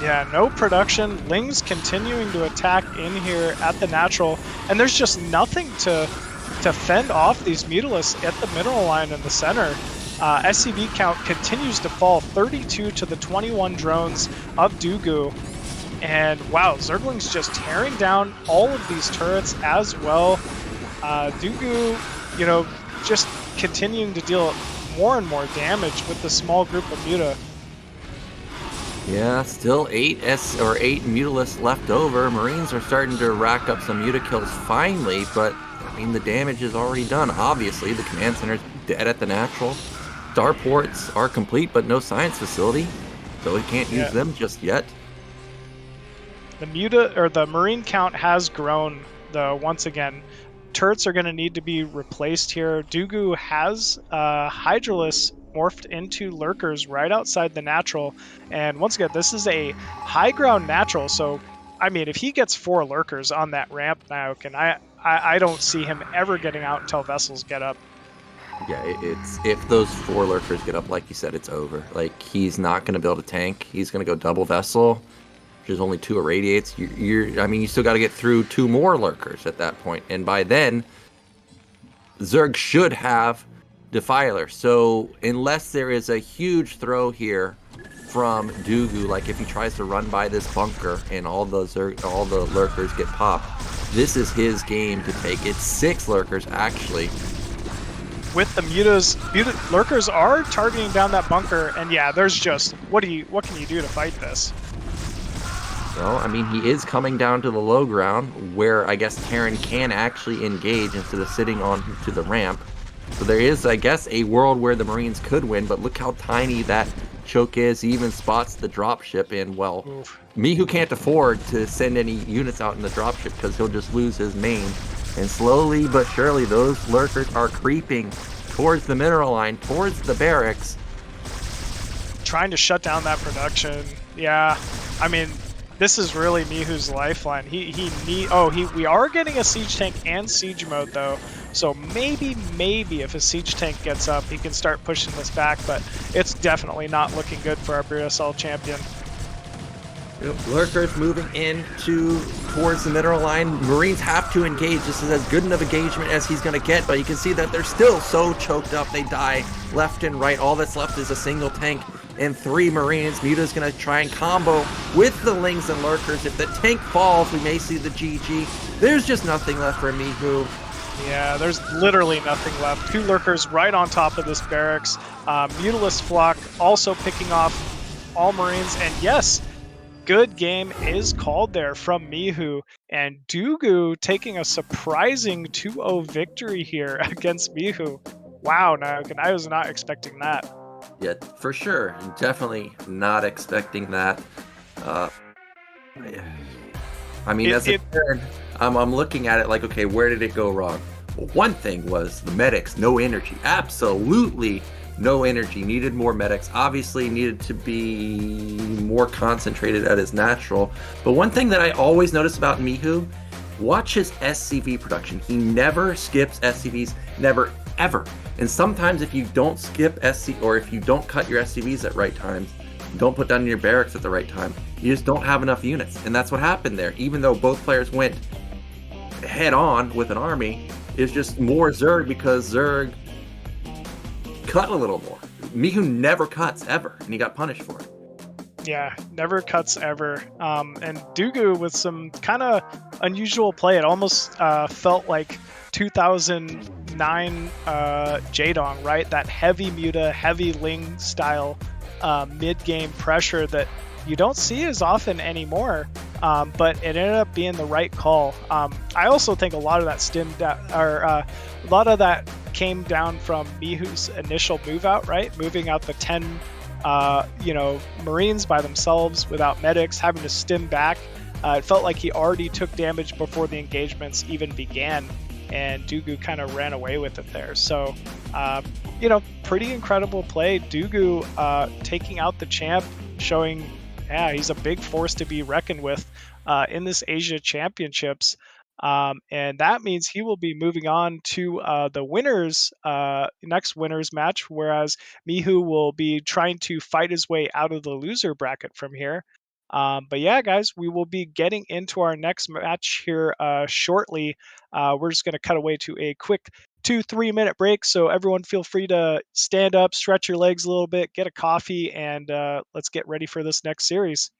Speaker 2: Yeah, no production. Lings continuing to attack in here at the natural, and there's just nothing to fend off these Mutalisks at the mineral line in the center. SCV count continues to fall, 32 to the 21 drones of DuGu. And wow, Zergling's just tearing down all of these turrets as well. DuGu, you know, just continuing to deal more and more damage with the small group of Muta.
Speaker 3: Yeah, still 8 Mutalisks left over. Marines are starting to rack up some Muta kills finally, but I mean, the damage is already done. Obviously, the command center's dead at the natural. Starports are complete, but no science facility, so we can't use them just yet.
Speaker 2: The the Marine count has grown, though, once again. Turrets are going to need to be replaced here. DuGu has Hydralisk morphed into lurkers right outside the natural. And once again, this is a high ground natural. So, I mean, if he gets 4 lurkers on that ramp now, I don't see him ever getting out until vessels get up.
Speaker 3: Yeah, it's if those 4 lurkers get up, like you said, it's over. Like, he's not going to build a tank. He's going to go double vessel. There's only 2 irradiates. I mean, you still got to get through 2 more lurkers at that point. And by then, Zerg should have Defiler. So unless there is a huge throw here from DuGu, like if he tries to run by this bunker and all the lurkers get popped, this is his game to take. It's 6 lurkers actually.
Speaker 2: With the mutas, lurkers are targeting down that bunker, and yeah, there's just what can you do to fight this?
Speaker 3: Well, I mean, he is coming down to the low ground where I guess Terran can actually engage instead of sitting on to the ramp. So there is, I guess, a world where the Marines could win, but look how tiny that choke is. He even spots the dropship, and well, Mihu can't afford to send any units out in the dropship because he'll just lose his main. And slowly but surely, those lurkers are creeping towards the mineral line, towards the barracks.
Speaker 2: Trying to shut down that production. Yeah, I mean, this is really Mihu's lifeline. We are getting a siege tank and siege mode though. So maybe if a siege tank gets up, he can start pushing this back, but it's definitely not looking good for our BSL champion.
Speaker 3: Lurkers moving towards the mineral line. Marines have to engage. This is as good of engagement as he's going to get, but you can see that they're still so choked up. They die left and right. All that's left is a single tank and 3 Marines. Muta's going to try and combo with the Lings and Lurkers. If the tank falls, we may see the GG. There's just nothing left for Mihu.
Speaker 2: Yeah, there's literally nothing left. 2 lurkers right on top of this barracks. Mutalist Flock also picking off all Marines. And yes, good game is called there from Mihu. And DuGu taking a surprising 2-0 victory here against Mihu. Wow, I was not expecting that.
Speaker 3: Yeah, for sure. Definitely not expecting that. I mean, as a Terran, I'm looking at it like, okay, where did it go wrong? Well, one thing was the medics, no energy. Absolutely no energy. Needed more medics. Obviously needed to be more concentrated at his natural. But one thing that I always notice about Mihu, watch his SCV production. He never skips SCVs, never, ever. And sometimes if you don't skip SC, or if you don't cut your SCVs at right times, don't put down your barracks at the right time, you just don't have enough units. And that's what happened there. Even though both players went head on with an army, it's just more Zerg because Zerg cut a little more. Mihu never cuts ever, and he got punished for it.
Speaker 2: Yeah, never cuts ever. And DuGu with some kind of unusual play. It almost felt like 2009 Jaedong, right? That heavy muta, heavy Ling style mid-game pressure that you don't see as often anymore. But it ended up being the right call. I also think a lot of that a lot of that came down from Mihu's initial move out, right? Moving out the 10 Marines by themselves without medics, having to stim back. It felt like he already took damage before the engagements even began, and DuGu kind of ran away with it there. So, pretty incredible play. DuGu taking out the champ, showing, he's a big force to be reckoned with in this Asia Championships. And that means he will be moving on to the next winners match, whereas Mihu will be trying to fight his way out of the loser bracket from here. But yeah, guys, we will be getting into our next match here shortly. We're just going to cut away to a quick 2-3 minute break. So everyone feel free to stand up, stretch your legs a little bit, get a coffee, and let's get ready for this next series.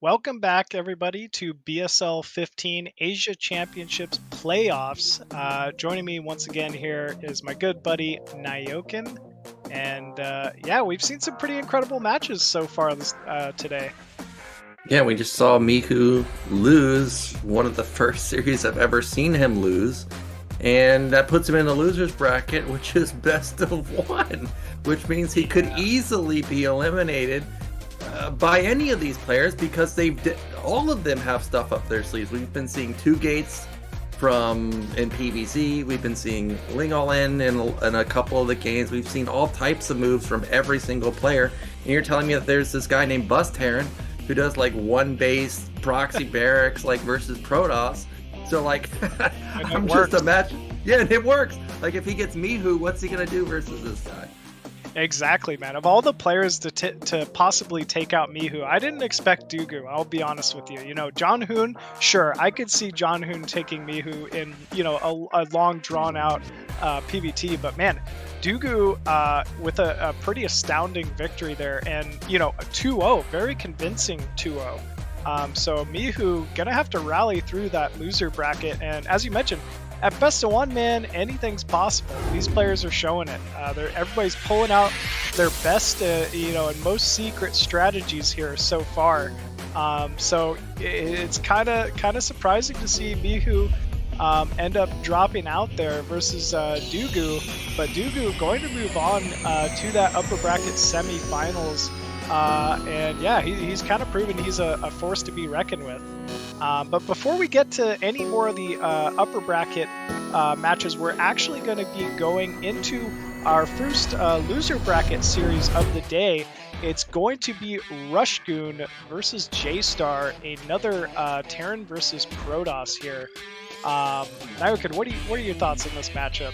Speaker 2: Welcome back, everybody, to BSL15 Asia Championships playoffs. Joining me once again here is my good buddy Nyokin, and yeah, we've seen some pretty incredible matches so far today.
Speaker 3: Yeah, we just saw Mihu lose one of the first series I've ever seen him lose, and that puts him in the losers bracket, which is best of one, which means he could easily be eliminated by any of these players because all of them have stuff up their sleeves. We've been seeing two gates in PVZ. We've been seeing Ling All in a couple of the games. We've seen all types of moves from every single player. And you're telling me that there's this guy named Heron who does like one base proxy barracks like versus Protoss. So like, I'm just imagining. Yeah, and it works. Like if he gets Mihu, what's he gonna do versus this guy?
Speaker 2: Exactly, man. Of all the players to possibly take out Mihu, I didn't expect DuGu. I'll be honest with you. You know, Zhanhun, sure, I could see Zhanhun taking Mihu in, you know, a long drawn out PVT, but man, DuGu with a pretty astounding victory there, and you know, a 2-0, very convincing 2-0. So Mihu gonna have to rally through that loser bracket, and as you mentioned, at best of one, man, anything's possible. These players are showing it. Everybody's pulling out their best, you know, and most secret strategies here so far. So it's kind of surprising to see Mihu end up dropping out there versus DuGu, but DuGu going to move on to that upper bracket semifinals. And yeah, he's kind of proven he's a force to be reckoned with. But before we get to any more of the upper bracket matches, we're actually going to be going into our first loser bracket series of the day. It's going to be Rushgoon versus JayStar, another Terran versus Protoss here. Nyokin, what are your thoughts on this matchup?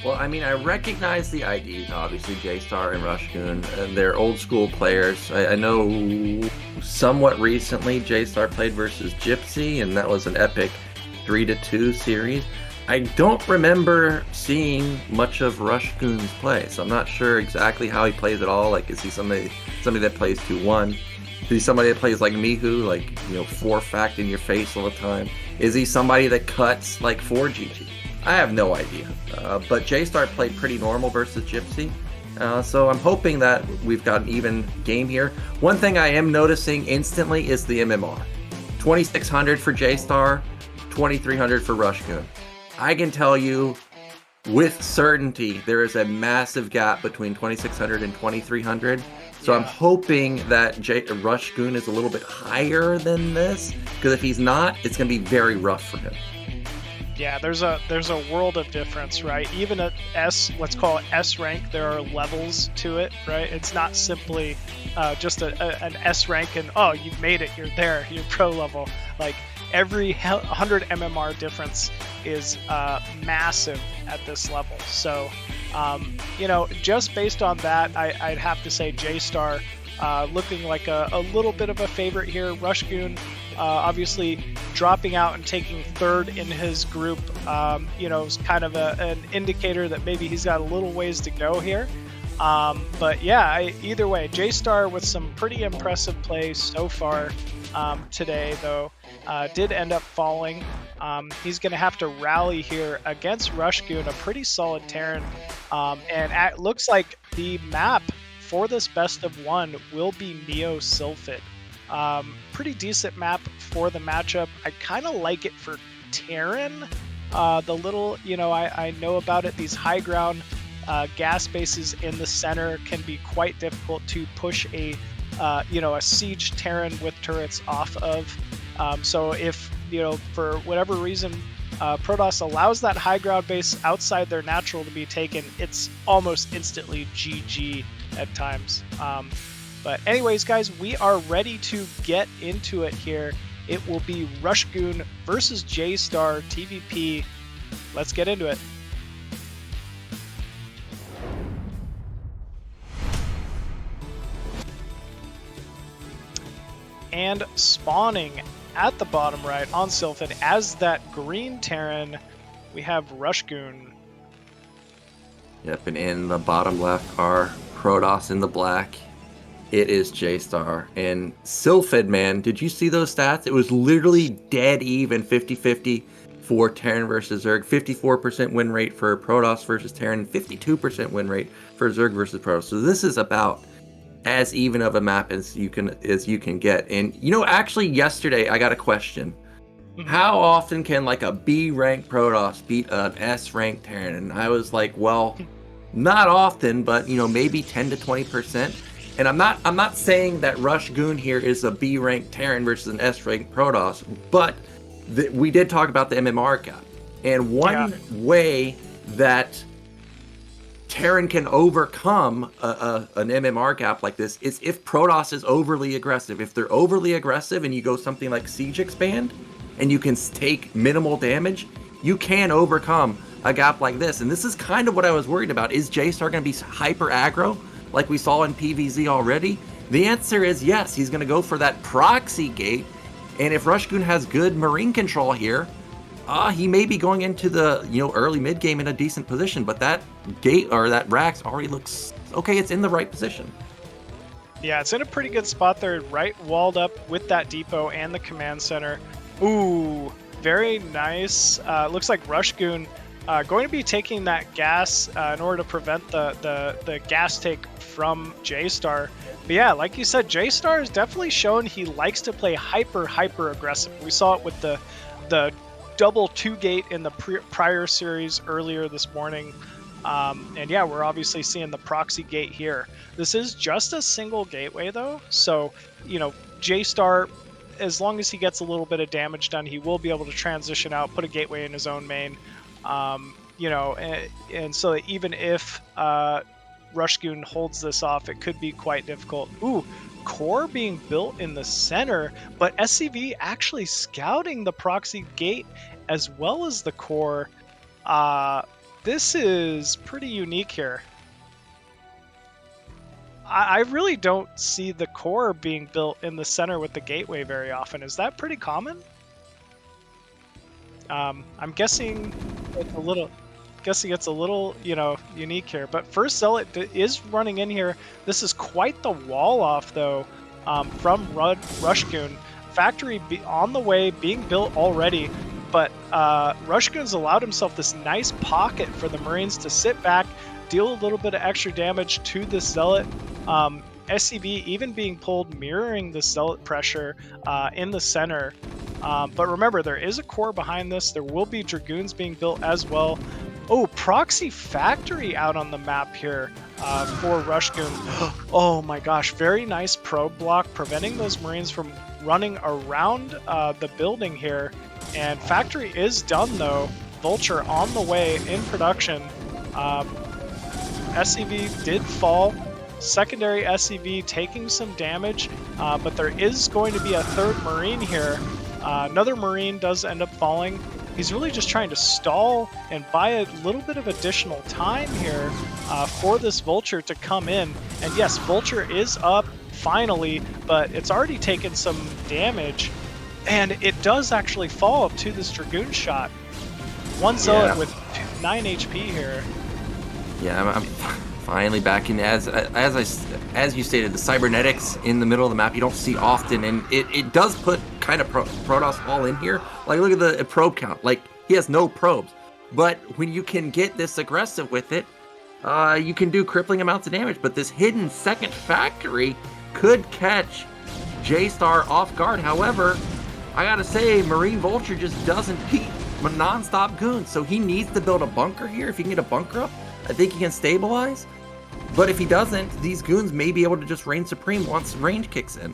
Speaker 3: Well, I mean, I recognize the IDs, obviously, JayStar and Rushgoon, and they're old school players. I know somewhat recently JayStar played versus Gypsy, and that was an epic 3-2 series. I don't remember seeing much of Rushgoon's play, so I'm not sure exactly how he plays at all. Like, is he somebody that plays 2-1? Is he somebody that plays like Mihu, like, you know, 4-fact in your face all the time? Is he somebody that cuts like 4GG? I have no idea, but JayStar played pretty normal versus Gypsy, so I'm hoping that we've got an even game here. One thing I am noticing instantly is the MMR. 2600 for JayStar, 2300 for Rushgoon. I can tell you with certainty there is a massive gap between 2600 and 2300, so I'm hoping that Rushgoon is a little bit higher than this, because if he's not, it's going to be very rough for him.
Speaker 2: Yeah, there's a world of difference, right? Even at let's call it S rank, there are levels to it, right? It's not simply just an S rank and, oh, you've made it, you're there, you're pro level. Like, every 100 MMR difference is massive at this level. So, you know, just based on that, I'd have to say JayStar looking like a little bit of a favorite here. Rushgoon obviously dropping out and taking third in his group, you know, is kind of an indicator that maybe he's got a little ways to go here. But yeah, either way, JayStar with some pretty impressive plays so far today, though, did end up falling. He's going to have to rally here against Rushgoon, a pretty solid Terran, and it looks like the map for this best of one will be Neo Sylphid. Pretty decent map for the matchup. I kind of like it for Terran. The little, you know, I know about it. These high ground gas bases in the center can be quite difficult to push a siege Terran with turrets off of. So if, you know, for whatever reason, Protoss allows that high ground base outside their natural to be taken, it's almost instantly GG at times. But anyways, guys, we are ready to get into it here. It will be Rushgoon versus JayStar TVP. Let's get into it. And spawning at the bottom right on Sylphid as that green Terran, we have Rushgoon.
Speaker 3: Yep, and in the bottom left are Protoss in the black. It is JayStar. And Sylphid, man, did you see those stats? It was literally dead even 50-50 for Terran versus Zerg. 54% win rate for Protoss versus Terran. 52% win rate for Zerg versus Protoss. So this is about as even of a map as you can get. And actually yesterday I got a question. How often can like a B rank Protoss beat an S rank Terran? And I was like, well, not often, but maybe 10 to 20%. And I'm not saying that Rush Goon here is a B rank Terran versus an S rank Protoss, but we did talk about the MMR gap. And one way that Terran can overcome an MMR gap like this is if Protoss is overly aggressive. If they're overly aggressive and you go something like Siege Expand and you can take minimal damage, you can overcome a gap like this. And this is kind of what I was worried about. Is JayStar going to be hyper aggro like we saw in PvZ already? The answer is yes. He's going to go for that proxy gate. And if Rushgoon has good Marine control here, he may be going into the early mid game in a decent position, but that gate or that Rax already looks okay. It's in the right position.
Speaker 2: Yeah, it's in a pretty good spot there, right walled up with that depot and the command center. Ooh, very nice. Looks like Rushgoon going to be taking that gas in order to prevent the gas take from JayStar. But yeah, like you said, JayStar has definitely shown he likes to play hyper aggressive. We saw it with the double 2-gate in the prior series earlier this morning. And yeah, we're obviously seeing the proxy gate here. This is just a single gateway though. So, JayStar, as long as he gets a little bit of damage done, he will be able to transition out, put a gateway in his own main. And so that even if Rushgoon holds this off, it could be quite difficult. Ooh, core being built in the center, but SCV actually scouting the proxy gate as well as the core. This is pretty unique here. I really don't see the core being built in the center with the gateway very often. Is that pretty common? I'm guessing it's a little, unique here. But first Zealot is running in here. This is quite the wall off though, from Rushgoon. Factory on the way, being built already. But Rushgoon's allowed himself this nice pocket for the Marines to sit back, deal a little bit of extra damage to this Zealot. SCV even being pulled, mirroring the Zealot pressure in the center. But remember, there is a core behind this. There will be Dragoons being built as well. Oh, Proxy Factory out on the map here for Rushgoon. Oh my gosh, very nice probe block, preventing those Marines from running around the building here. And Factory is done though. Vulture on the way in production. SCV did fall. Secondary SCV taking some damage, but there is going to be a third Marine here. Another Marine does end up falling. He's really just trying to stall and buy a little bit of additional time here for this Vulture to come in. And yes, Vulture is up finally, but it's already taken some damage. And it does actually fall to this Dragoon shot. One Zealot with 9 HP here.
Speaker 3: Yeah, I'm finally back in. As you stated, the cybernetics in the middle of the map you don't see often, and it does put kind of Protoss all in here. Like, look at the probe count. Like, he has no probes, but when you can get this aggressive with it, you can do crippling amounts of damage. But this hidden second factory could catch JayStar off guard. However, I gotta say, Marine Vulture just doesn't beat non-stop goons, so he needs to build a bunker here. If he can get a bunker up, I think he can stabilize. But if he doesn't, these goons may be able to just reign supreme once range kicks in.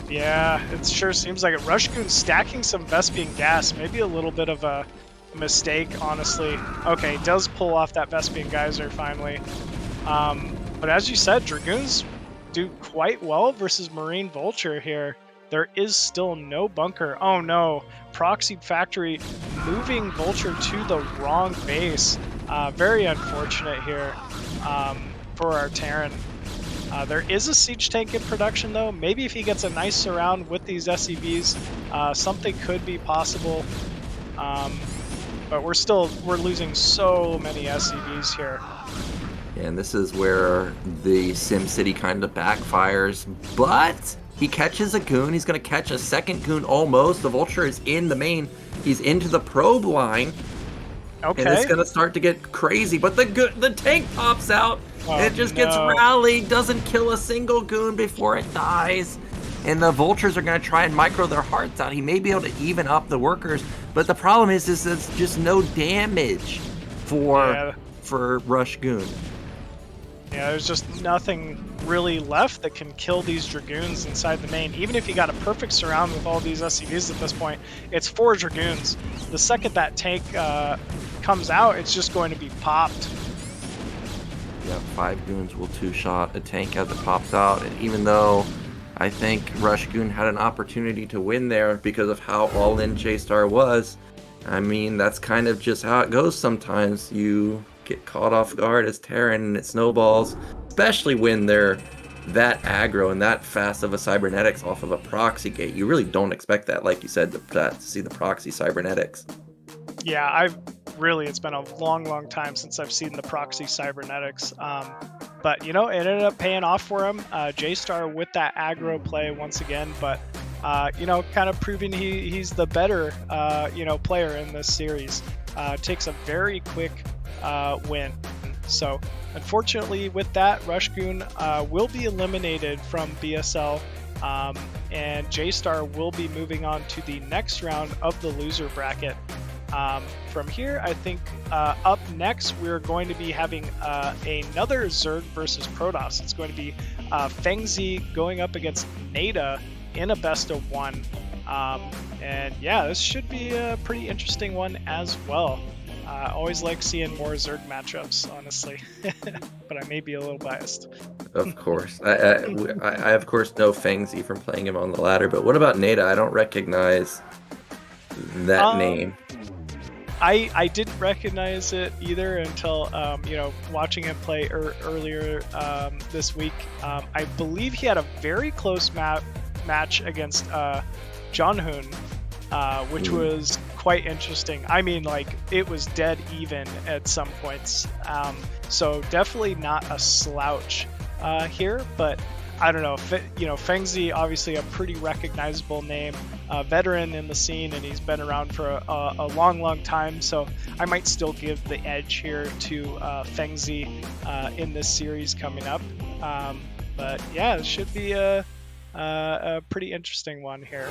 Speaker 2: Yeah, it sure seems like it. Rushgoon stacking some Vespian gas, maybe a little bit of a mistake, honestly. Okay, does pull off that Vespian geyser finally. But as you said, Dragoons do quite well versus Marine Vulture here. There is still no bunker. Oh no, Proxy Factory moving Vulture to the wrong base. Very unfortunate here for our Terran. There is a siege tank in production though. Maybe if he gets a nice surround with these SCVs, something could be possible. But we're losing so many SCVs here.
Speaker 3: And this is where the SimCity kind of backfires, but he catches a goon. He's going to catch a second goon almost. The Vulture is in the main. He's into the probe line.
Speaker 2: Okay.
Speaker 3: And it's going to start to get crazy, but the tank pops out.
Speaker 2: Oh,
Speaker 3: it just gets rallied, doesn't kill a single goon before it dies. And the Vultures are going to try and micro their hearts out. He may be able to even up the workers, but the problem is there's just no damage for Rush Goon.
Speaker 2: Yeah, there's just nothing really left that can kill these Dragoons inside the main. Even if you got a perfect surround with all these SCVs at this point, it's 4 Dragoons. The second that tank comes out, it's just going to be popped.
Speaker 3: Yeah, 5 goons will 2-shot a tank as it pops out, and even though I think Rush Goon had an opportunity to win there because of how all-in JayStar was, I mean, that's kind of just how it goes sometimes. You get caught off guard as Terran and it snowballs, especially when they're that aggro and that fast of a cybernetics off of a proxy gate. You really don't expect that, like you said, to see the proxy cybernetics.
Speaker 2: Yeah, it's been a long time since I've seen the proxy cybernetics. But, you know, it ended up paying off for him. JayStar with that aggro play once again, but, you know, kind of proving he's the better, you know, player in this series. Takes a very quick win. So, unfortunately, with that, Rush Goon will be eliminated from BSL, and JayStar will be moving on to the next round of the loser bracket. From here, I think up next we're going to be having another Zerg versus Protoss. It's going to be Fengzi going up against Nada in a best of 1. And yeah, this should be a pretty interesting one as well. Always like seeing more Zerg matchups, honestly, but I may be a little biased.
Speaker 3: Of course. I of course know Fengzi from playing him on the ladder, but what about Nada? I don't recognize that name.
Speaker 2: I didn't recognize it either until you know, watching him play earlier this week. I believe he had a very close match against Zhanhun, which was quite interesting. I mean, like, it was dead even at some points. So definitely not a slouch here, but I don't know. You know, Fengzi, obviously a pretty recognizable name, veteran in the scene, and he's been around for a long time. So I might still give the edge here to Fengzi in this series coming up. But yeah, it should be a pretty interesting one here.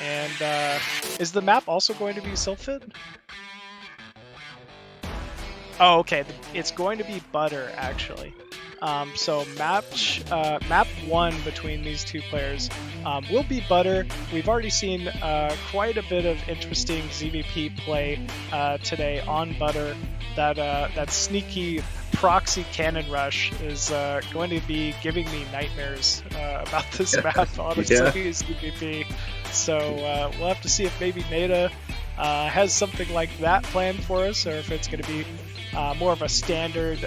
Speaker 2: And is the map also going to be Sylphid? Oh, okay. It's going to be Butter, actually. So map 1 between these two players will be Butter. We've already seen quite a bit of interesting ZVP play today on Butter. That sneaky proxy cannon rush is going to be giving me nightmares about this map, honestly. ZVP. So we'll have to see if maybe Nada has something like that planned for us, or if it's going to be more of a standard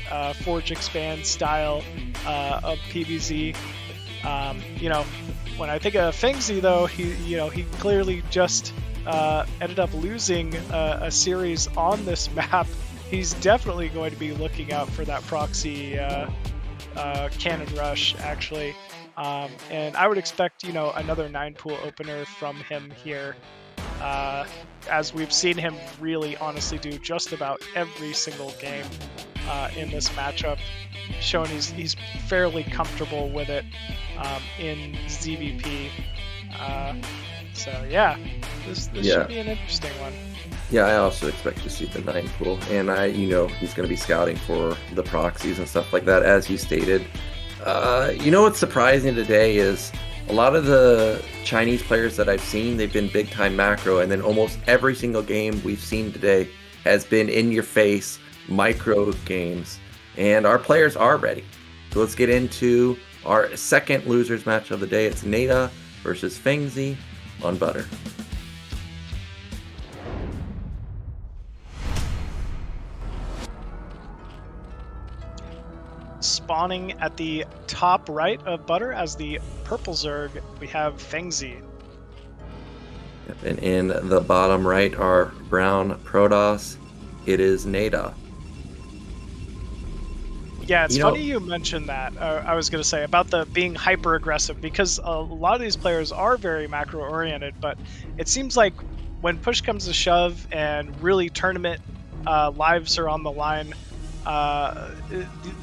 Speaker 2: Forge Expand style of PvZ. You know, when I think of Fengzi, though, he clearly just ended up losing a series on this map. He's definitely going to be looking out for that proxy cannon rush, actually. And I would expect, you know, another 9-pool opener from him here. As we've seen him really honestly do just about every single game in this matchup, showing he's fairly comfortable with it in ZVP. So yeah, this should be an interesting one.
Speaker 3: Yeah, I also expect to see the 9-pool, and he's going to be scouting for the proxies and stuff like that, as you stated. You know what's surprising today is a lot of the Chinese players that I've seen, they've been big-time macro, and then almost every single game we've seen today has been in-your-face micro games, and our players are ready. So let's get into our second losers match of the day. It's Nada versus Fengzi on Butter.
Speaker 2: Spawning at the top right of Butter as the purple Zerg, we have Fengzi.
Speaker 3: And in the bottom right are brown Protoss. It is Nada.
Speaker 2: Yeah, it's
Speaker 3: You know,
Speaker 2: funny you mentioned that. I was going to say about the being hyper aggressive because a lot of these players are very macro oriented, but it seems like when push comes to shove and really tournament lives are on the line,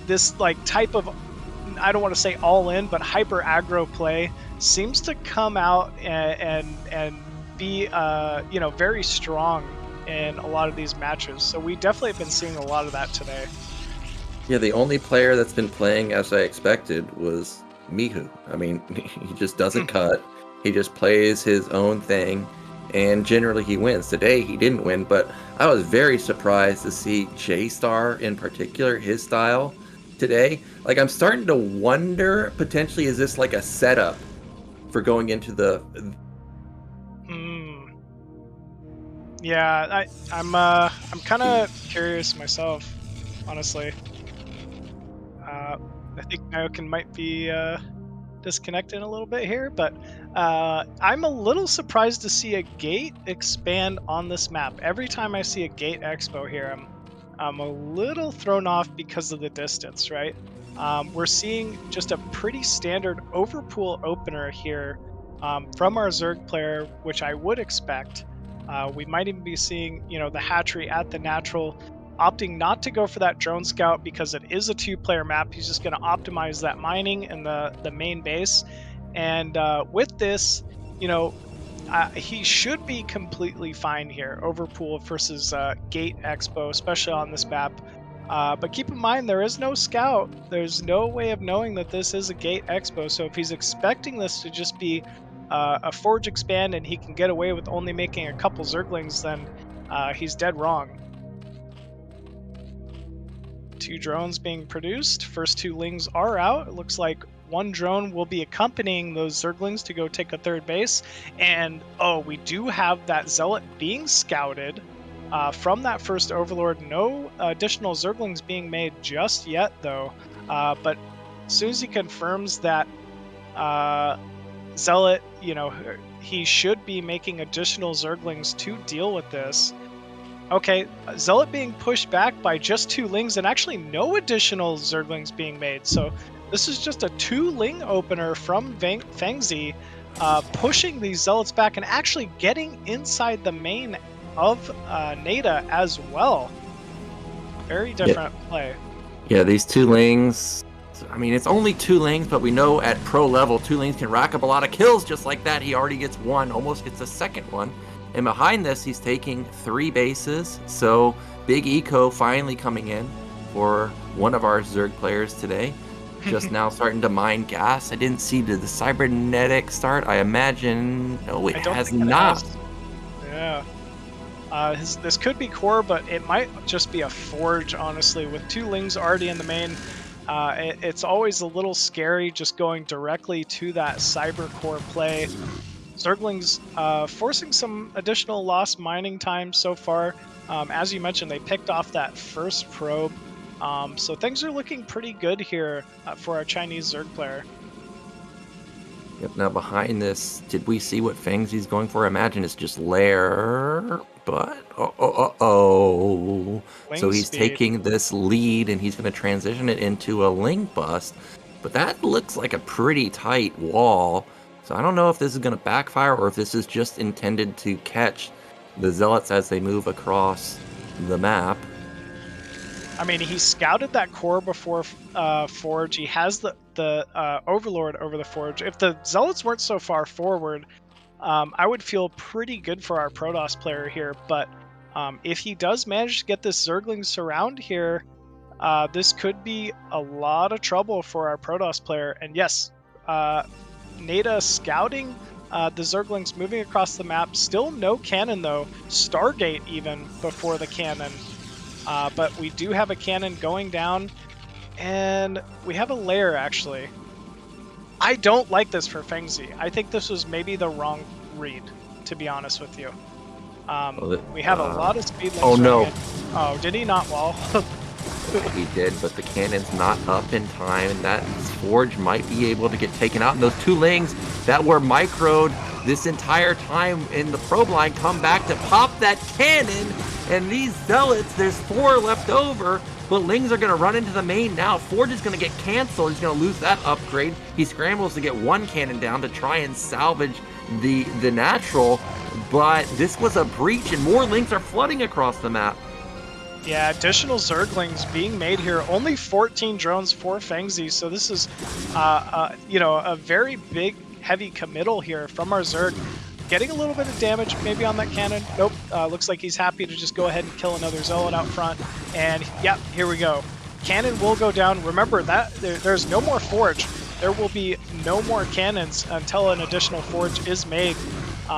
Speaker 2: this like type of, I don't want to say all in, but hyper aggro play seems to come out and be very strong in a lot of these matches. So we definitely have been seeing a lot of that today.
Speaker 3: yeah, the only player that's been playing as I expected was Mihu. I mean, he just doesn't cut. He just plays his own thing, and generally he wins. Today he didn't win, but I was very surprised to see JayStar in particular, his style today. Like, I'm starting to wonder, potentially, is this like a setup for going into the...
Speaker 2: Mm. Yeah, I'm kind of curious myself, honestly. I think Naokin might be disconnected a little bit here, but I'm a little surprised to see a gate expand on this map. Every time I see a gate expo here, I'm a little thrown off because of the distance, right? We're seeing just a pretty standard overpool opener here from our Zerg player, which I would expect. We might even be seeing, the hatchery at the natural, opting not to go for that drone scout because it is a two-player map. He's just going to optimize that mining in the main base, and with this, he should be completely fine here. Overpool versus Gate Expo, especially on this map. But keep in mind, there is no scout. There's no way of knowing that this is a Gate Expo. So if he's expecting this to just be a Forge expand and he can get away with only making a couple Zerglings, then he's dead wrong. 2 drones being produced. First 2 lings are out. It looks like 1 drone will be accompanying those Zerglings to go take a third base. And, we do have that Zealot being scouted from that first Overlord. No additional Zerglings being made just yet, though. But as soon as he confirms that Zealot, he should be making additional Zerglings to deal with this. Okay, Zealot being pushed back by just 2 lings and actually no additional Zerglings being made. So this is just a 2-ling opener from Fengzi, pushing these Zealots back and actually getting inside the main of Nada as well. Very different play.
Speaker 3: Yeah, these 2 lings... I mean, it's only 2 lings, but we know at pro level, 2 lings can rack up a lot of kills just like that. He already gets 1, almost gets a second one. And behind this, he's taking 3 bases. So big eco finally coming in for one of our Zerg players today. Just now starting to mine gas. I didn't see the cybernetic start. I imagine... No, it has not.
Speaker 2: Yeah. This could be core, but it might just be a forge, honestly. With 2 lings already in the main, it's always a little scary just going directly to that cyber core play. Zerglings forcing some additional lost mining time so far. As you mentioned, they picked off that first probe. So things are looking pretty good here for our Chinese Zerg player.
Speaker 3: Yep, now behind this, did we see what Fengzi's going for? I imagine it's just lair, but so he's taking this lead and he's going to transition it into a ling bust. But that looks like a pretty tight wall. So I don't know if this is going to backfire or if this is just intended to catch the Zealots as they move across the map.
Speaker 2: I mean, he scouted that core before Forge. He has the Overlord over the Forge. If the Zealots weren't so far forward, I would feel pretty good for our Protoss player here. But if he does manage to get this Zergling surround here, this could be a lot of trouble for our Protoss player. And yes, Nada scouting the Zerglings moving across the map. Still no cannon, though. Stargate even before the cannon. But we do have a cannon going down, and we have a lair, actually. I don't like this for Fengzi. I think this was maybe the wrong read, to be honest with you. We have a lot of speed.
Speaker 3: Oh, no.
Speaker 2: Oh, did he not wall?
Speaker 3: He did, but the cannon's not up in time, and that Forge might be able to get taken out. And those 2 lings that were microed this entire time in the probe line come back to pop that cannon. And these Zealots, there's 4 left over. but Lings are going to run into the main now. Forge is going to get canceled. He's going to lose that upgrade. He scrambles to get one cannon down to try and salvage the natural, but this was a breach, and more Lings are flooding across the map.
Speaker 2: Yeah, additional Zerglings being made here. Only 14 drones for Fengzi, so this is, you know, a very big, heavy committal here from our Zerg. Getting a little bit of damage maybe on that cannon. Nope, looks like he's happy to just go ahead and kill another Zealot out front. And yep, here we go. Cannon will go down. Remember that there's no more Forge. There will be no more cannons until an additional Forge is made.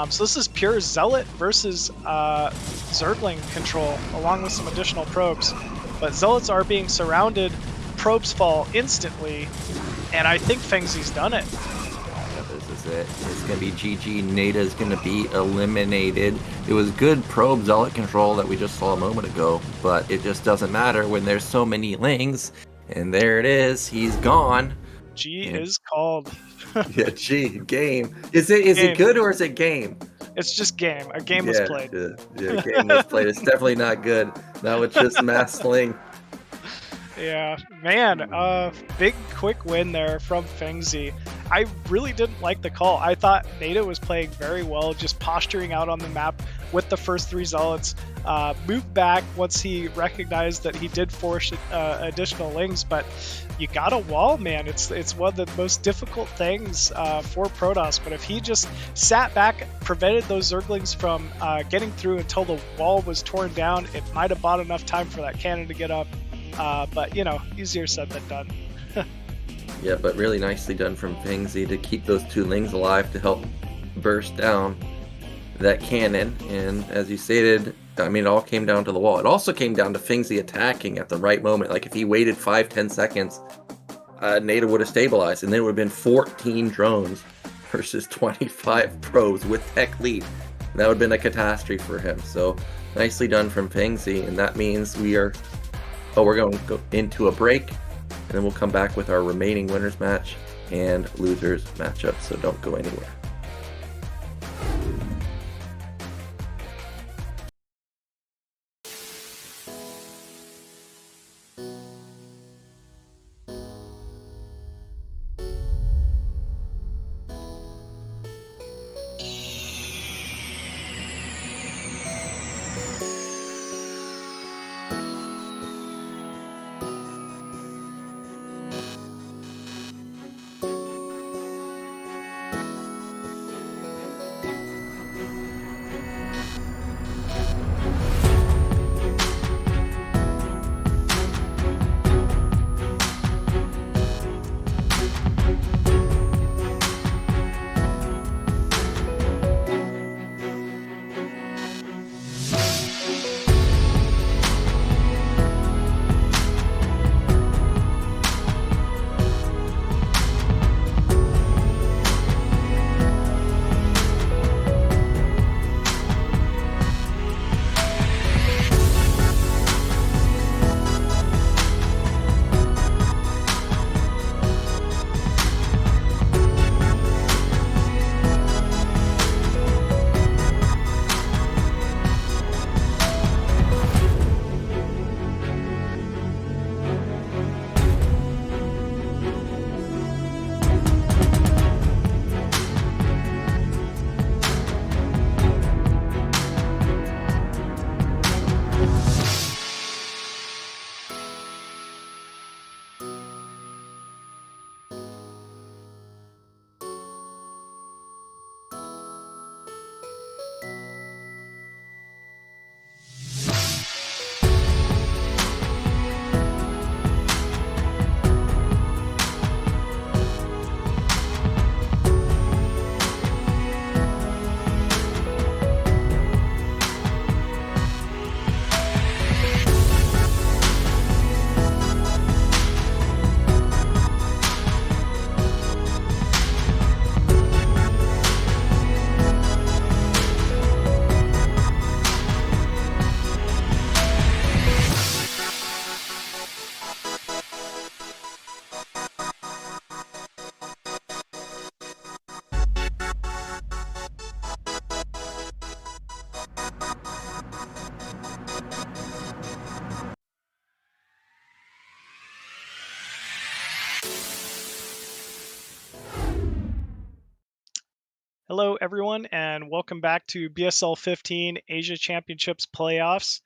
Speaker 2: So this is pure Zealot versus Zergling control, along with some additional probes. But Zealots are being surrounded. Probes fall instantly, and I think Fengzi's done it.
Speaker 3: This is it. It's going to be GG. Nada is going to be eliminated. It was good probe Zealot control that we just saw a moment ago, but it just doesn't matter when there's so many Lings. And there it is. He's gone.
Speaker 2: G is called.
Speaker 3: Yeah, G, game. Is it good or is it game?
Speaker 2: It's just game. A game was played.
Speaker 3: Yeah, game was played. It's definitely not good. Now it's just mass Ling.
Speaker 2: Yeah, man, big quick win there from Fengzi. I really didn't like the call. I thought Nada was playing very well, just posturing out on the map with the first 3 Zealots. Moved back once he recognized that he did force additional Lings, but you got a wall, man. It's one of the most difficult things for Protoss, but if he just sat back, prevented those Zerglings from getting through until the wall was torn down, it might have bought enough time for that cannon to get up. But, you know, easier said than done.
Speaker 3: Yeah, but really nicely done from Fengzi to keep those 2 Lings alive to help burst down that cannon. And as you stated, I mean, it all came down to the wall. It also came down to Fengzi attacking at the right moment. Like, if he waited 5-10 seconds, Nada would have stabilized, and then it would have been 14 drones versus 25 probes with tech lead. That would have been a catastrophe for him. So, nicely done from Fengzi, and that means we're going to go into a break, and then we'll come back with our remaining winners match and losers matchup, so don't go anywhere.
Speaker 2: Hello, everyone, and welcome back to BSL15 Asia Championships playoffs.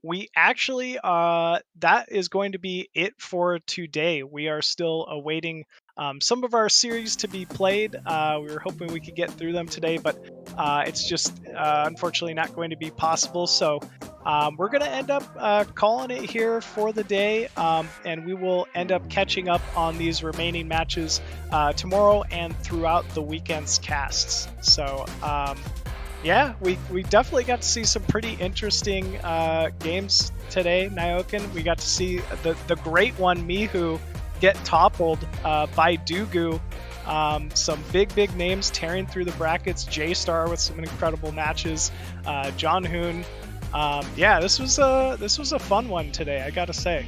Speaker 2: We actually, that is going to be it for today. We are still awaiting some of our series to be played. We were hoping we could get through them today, but it's just unfortunately not going to be possible. So we're going to end up calling it here for the day, and we will end up catching up on these remaining matches tomorrow and throughout the weekend's casts. So yeah, we definitely got to see some pretty interesting games today, Nyokin. We got to see the great one, Mihu, get toppled by DuGu. Some big names tearing through the brackets. JayStar with some incredible matches. Zhanhun. Yeah, this was a fun one today, I gotta say.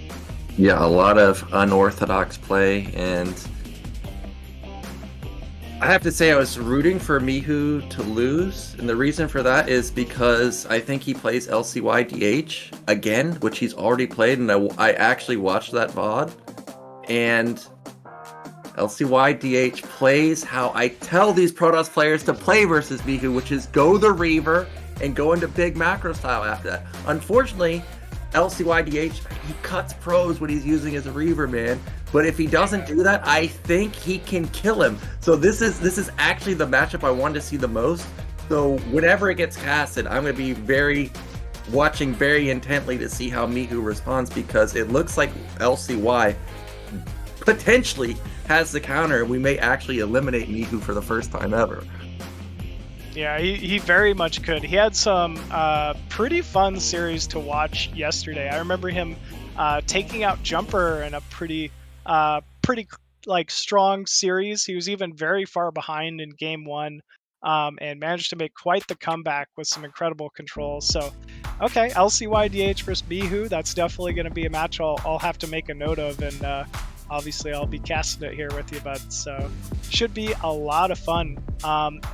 Speaker 3: Yeah, a lot of unorthodox play, and I have to say I was rooting for Mihu to lose, and the reason for that is because I think he plays LCYDH again, which he's already played, and I actually watched that VOD, and LCYDH plays how I tell these Protoss players to play versus Mihu, which is go the Reaver and go into big macro style after that. Unfortunately, LCYDH, he cuts pros when he's using his Reaver, man. But if he doesn't do that, I think he can kill him. So this is actually the matchup I wanted to see the most. So whenever it gets casted, I'm going to be watching very intently to see how Mihu responds, because it looks like LCY potentially has the counter, and we may actually eliminate Mihu for the first time ever.
Speaker 2: Yeah, he very much could. He had some pretty fun series to watch yesterday. I remember him taking out Jumper in a pretty like strong series. He was even very far behind in game one, and managed to make quite the comeback with some incredible control. So, okay, LCYDH versus Mihu. That's definitely going to be a match I'll have to make a note of, and obviously I'll be casting it here with you, bud. So should be a lot of fun.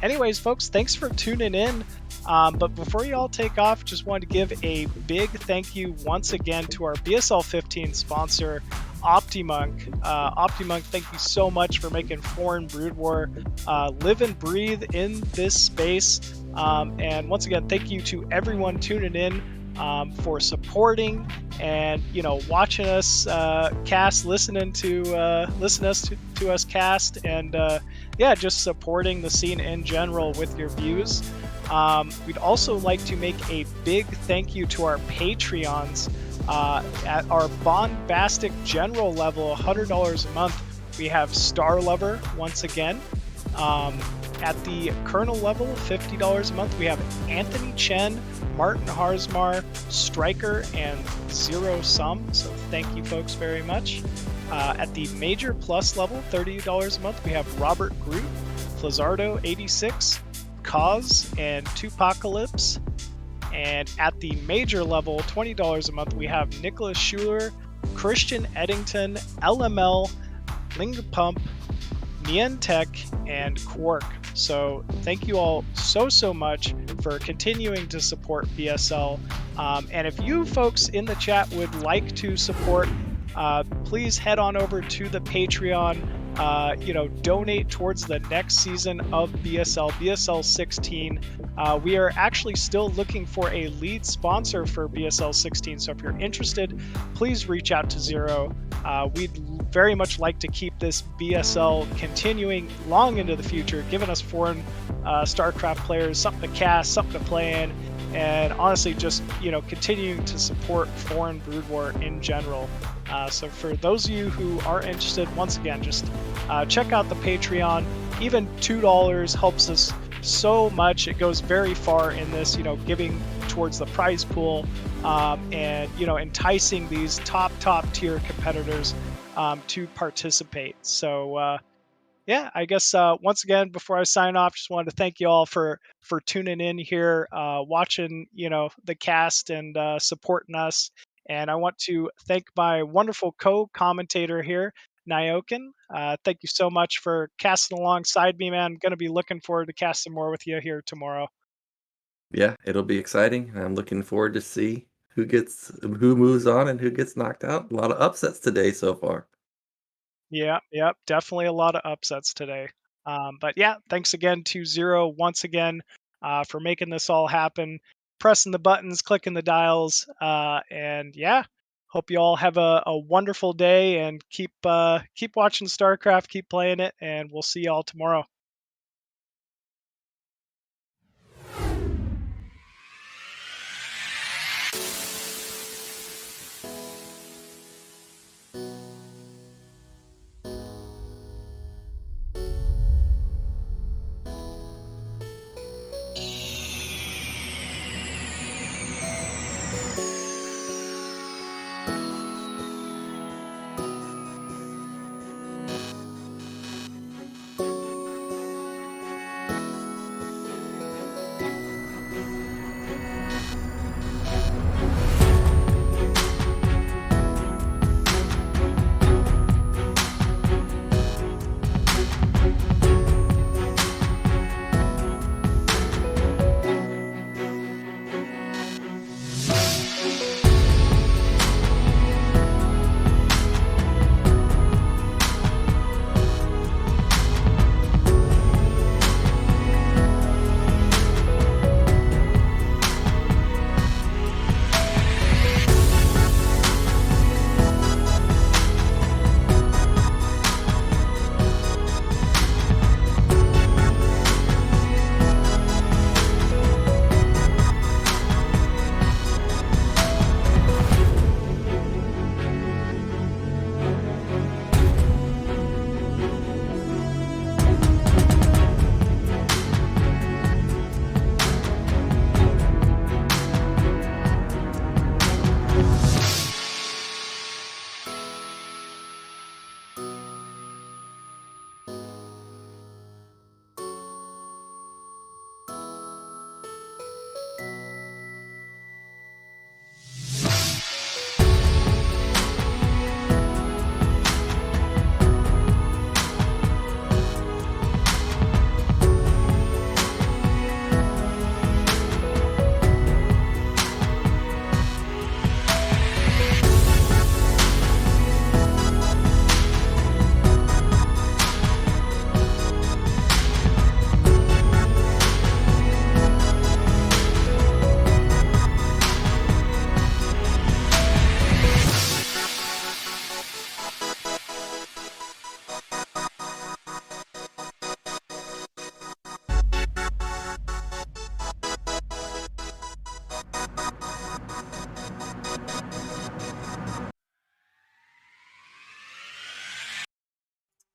Speaker 2: Anyways, folks, thanks for tuning in. But before you all take off, just wanted to give a big thank you once again to our BSL15 sponsor, OptiMonk. OptiMonk, thank you so much for making Foreign Brood War live and breathe in this space. And once again, thank you to everyone tuning in for supporting and watching us cast, listening to us cast, and yeah, just supporting the scene in general with your views. We'd also like to make a big thank you to our Patreons. At our Bombastic General level, $100 a month, we have Star Lover once again. At the Colonel level, $50 a month, we have Anthony Chen, Martin Harzmar, Striker, and Zero Sum. So thank you folks very much. At the Major Plus level, $30 a month, we have Robert Groot, Flazardo86, Cause, and Tupacalypse. And at the Major level, $20 a month, we have Nicholas Schuler, Christian Eddington, LML, Lingpump, Nientech, and Quark. So thank you all so much for continuing to support BSL. And if you folks in the chat would like to support, please head on over to the Patreon. Donate towards the next season of BSL 16. We are actually still looking for a lead sponsor for BSL 16, so if you're interested, please reach out to Zero. We'd very much like to keep this BSL continuing long into the future, giving us foreign StarCraft players something to cast, something to play in, and honestly just continuing to support Foreign Brood War in general. So for those of you who are interested, once again, just check out the Patreon. Even $2 helps us so much. It goes very far in this, giving towards the prize pool, and enticing these top tier competitors to participate. So yeah, I guess once again, before I sign off, just wanted to thank you all for tuning in here, watching the cast, and supporting us. And I want to thank my wonderful co-commentator here, Nyokin. Thank you so much for casting alongside me, man. I'm going to be looking forward to casting more with you here tomorrow.
Speaker 3: Yeah, it'll be exciting. I'm looking forward to see who moves on and who gets knocked out. A lot of upsets today so far.
Speaker 2: Yeah, definitely a lot of upsets today. But yeah, thanks again to Zero once again for making this all happen, pressing the buttons, clicking the dials, and yeah, hope you all have a wonderful day and keep watching StarCraft, keep playing it, and we'll see you all tomorrow.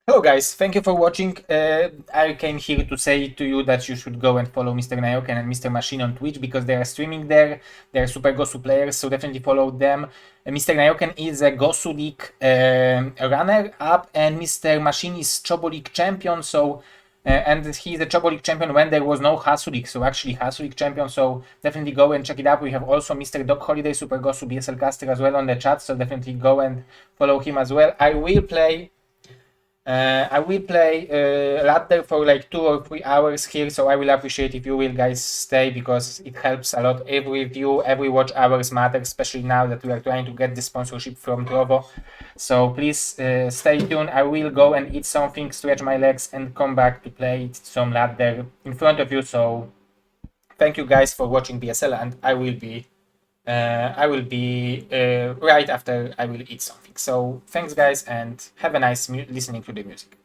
Speaker 4: Hello guys, thank you for watching. I came here to say to you that you should go and follow Mr. Nayoken and Mr. Machine on Twitch because they are streaming there. They are super Gosu players, so definitely follow them. Mr. Nayoken is a Gosu League runner-up and Mr. Machine is Chobo League champion, so and he's a Chobo League champion when there was no Hasu League, so actually Hasu League champion, so definitely go and check it out. We have also Mr. Dog Holiday, Super Gosu BSL caster as well on the chat, so definitely go and follow him as well. I will play ladder for like 2 or 3 hours here, so I will appreciate if you will guys stay because it helps a lot. Every view, every watch hours matter, especially now that we are trying to get the sponsorship from Trovo. So please stay tuned. I will go and eat something, stretch my legs, and come back to play some ladder in front of you. So thank you guys for watching BSL, and I will be right after I will eat something. So thanks guys, and have a nice listening to the music.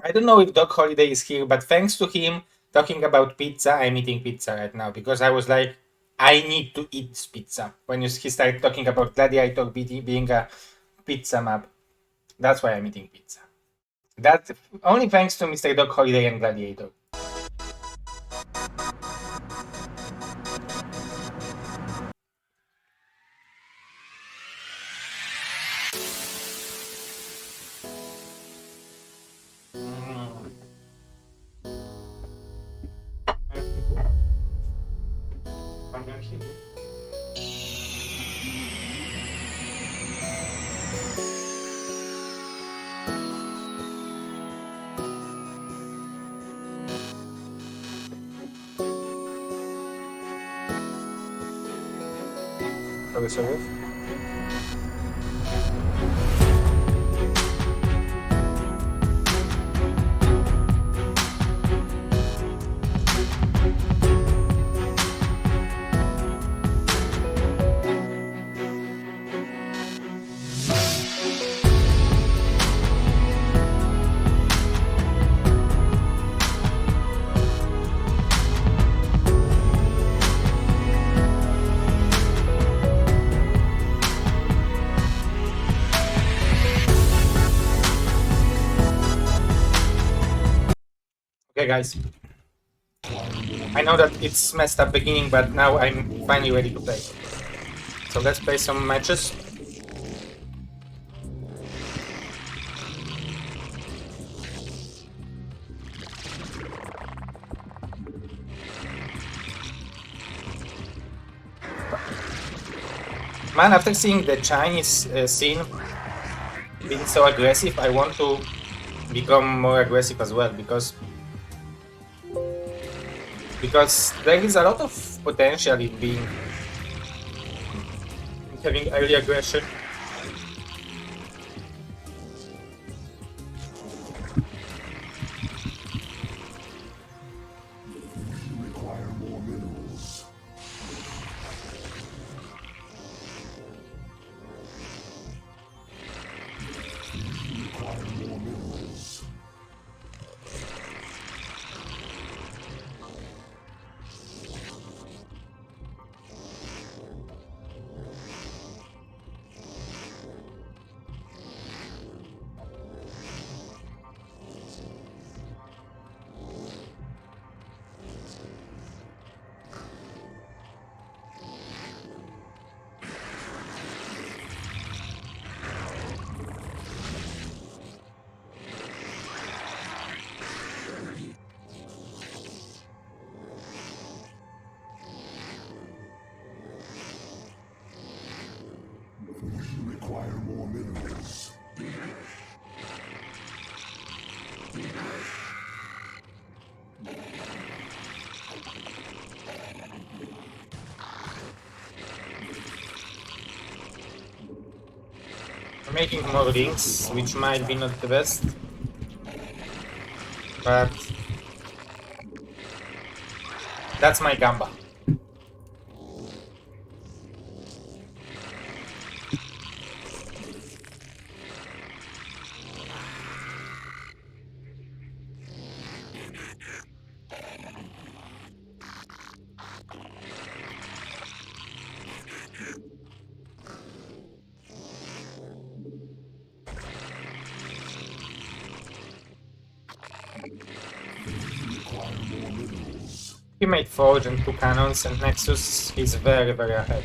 Speaker 4: I don't know if Doc Holiday is here, but thanks to him talking about pizza, I'm eating pizza right now because I was like, I need to eat this pizza. When he started talking about Gladiator being a pizza map, that's why I'm eating pizza. That's only thanks to Mr. Doc Holiday and Gladiator. Sorry. Okay, guys. I know that it's messed up beginning, but now I'm finally ready to play. So let's play some matches. Man, after seeing the Chinese scene being so aggressive, I want to become more aggressive as well because there is a lot of potential in having early aggression. I'm making more rings, which might be not the best, but that's my gamba. He made Forge and 2 cannons, and Nexus is very, very ahead.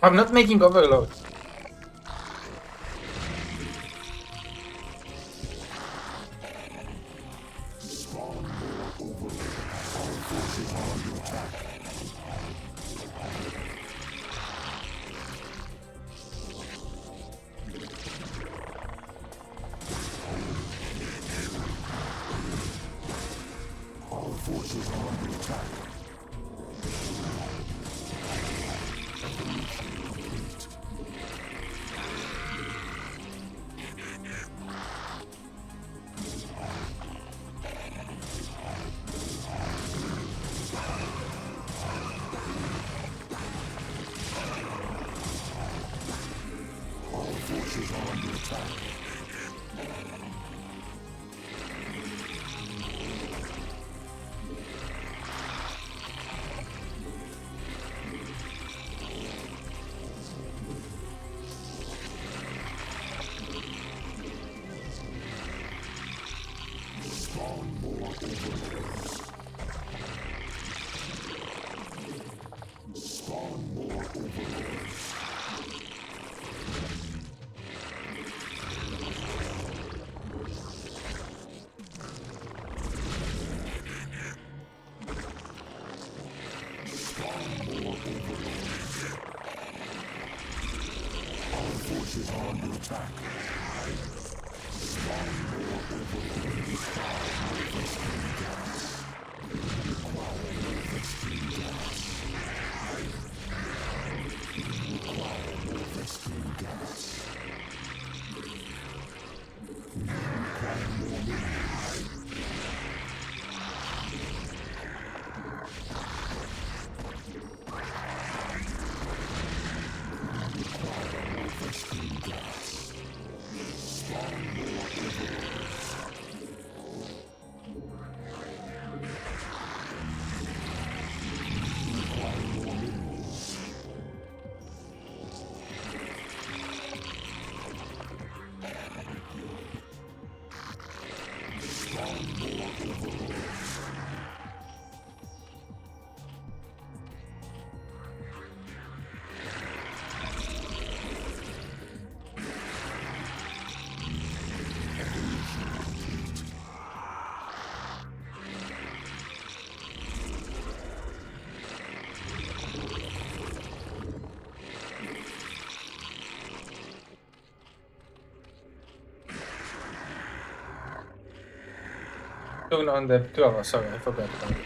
Speaker 4: I'm not making overload. Turn on the Clover, sorry, I forgot about it.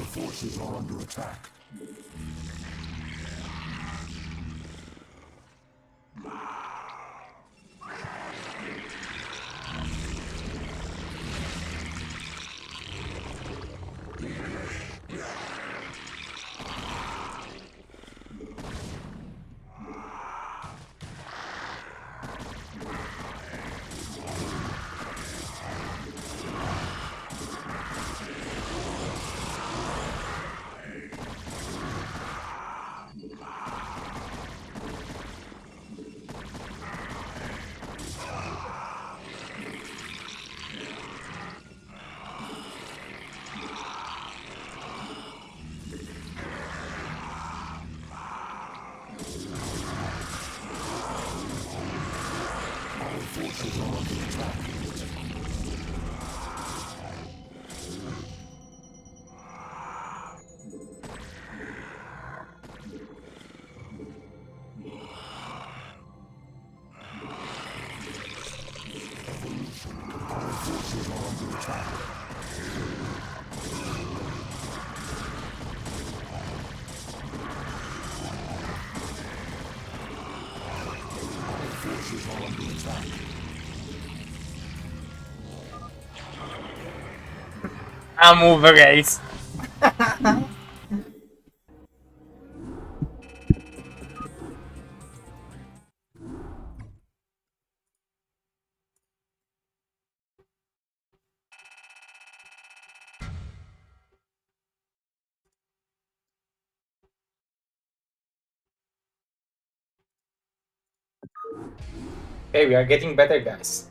Speaker 1: Forces are under attack.
Speaker 4: A move race. Okay, we are getting better, guys.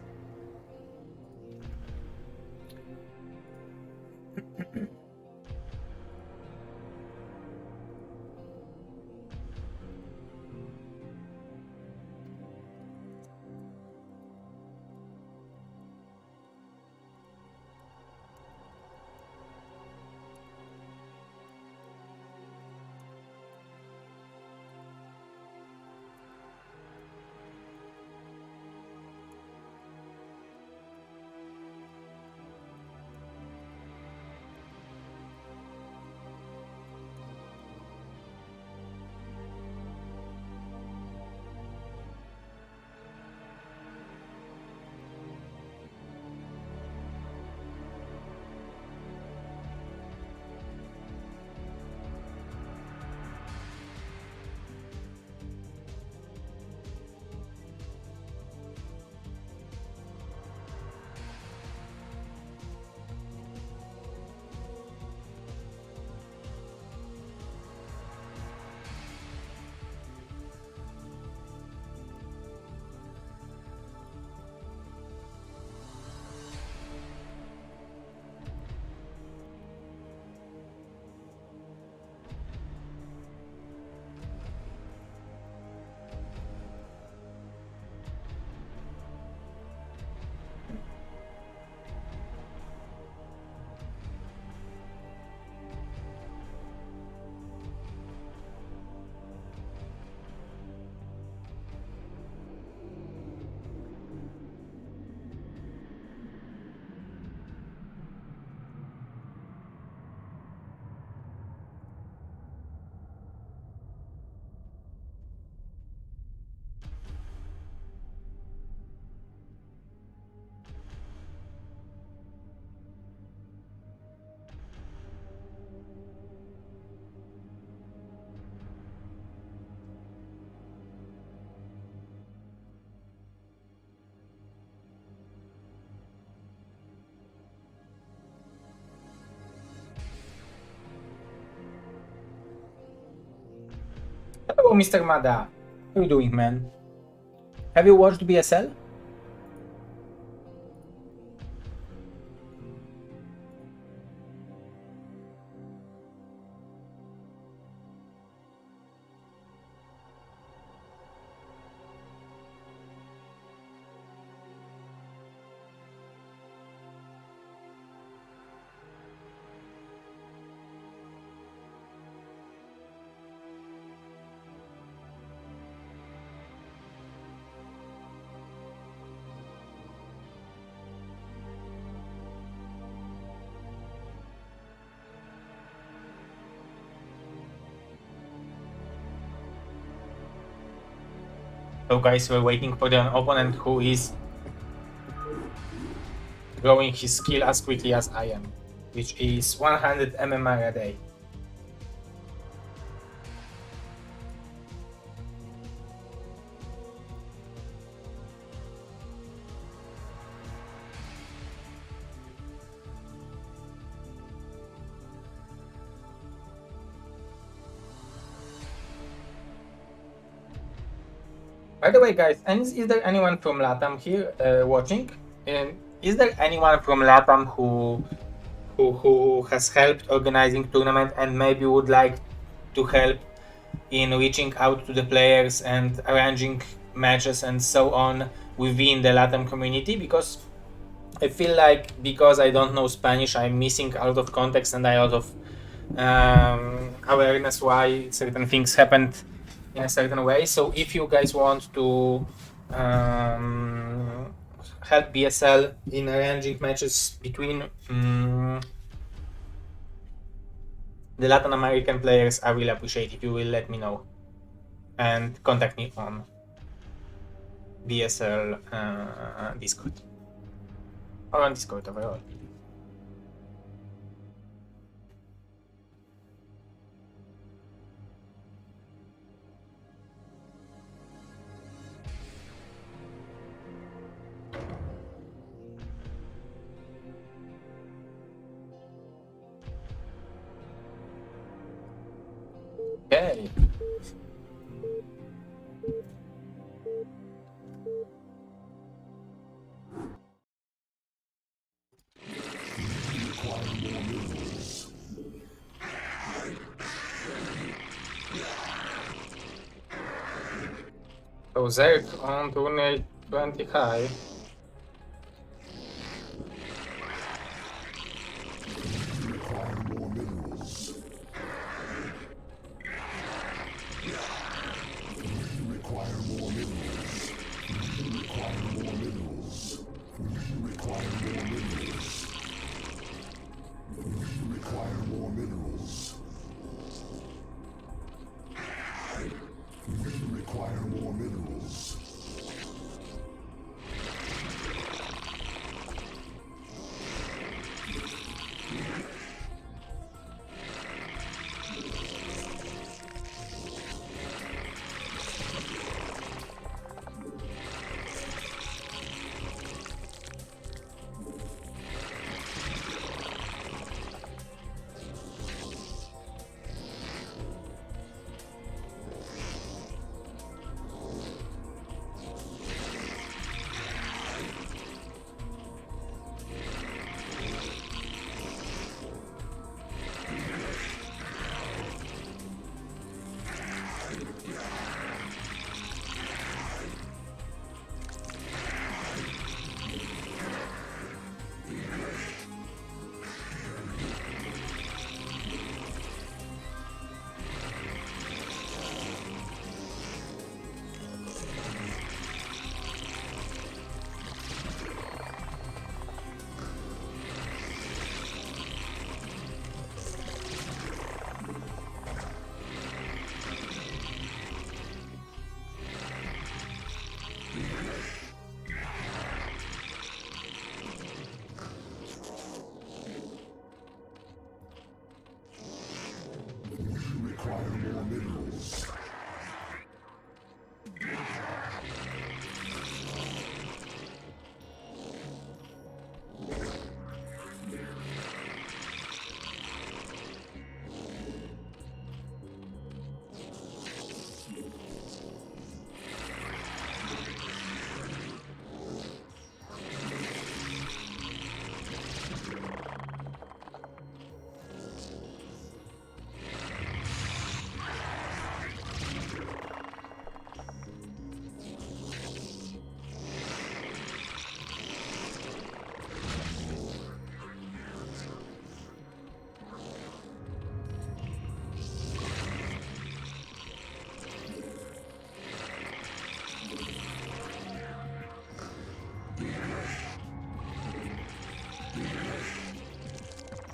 Speaker 4: Hello, Mr. Mada. How you doing, man? Have you watched BSL? So guys, we're waiting for the opponent who is growing his skill as quickly as I am, which is 100 MMR a day. By the way, guys, and is there anyone from LATAM here watching? And is there anyone from LATAM who has helped organizing tournament and maybe would like to help in reaching out to the players and arranging matches and so on within the LATAM community? Because I feel like because I don't know Spanish, I'm missing a lot of context and a lot of awareness why certain things happened in a certain way. So if you guys want to help BSL in arranging matches between the Latin American players, I will appreciate if you will let me know and contact me on BSL Discord or on Discord overall. Okay. So Zerk on turn 20 high.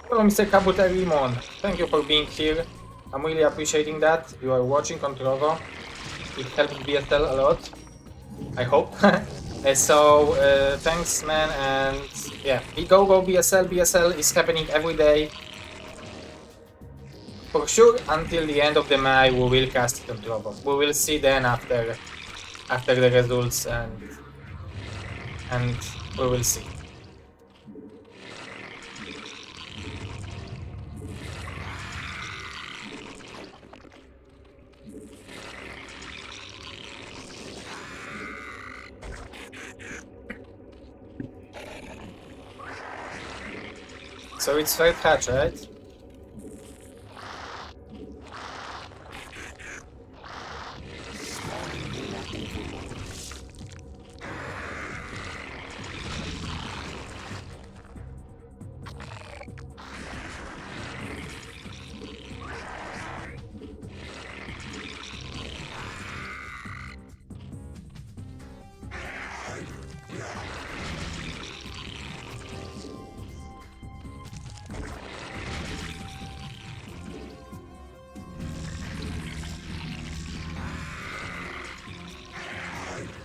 Speaker 4: Hello, Mr. Kabutarimon. Thank you for being here. I'm really appreciating that. You are watching on Trovo. It helped BSL a lot. I hope. Thanks, man. And yeah, go BSL. BSL is happening every day. For sure, until the end of the May, we will cast it on Trovo. We will see then after the results, and we will see. So it's third hatch, right?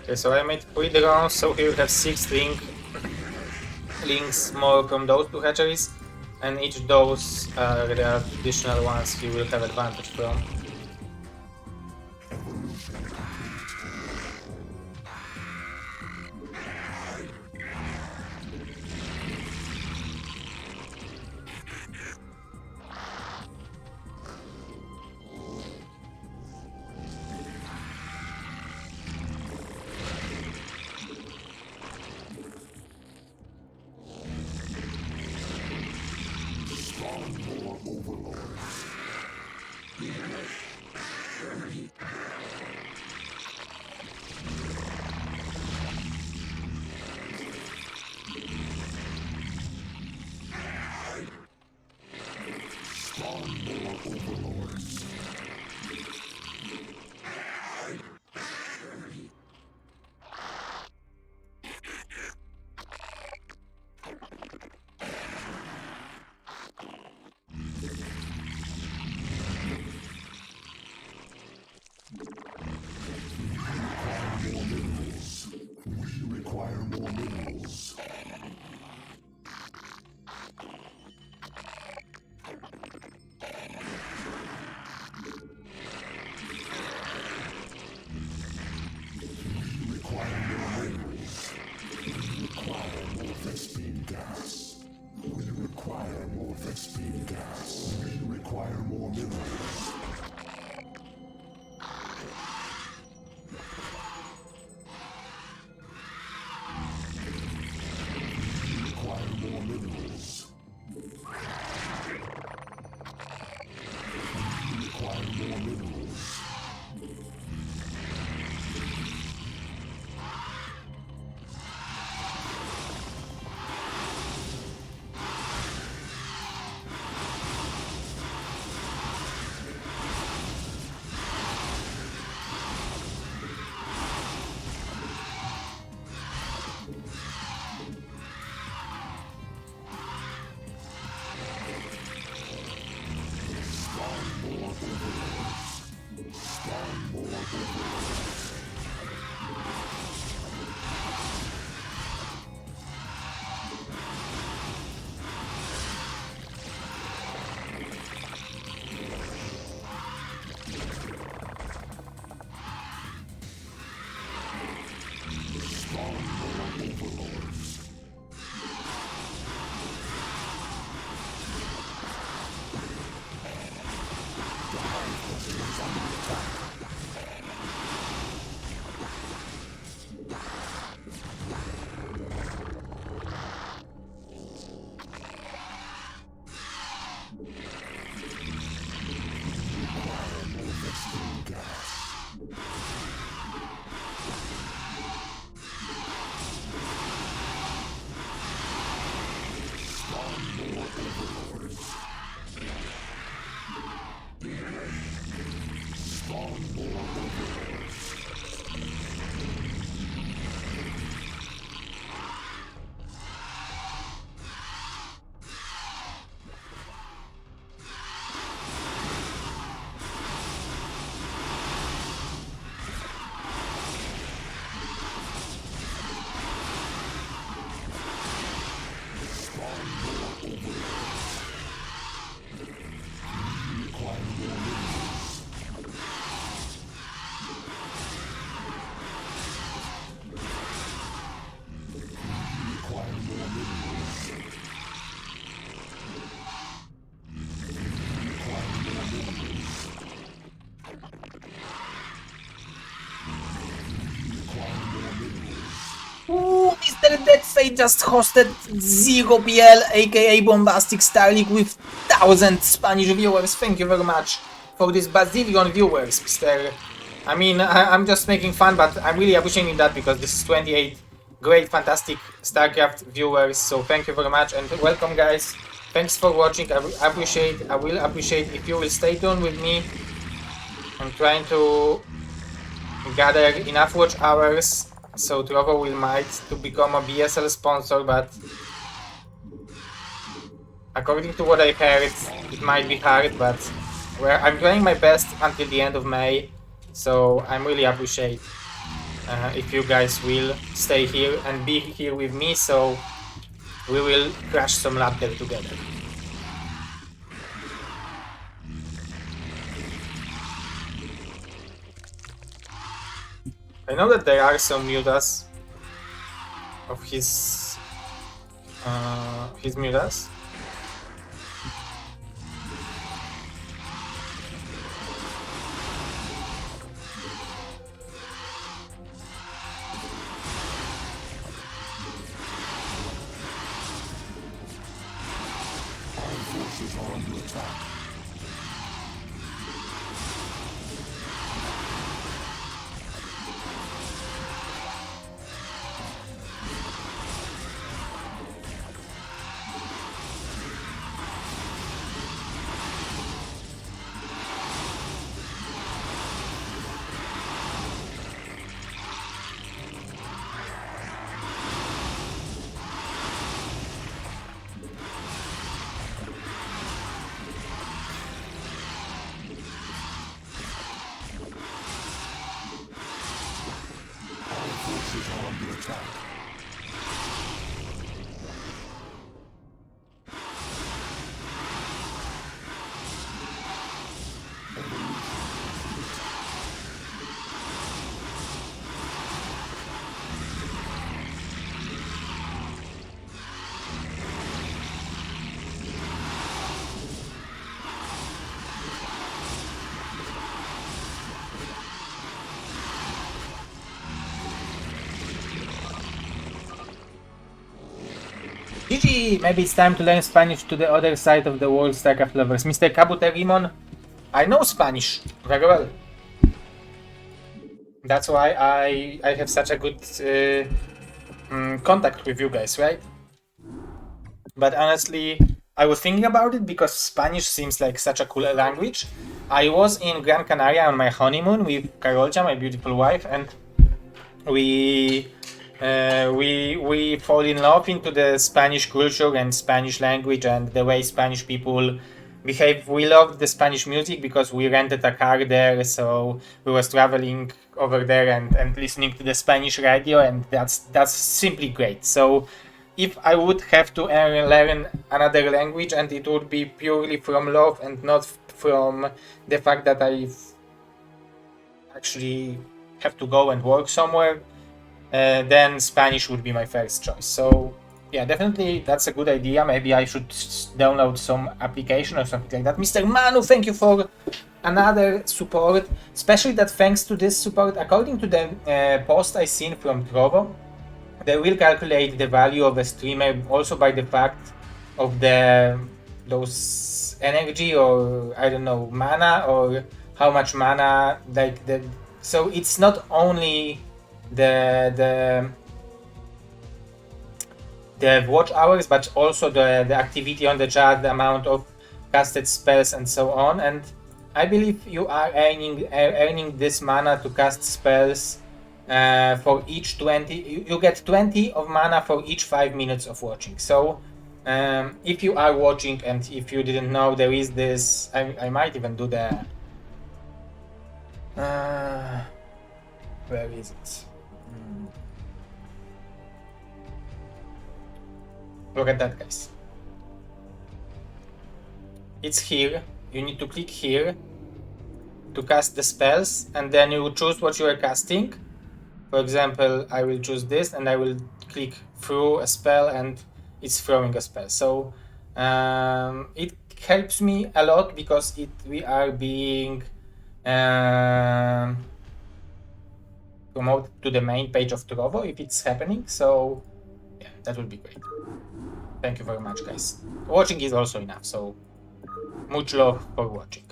Speaker 4: Okay, so I made 3 drones, so here we have 6 links more from those 2 hatcheries, and each those there are additional ones he will have advantage from.
Speaker 1: We require more minerals. We require more minerals. We require more Vespine gas. We require more Vespine gas. We require more minerals.
Speaker 4: Ooh, Mr. Deadfate just hosted Zero BL, aka Bombastic Starleague, with 1,000 Spanish viewers. Thank you very much for this bazillion viewers, Mr. I mean, I'm just making fun, but I'm really appreciating that because this is 28 great, fantastic StarCraft viewers. So thank you very much and welcome, guys. Thanks for watching. I will appreciate if you will stay tuned with me. I'm trying to gather enough watch hours so Trovo will might to become a BSL sponsor, but according to what I heard, it might be hard, but I'm trying my best until the end of May, so I'm really appreciate if you guys will stay here and be here with me, so we will crash some lab there together. I know that there are some mutas of his mutas.
Speaker 1: Our forces
Speaker 4: GG! Maybe it's time to learn Spanish to the other side of the world, StarCraft lovers. Mr. Kabuterimon, I know Spanish very well. That's why I have such a good contact with you guys, right? But honestly, I was thinking about it because Spanish seems like such a cool language. I was in Gran Canaria on my honeymoon with Karolcia, my beautiful wife, and we fall in love into the Spanish culture and Spanish language and the way Spanish people behave. We loved the Spanish music because we rented a car there, so we was traveling over there and listening to the Spanish radio, and that's simply great. So if I would have to learn another language, and it would be purely from love and not from the fact that I actually have to go and work somewhere, then Spanish would be my first choice. So yeah, definitely that's a good idea. Maybe I should download some application or something like that. Mr. Manu, thank you for another support, especially that thanks to this support, according to the post I seen from Trovo, they will calculate the value of a streamer also by the fact of those energy, or I don't know, mana, or how much mana, like the, so it's not only the watch hours, but also the activity on the chart, the amount of casted spells and so on. And I believe you are earning this mana to cast spells for each 20. You get 20 of mana for each 5 minutes of watching. So if you are watching, and if you didn't know, there is this, I might even do the where is it? Look at that, guys. It's here. You need to click here to cast the spells, and then you choose what you are casting. For example, I will choose this, and I will click through a spell, and it's throwing a spell. So it helps me a lot because we are being promoted to the main page of Trovo if it's happening. So yeah, that would be great. Thank you very much, guys. Watching is also enough, so much love for watching.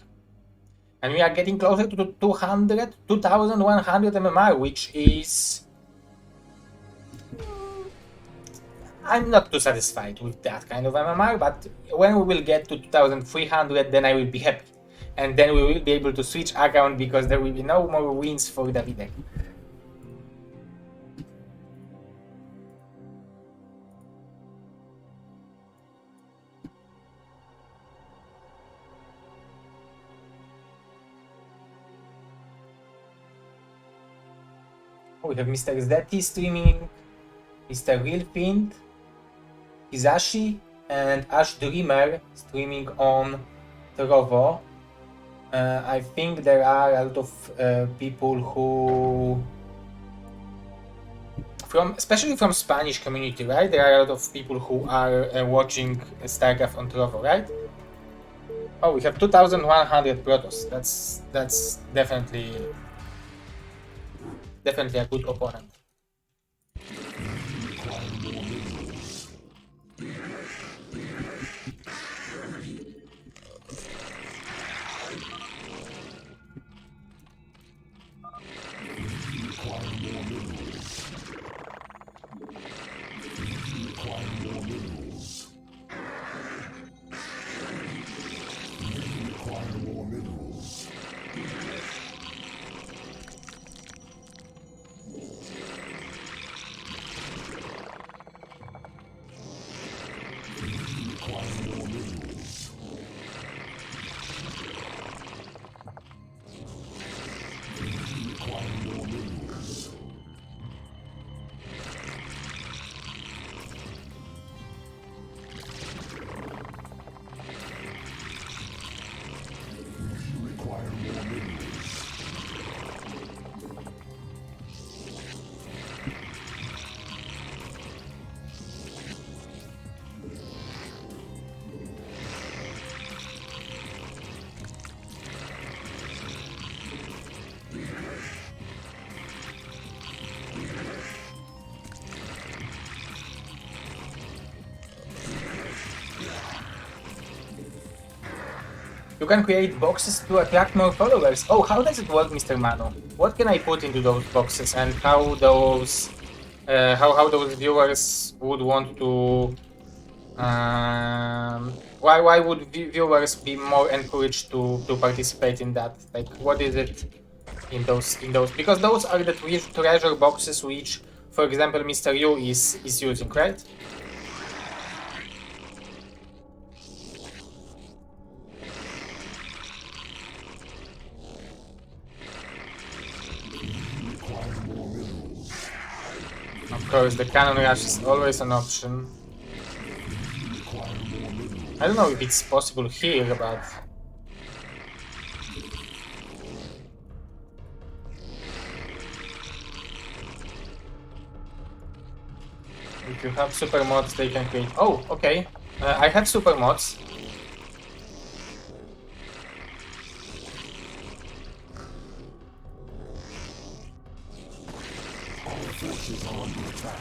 Speaker 4: And we are getting closer to 2,100 MMR, which is... I'm not too satisfied with that kind of MMR, but when we will get to 2,300, then I will be happy. And then we will be able to switch account because there will be no more wins for Dawid. We have Mr. Zdeti streaming, Mr. Realfiend, Hizashi, and Ash Dreamer streaming on Trovo. I think there are a lot of people who, especially from Spanish community, right? There are a lot of people who are watching StarCraft on Trovo, right? Oh, we have 2,100 Protoss. That's definitely a good opponent.
Speaker 1: Require more minerals. Require more minerals. Require more minerals. Require more minerals. Require more minerals. Require more minerals.
Speaker 4: You can create boxes to attract more followers. Oh, how does it work, Mr. Manu? What can I put into those boxes, and how those those viewers would want to? Why would viewers be more encouraged to participate in that? Like, what is it in those because those are the treasure boxes which, for example, Mr. Yu is using, right?
Speaker 1: Require more minerals.
Speaker 4: Of course, the cannon rush is always an option.
Speaker 1: Require more minerals.
Speaker 4: I don't know if it's possible here, but if you have super mods, they can create. Oh, okay. I have super mods.
Speaker 1: Our forces are under attack.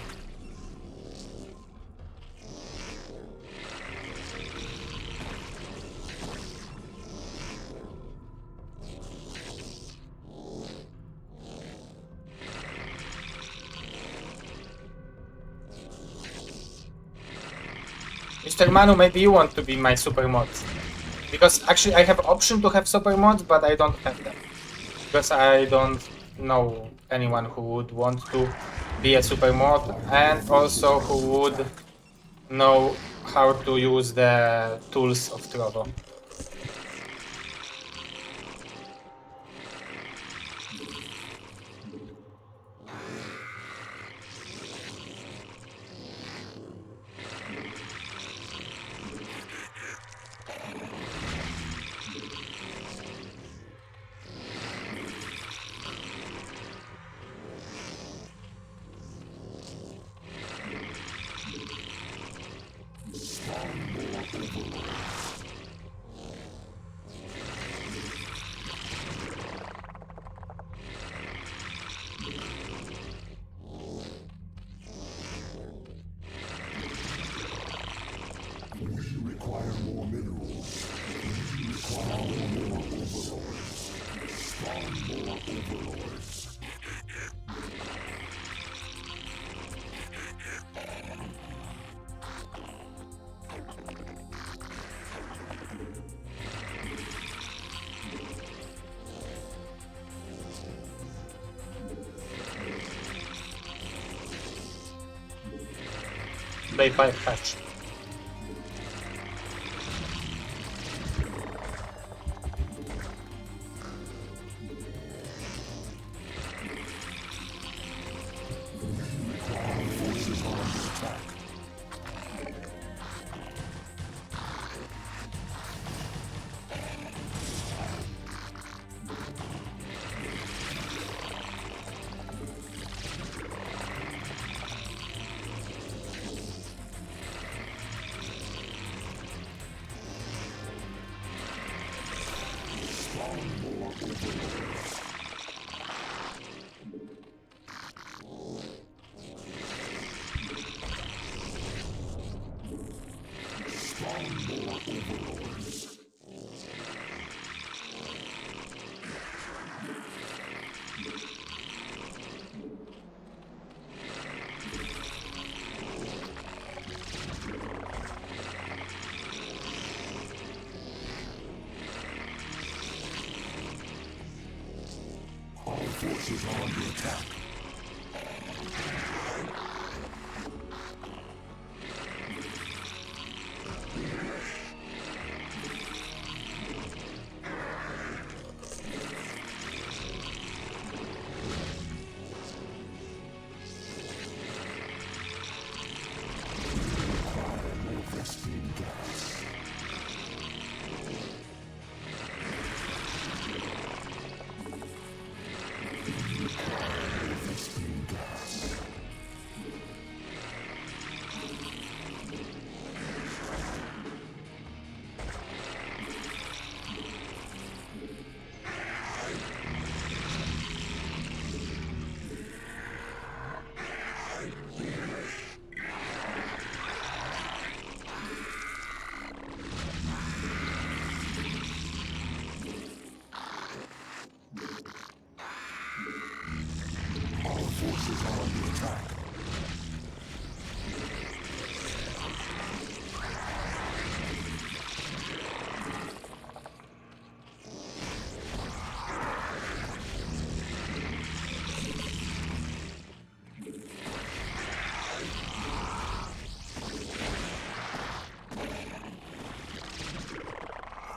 Speaker 4: Mr. Manu, maybe you want to be my super mod. Because actually I have option to have super mods, but I don't have them. Because I don't know anyone who would want to be a super mod, and also who would know how to use the tools of Trovo.
Speaker 1: We require more minerals. We require more overlords. Spawn more overlords.
Speaker 4: Day 5 hatch.
Speaker 1: Our forces are under attack. Spawn more overlords. Spawn more overlords. forces are under attack.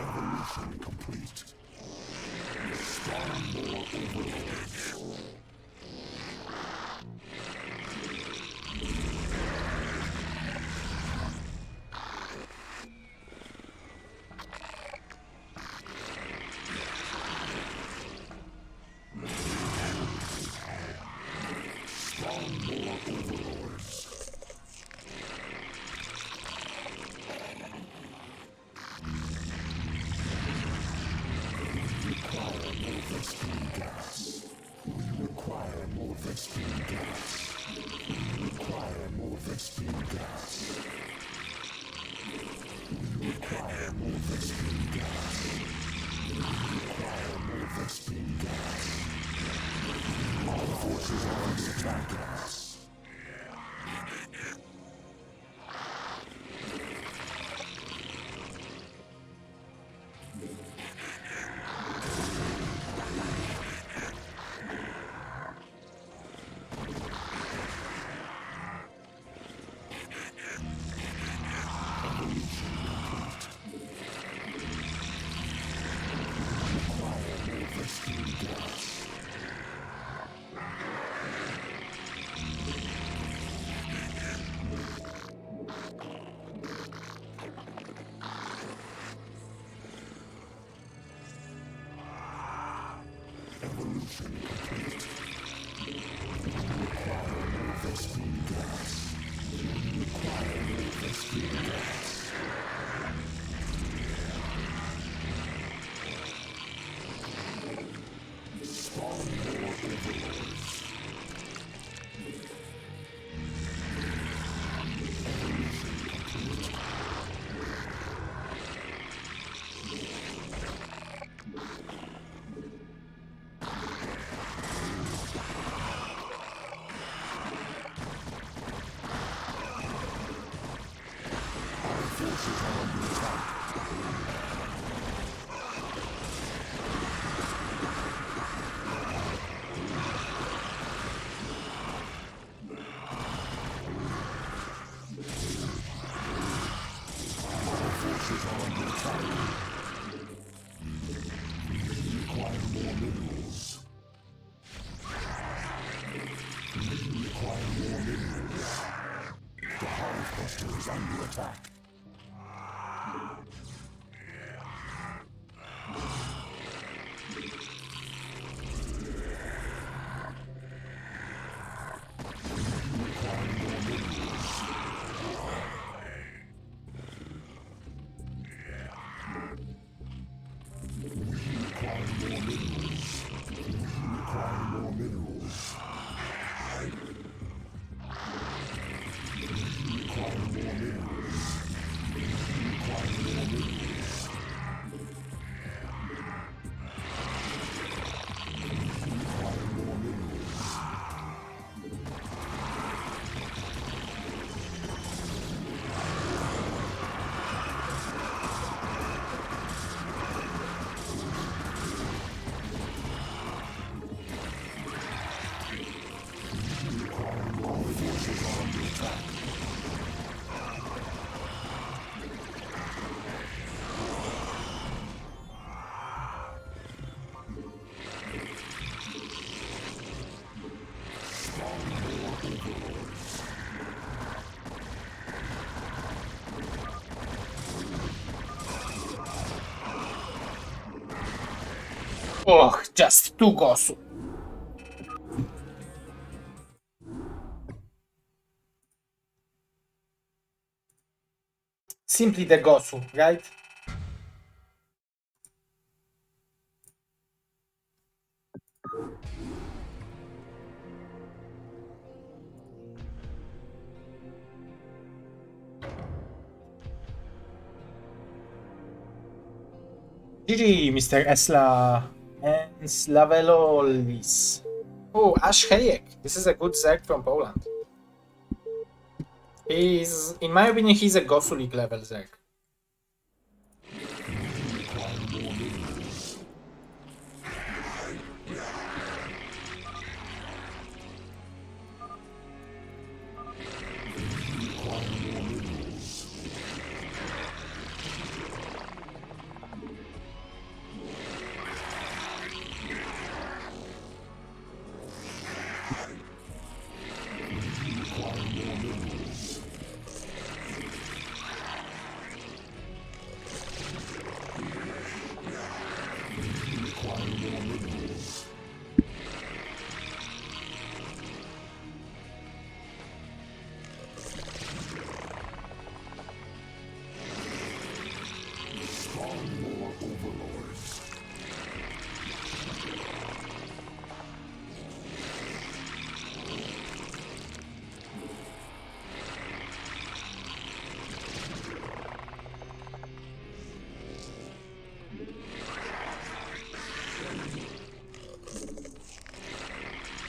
Speaker 1: Evolution complete. Spawn more overlords. Spawn more overlords. Require more Vespene gas. We require more Vespene gas. We require more Vespene gas. We require more Vespene gas. We require more Vespene gas. Our forces are under attack gas. Evolution complete. Require more Vespene gas. Require more Vespene gas. Spawn more overlords. Evolution complete. Forces are under attack. Our forces are under attack. We require more minerals. We require more minerals. The Hive Cluster is under attack. We require more minerals.
Speaker 4: Oh, just 2 Gosu. Simply the Gosu, right? GG, Mr. Esla and Slavelolis. Oh, Ash Hayek. This is a good Zerg from Poland. He's, in my opinion, he's a Gosu League level Zerg.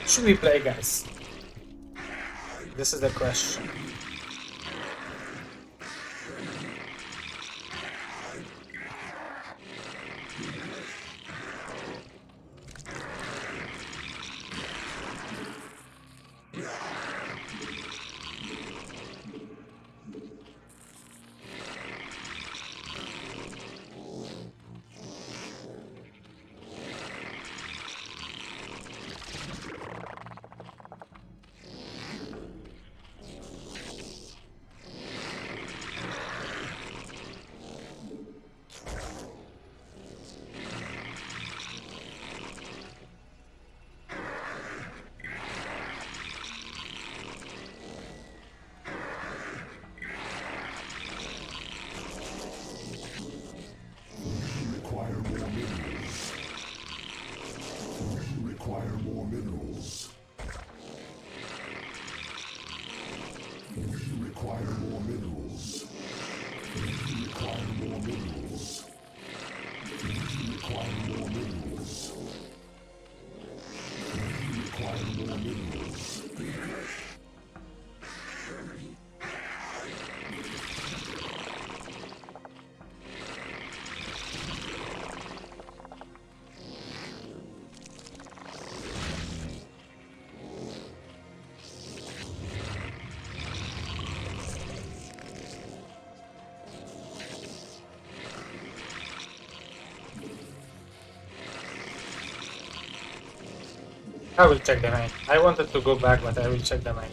Speaker 4: Should we play, guys? This is the question. I will check the main. I wanted to go back, but I will check the main.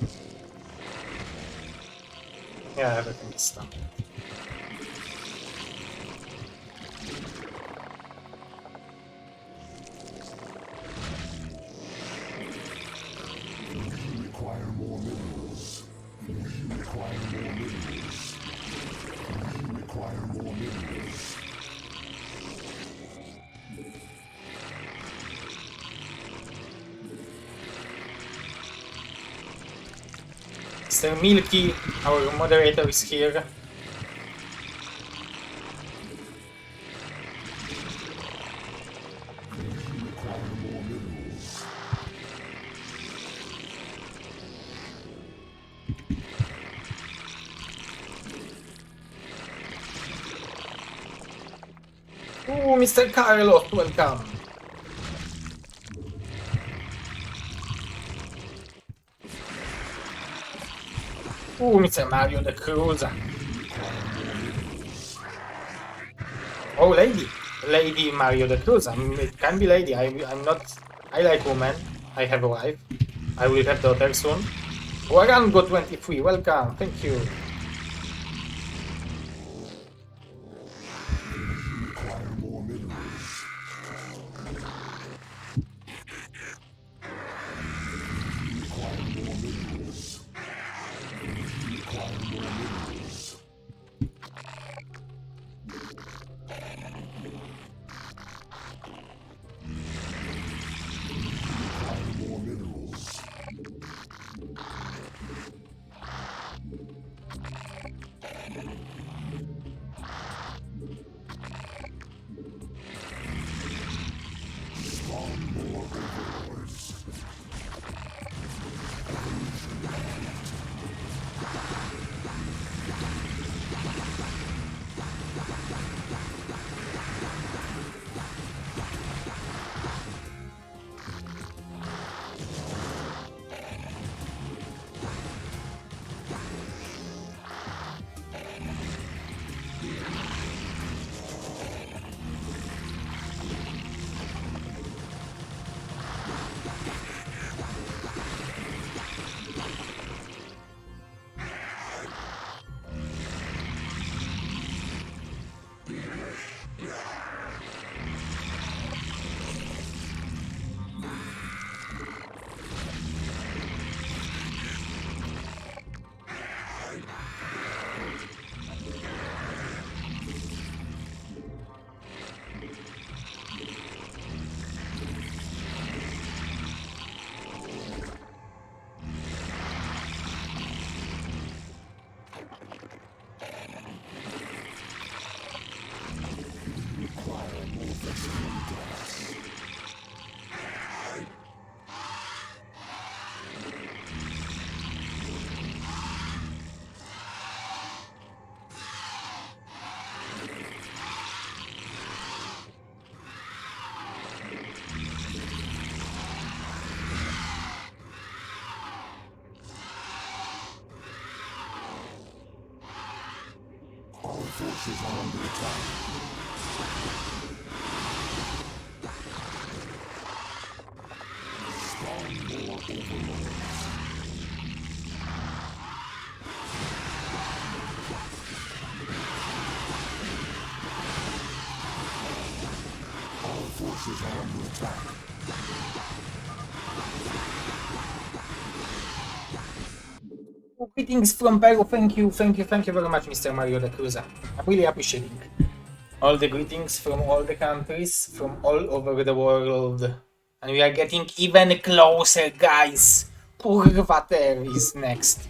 Speaker 4: Yeah, everything is done.
Speaker 1: Require more minerals. Require more minerals. Require more minerals.
Speaker 4: Mr. Milky, our moderator, is here. Oh, Mr. Carlos, welcome. Oh, Mr. Mario the Cruiser. Oh, lady. Lady Mario the Cruiser. It can be lady. I'm not... I like women. I have a wife. I will have daughter soon. Warango 23, welcome. Thank you.
Speaker 1: forces are under attack. Spawn more overlords. Our forces are under attack.
Speaker 4: Greetings from Peru. Thank you very much, Mr. Mario de Cruza. I'm really appreciating all the greetings from all the countries, from all over the world. And we are getting even closer, guys. Purvater is next.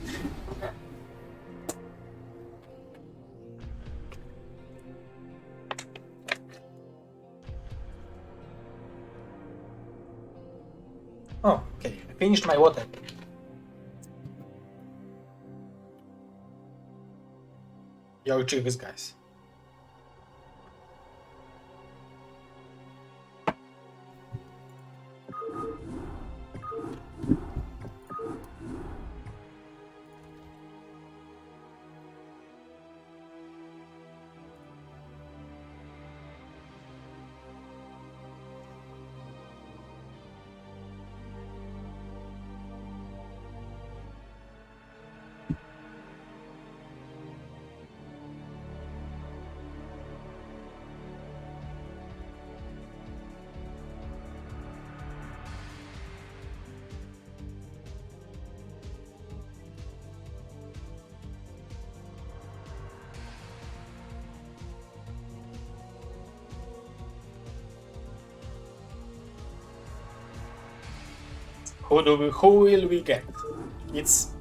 Speaker 4: Oh, okay. I finished my water. Yo, cheers, guys. Who will we get? It's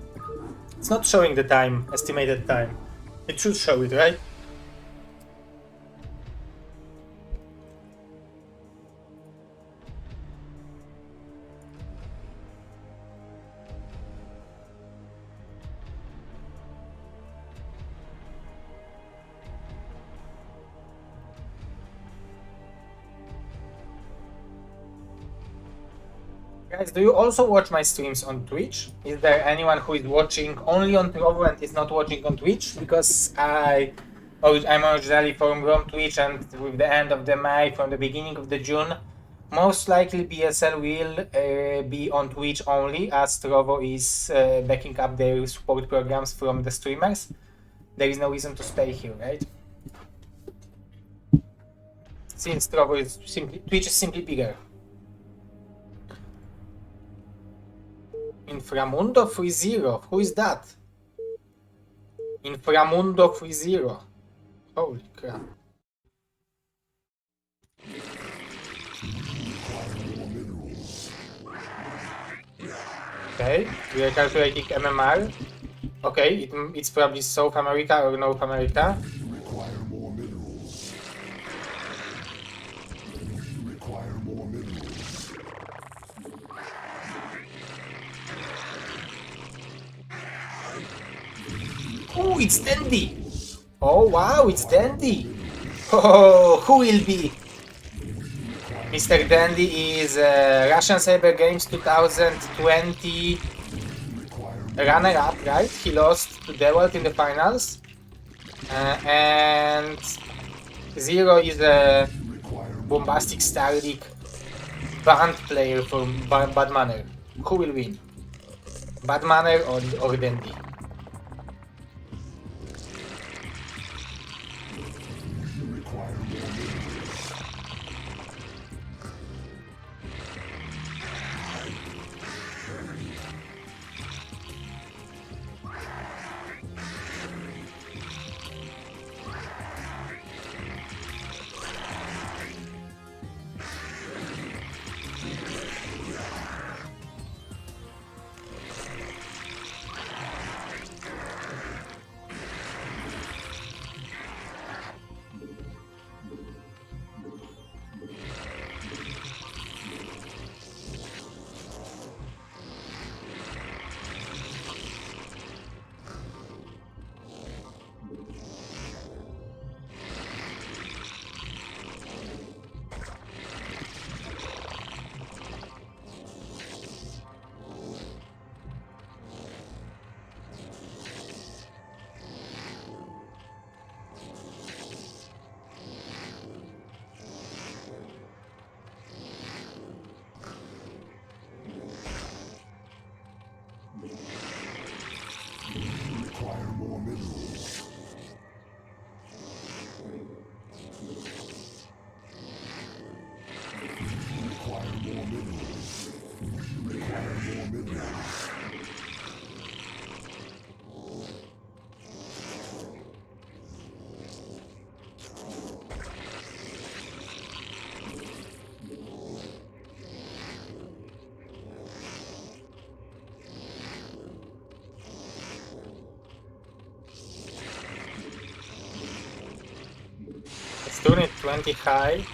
Speaker 4: not showing the time, estimated time. It should show it, right? Guys, do you also watch my streams on Twitch? Is there anyone who is watching only on Trovo and is not watching on Twitch? Because I'm originally from Twitch, and with the end of the May, from the beginning of the June, most likely BSL will be on Twitch only, as Trovo is backing up their support programs from the streamers. There is no reason to stay here, right? Since Trovo is Twitch is simply bigger. Inframundo 3-0. Who is that? Inframundo 3-0. Holy crap. Okay, we are calculating MMR. Okay, it's probably South America or North America.
Speaker 1: Require more minerals. Require more minerals.
Speaker 4: Oh, it's Dandy! Oh wow, it's Dandy! Oh, who will be? Mr. Dandy is Russian Cyber Games 2020 runner-up, right? He lost to Dawid in the finals. And Zero is a Bombastic Starleague banned player from Bad Manner. Who will win? Bad Manner or Dandy? Let's turn it 20 high.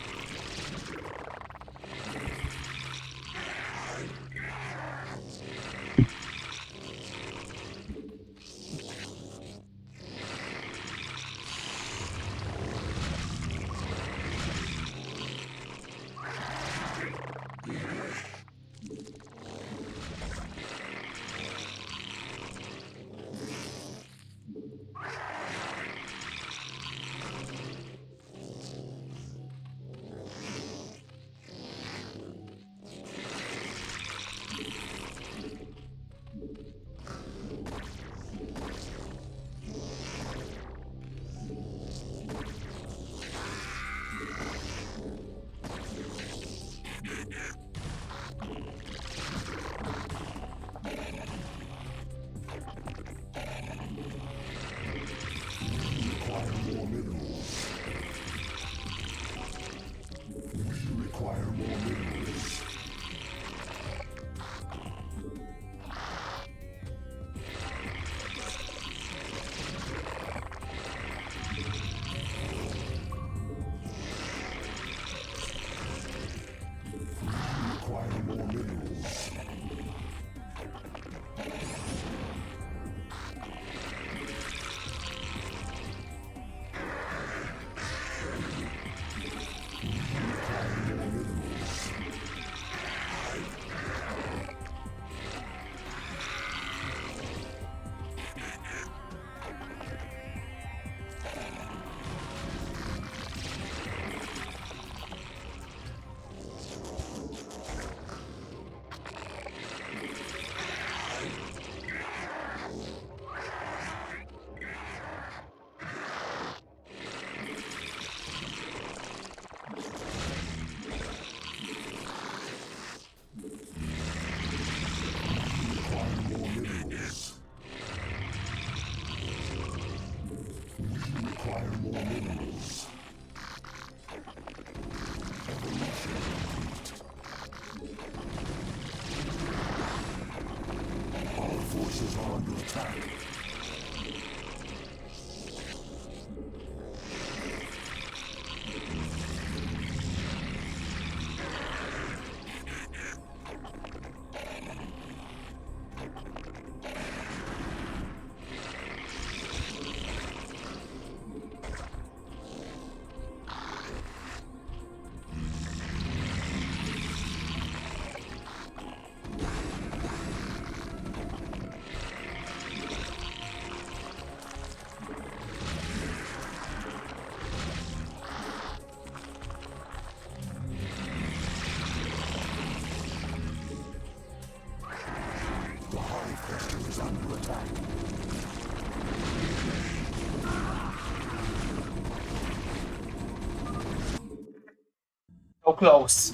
Speaker 4: So close.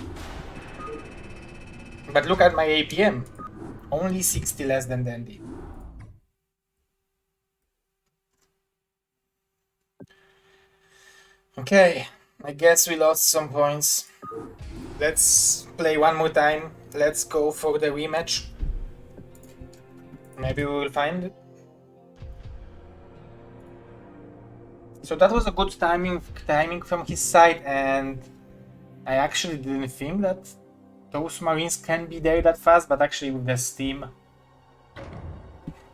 Speaker 4: But look at my APM. Only 60 less than Dandy. Okay, I guess we lost some points. Let's play one more time. Let's go for the rematch. Maybe we will find it. So that was a good timing from his side, and I actually didn't think that those Marines can be there that fast, but actually with the steam,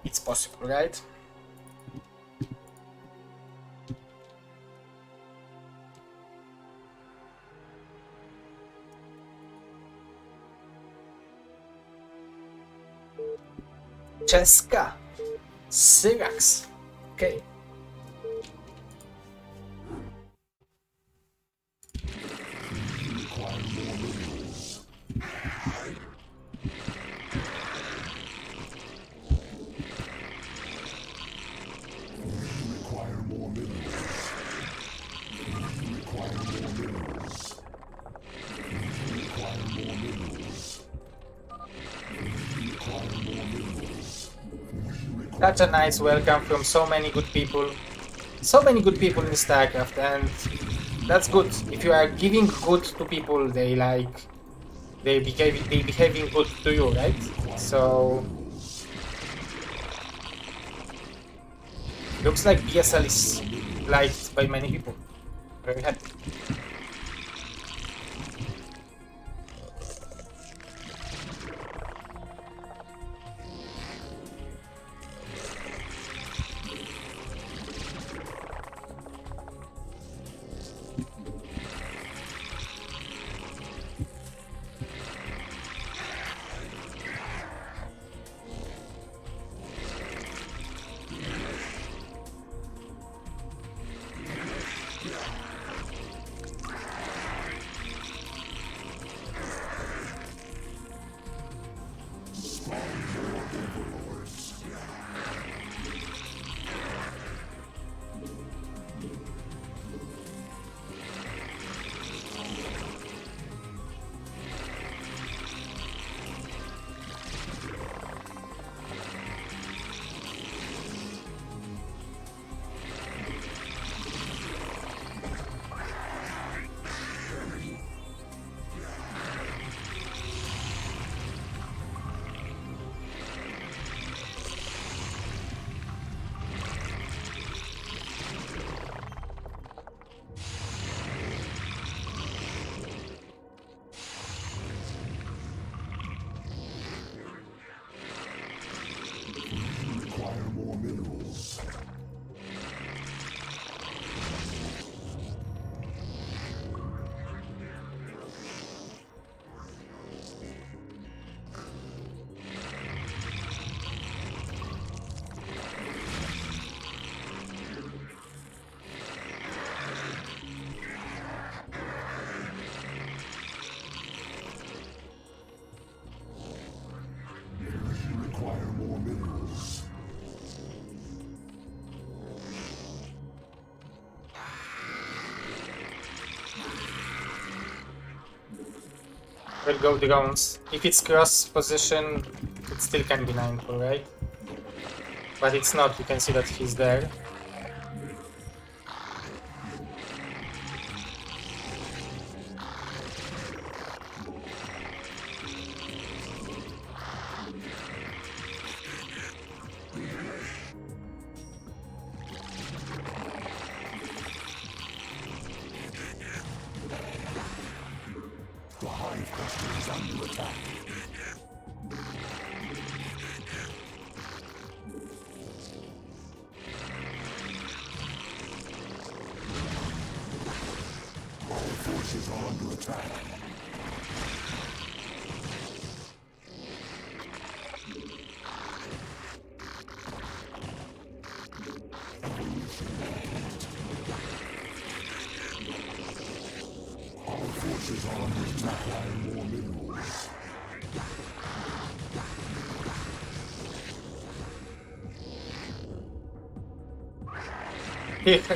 Speaker 4: it's possible, right? Cheska, Syrax, okay.
Speaker 1: Require more minerals.
Speaker 4: Such a nice welcome from so many good people. So many good people in StarCraft, and that's good. If you are giving good to people, they behaving good to you, right? So looks like BSL is liked by many people. Very happy. We'll go drones. If it's cross position, it still can be 9-4, right? But it's not, you can see that he's there.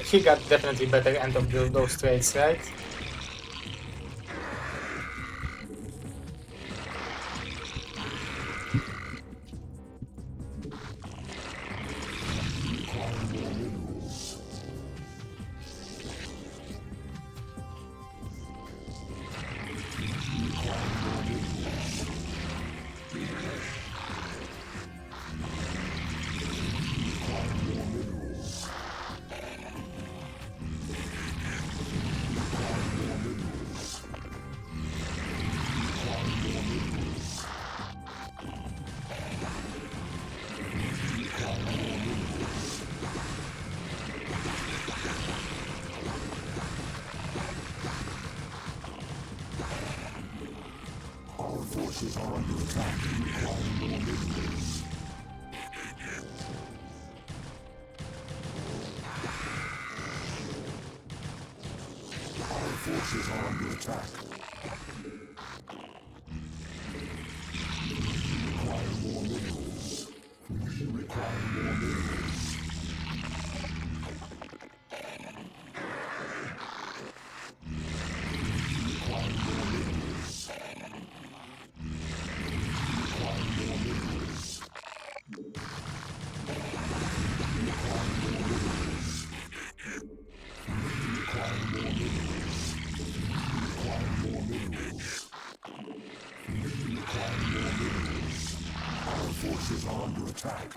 Speaker 4: He got definitely better end of those trades, right?
Speaker 1: base is under attack.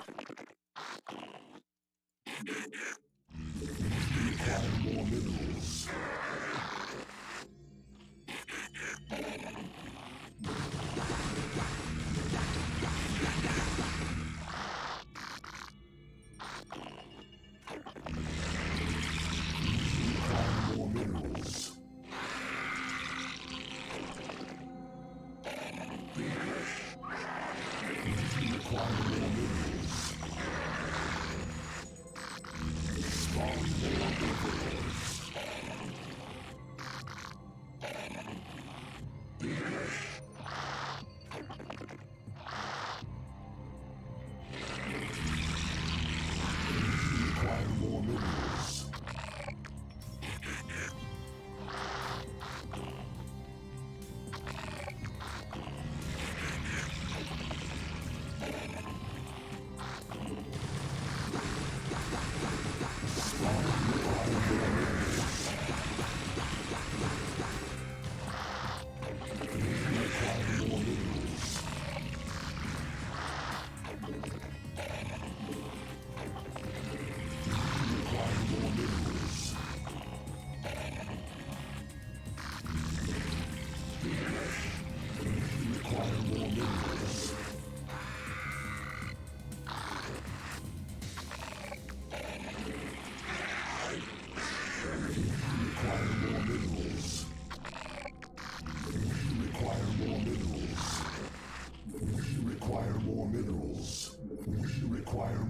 Speaker 1: We require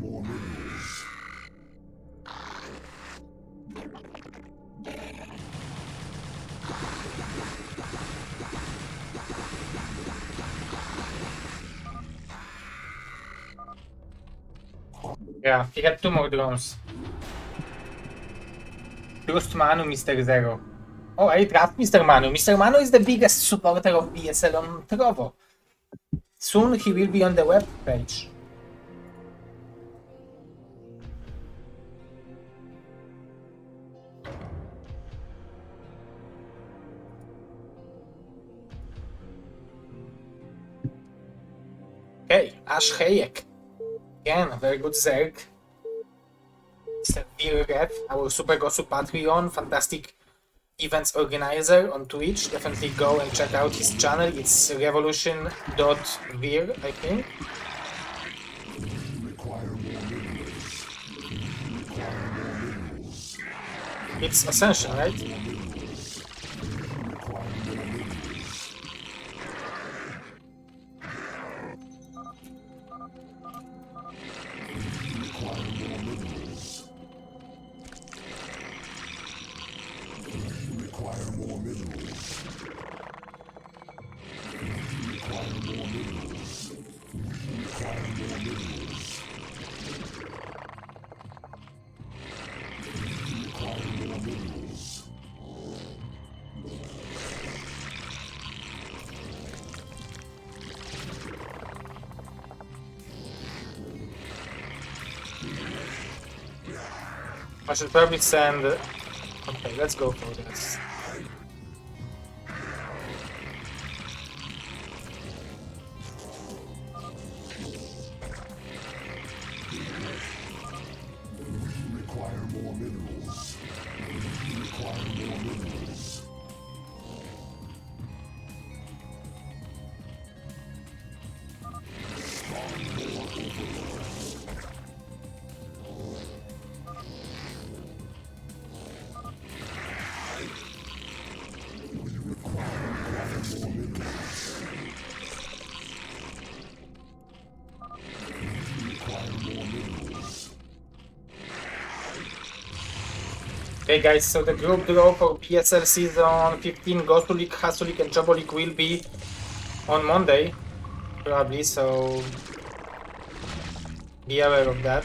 Speaker 1: more minerals.
Speaker 4: Yeah, he had 2 more drones. Trust Manu, Mr. Zero. Oh, I draft Mr. Manu. Mr. Manu is the biggest supporter of BSL on Trovo. Soon he will be on the web page. Okay, Ash Hayek. Again, very good Zerg. Mr. Virrev, our Super Gosu Patreon, fantastic events organizer on Twitch. Definitely go and check out his channel. It's revolution.vir, I think. It's Ascension, right? I should probably send... Okay, let's go for this. Okay guys, so the group draw for BSL Season 15 Gosu League, Hasu League and Jobo League will be on Monday, probably, so be aware of that.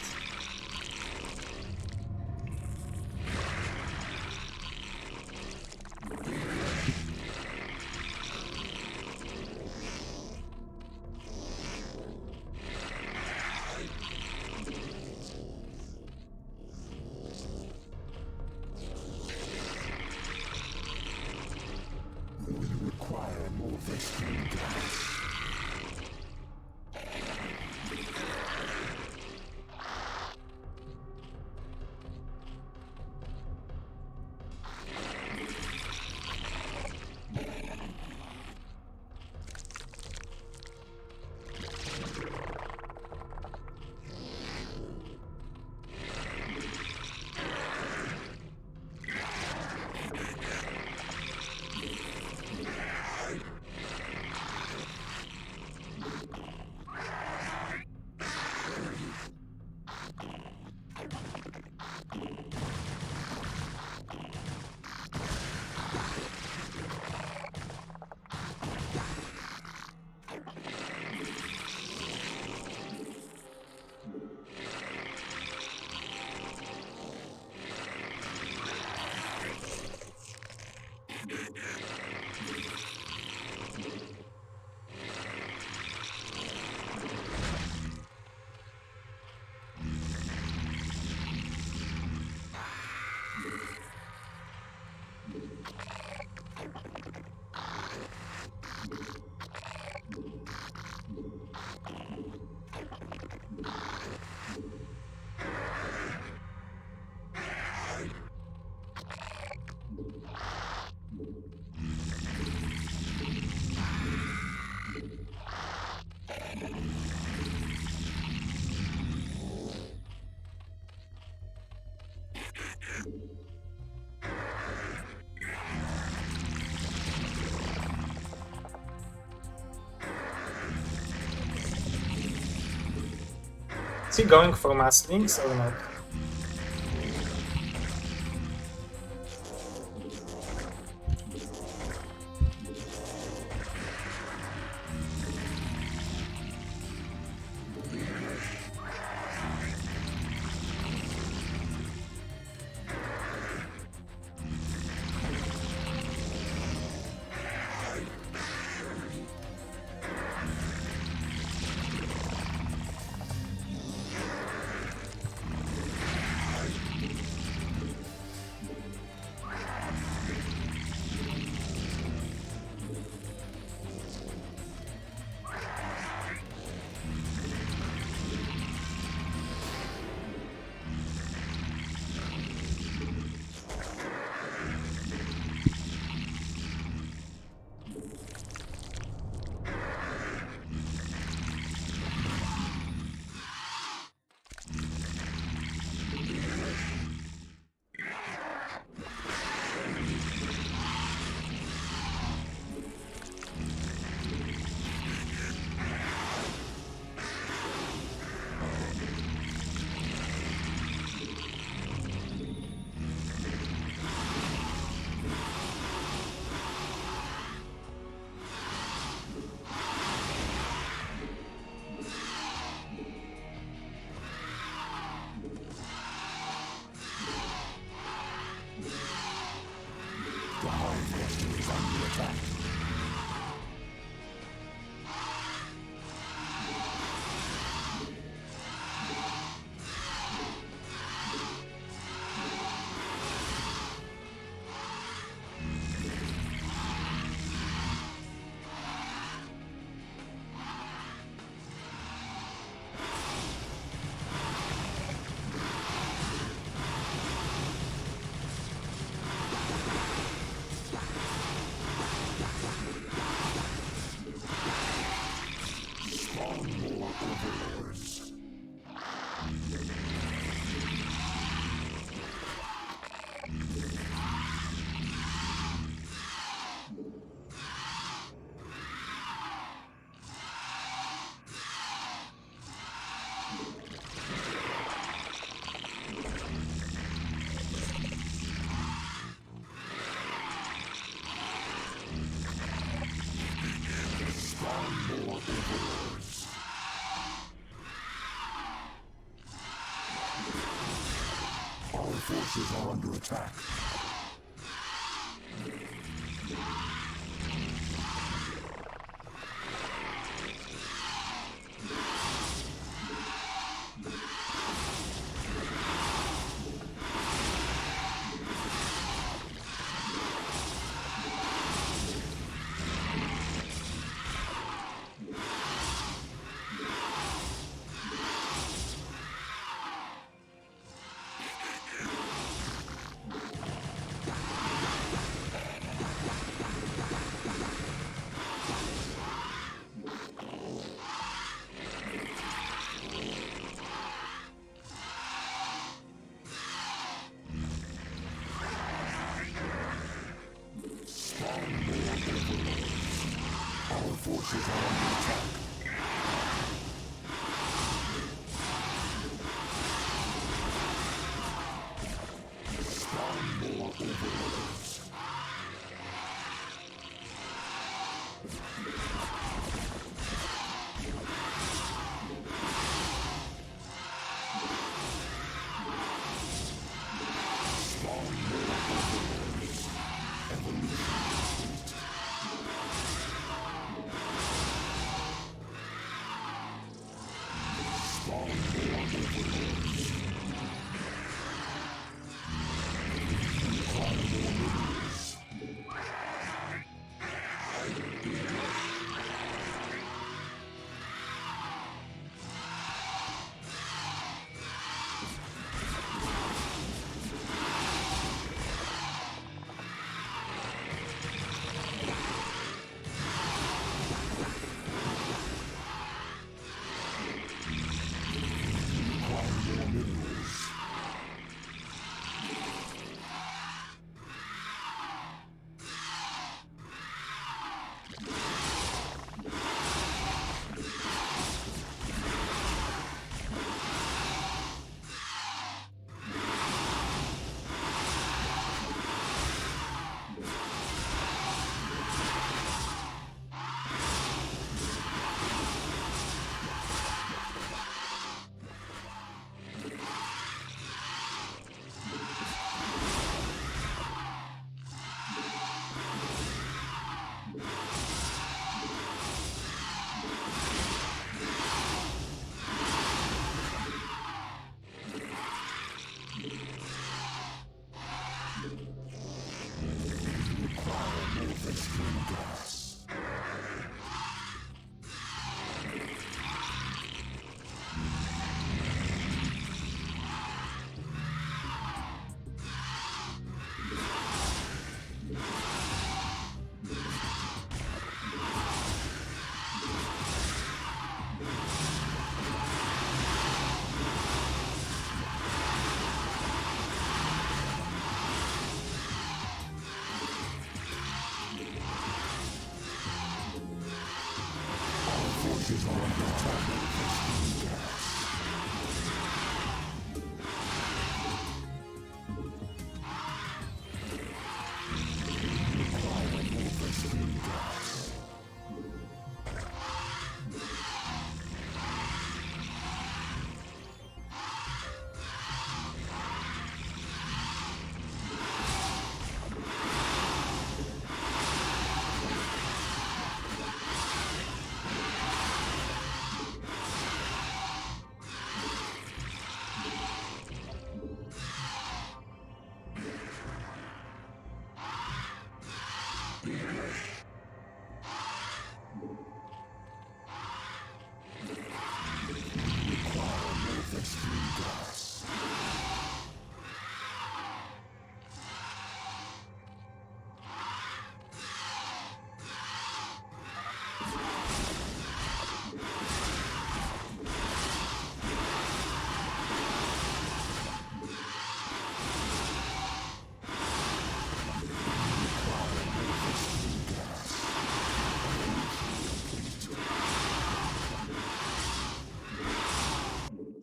Speaker 4: Is he going for mass links or not?
Speaker 1: Forces are under attack. Forces are under attack. Spawn more overlords.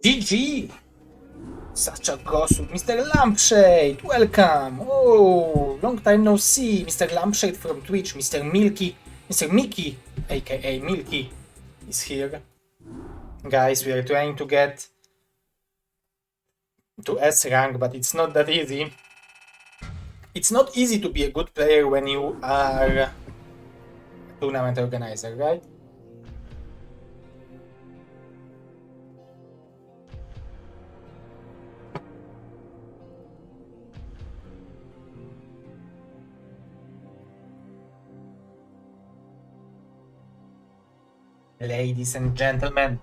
Speaker 4: GG! Such a gossip. Mr. Lampshade, welcome! Oh, long time no see. Mr. Lampshade from Twitch. Mr. Mickey, aka Milky, is here. Guys, we are trying to get to S rank, but it's not that easy. It's not easy to be a good player when you are a tournament organizer, right? Ladies and gentlemen,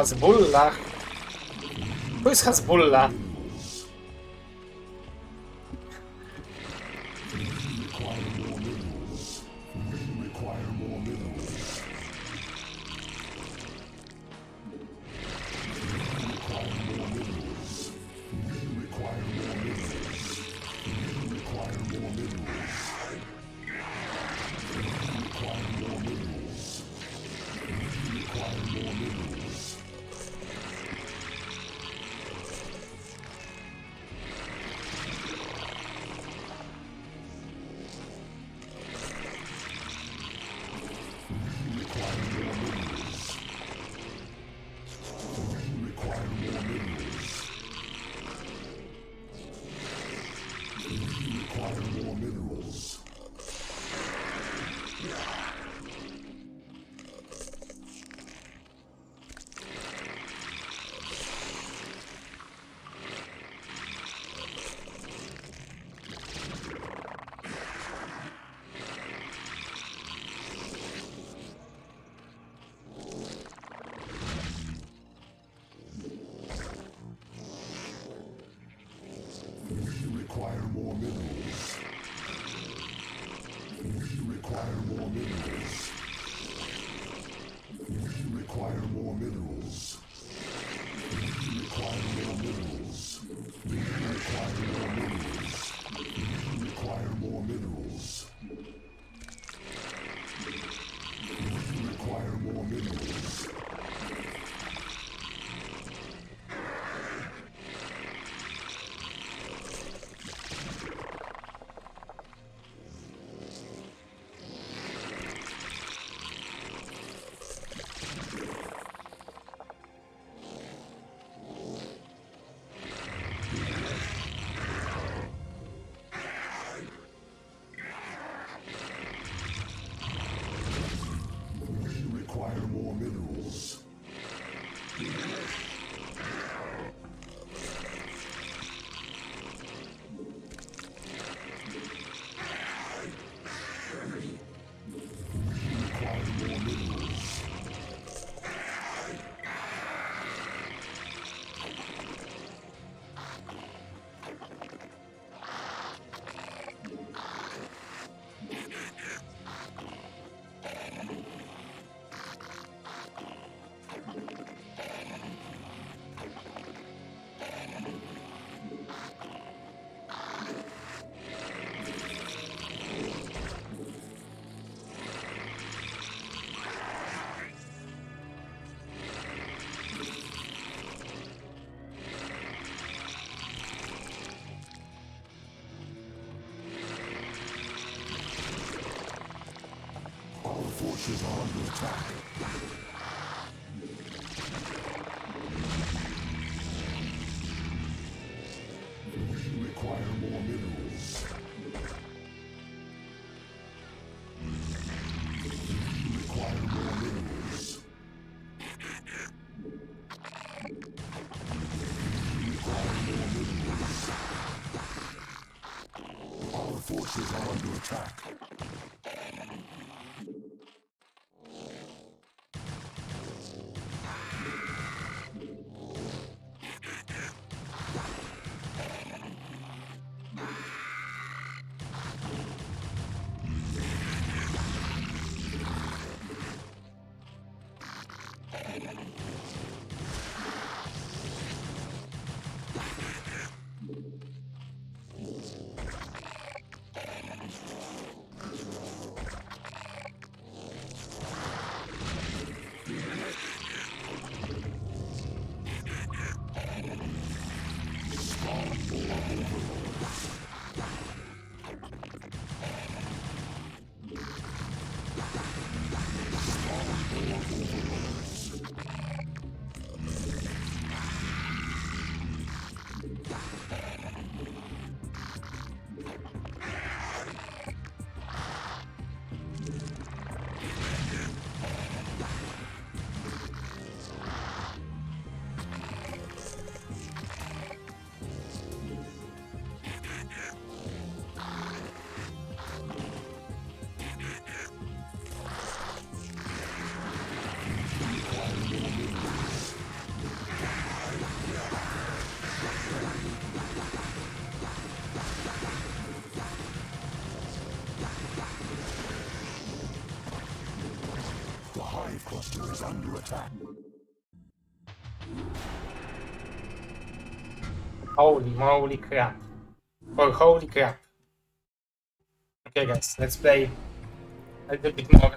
Speaker 4: Hasbullah. Who is Hasbullah?
Speaker 1: forces are under attack. We require more minerals. We require more minerals. We require more minerals. Our forces are under attack. The hive cluster is under attack.
Speaker 4: Holy moly crap. Or holy crap. Okay guys, let's play a little bit more.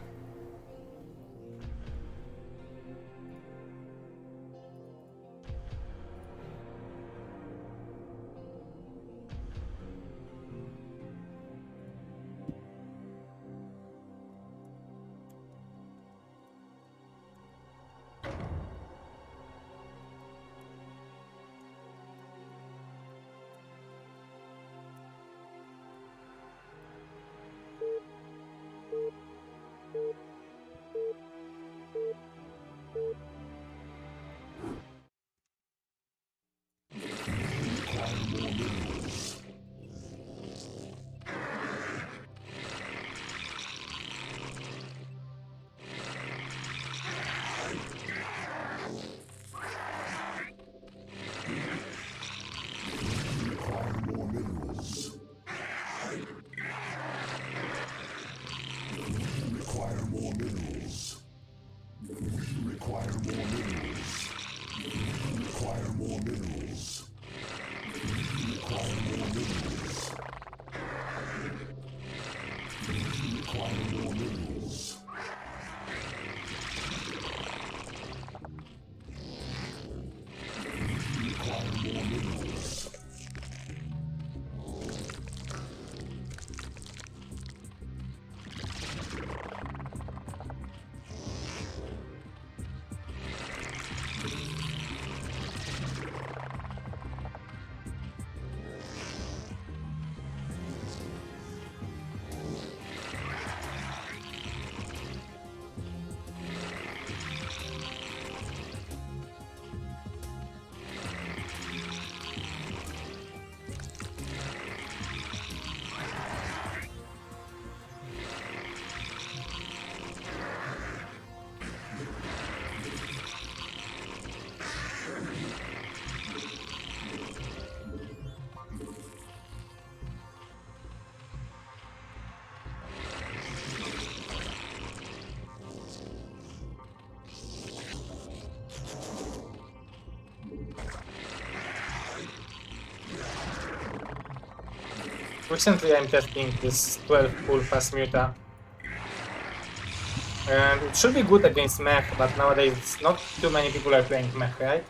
Speaker 4: Recently I'm testing this 12 full fast muta. And it should be good against mech, but nowadays not too many people are playing mech, right?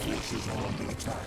Speaker 1: Forces are under attack.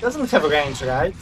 Speaker 4: Doesn't have range, right?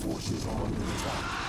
Speaker 1: Forces are under attack.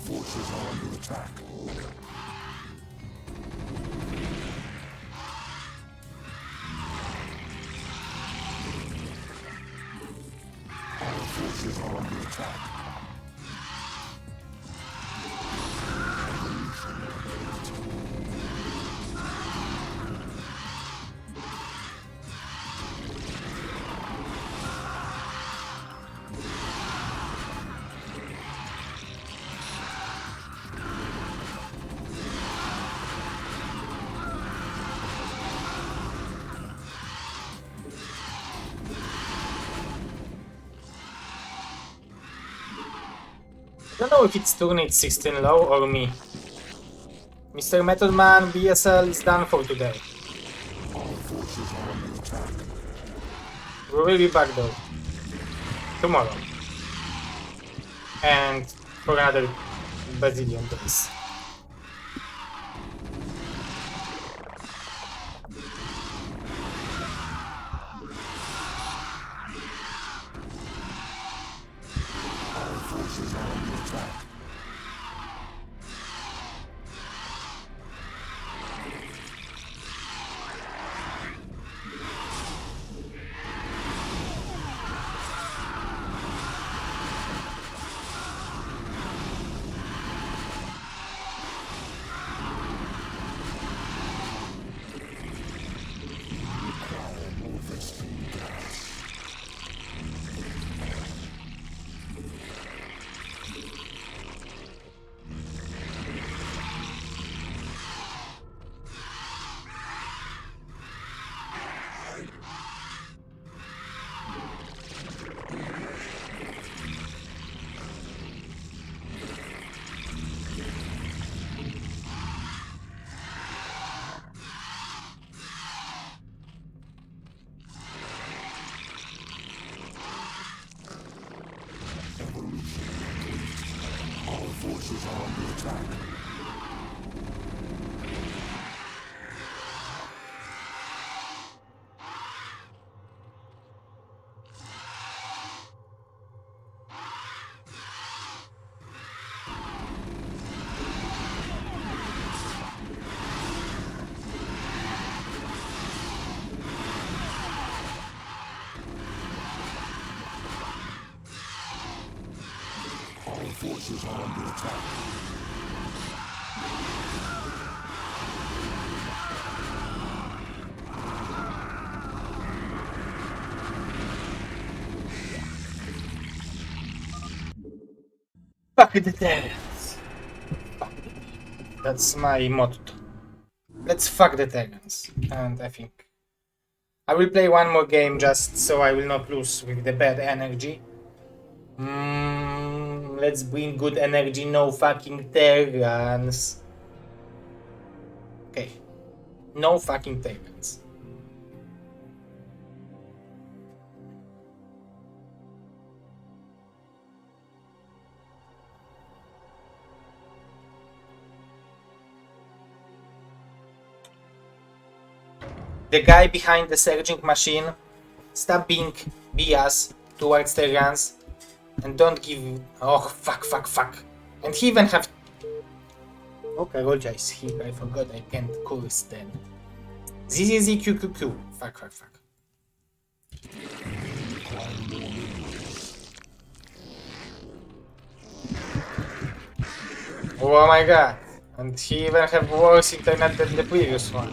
Speaker 1: Forces are under attack. Our forces are under attack.
Speaker 4: I don't know if it's turn 16 low or me. Mr. Method Man, BSL is done for today. We will be back though. Tomorrow. And for another bazillion days.
Speaker 1: attack. Forces are under attack. Our forces are under attack.
Speaker 4: Fuck the Terrans. That's my motto. Let's fuck the Terrans. And I think I will play one more game just so I will not lose with the bad energy. Let's bring good energy, no fucking Terrans. Okay. No fucking Terrans. The guy behind the surging machine, stop being biased towards Terrans and don't give. Oh, fuck. And he even have. Okay, roll dice here. I forgot I can't curse then. ZZZQQQ. Fuck. Oh my god. And he even have worse internet than the previous one.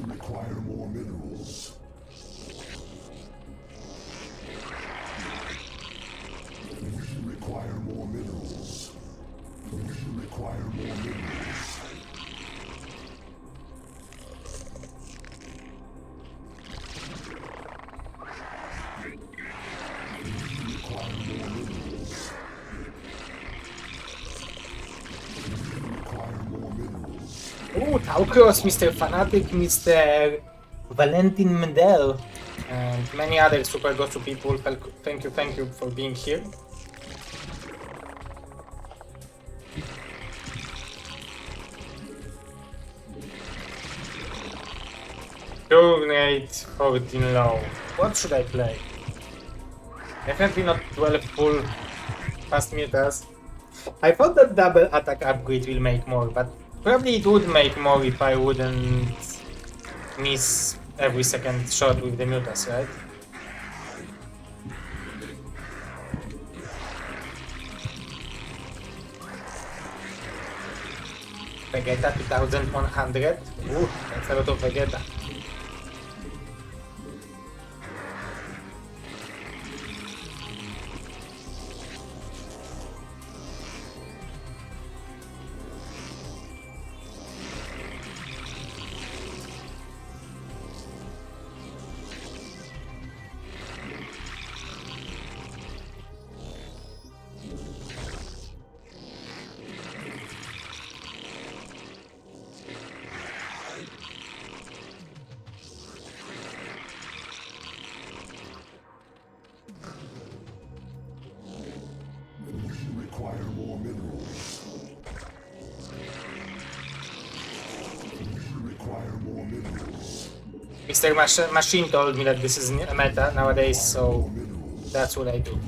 Speaker 1: Require more minerals. We require more minerals. We require more minerals. We require more minerals. We require more minerals.
Speaker 4: Oh, Taucros, Mr. Fanatic, Mr. Valentin Mendel, and many other Super Gosu people. Thank you for being here. Donate 14 low. What should I play? Definitely not 12 full fast meters. I thought that double attack upgrade will make more, but probably it would make more if I wouldn't miss every second shot with the mutas, right? Vegeta 2100. Ooh, that's a lot of Vegeta. Mr. Machine told me that this is a meta nowadays, so that's what I do.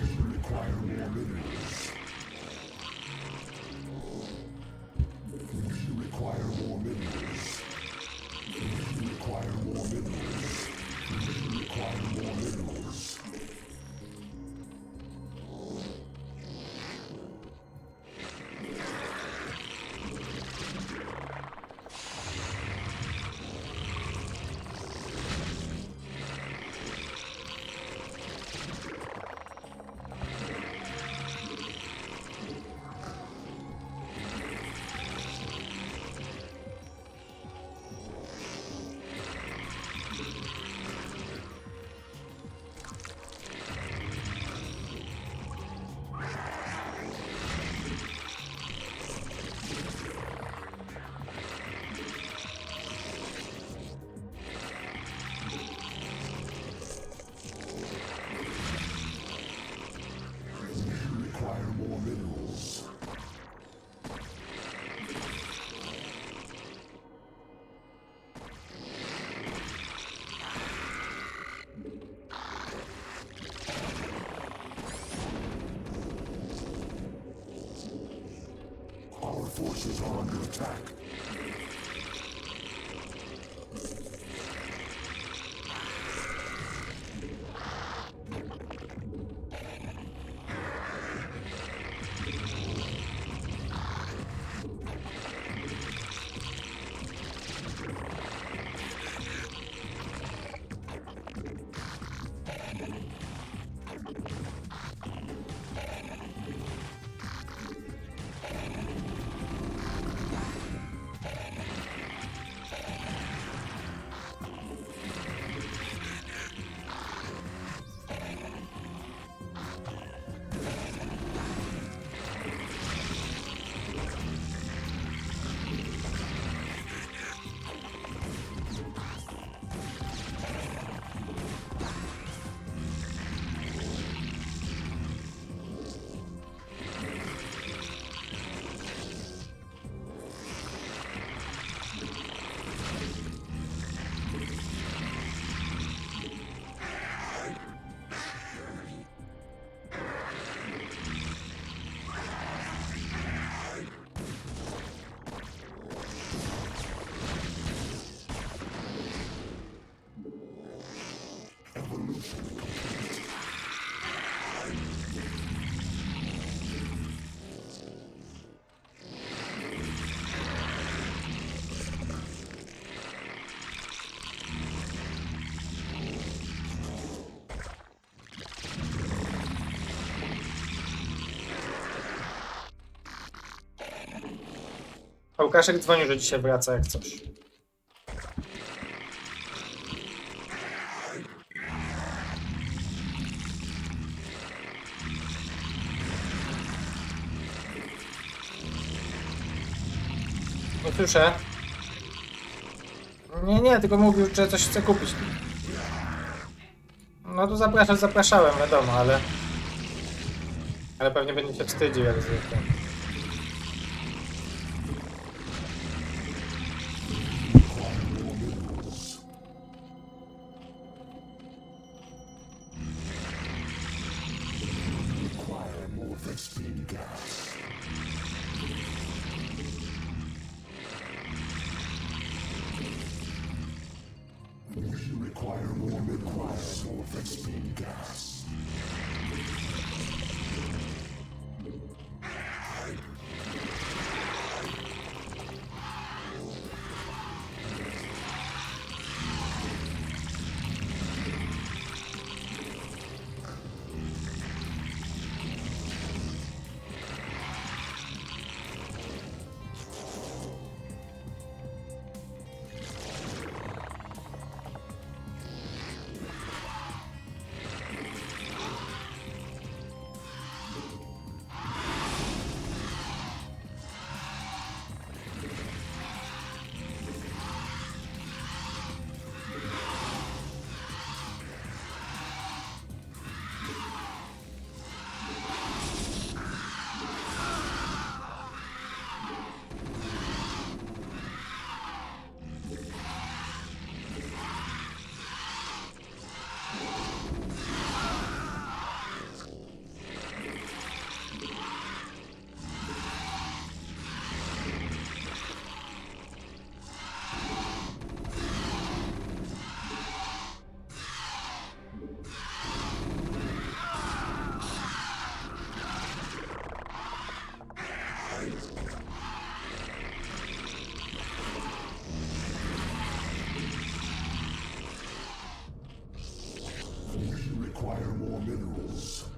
Speaker 1: Our forces are under attack.
Speaker 4: Łukaszek dzwonił, że dzisiaj wraca jak coś. Nie słyszę. Nie, tylko mówił, że coś chce kupić. No to zapraszałem, wiadomo, ale... Ale pewnie będzie się wstydził jak zwykle.
Speaker 1: require more minerals.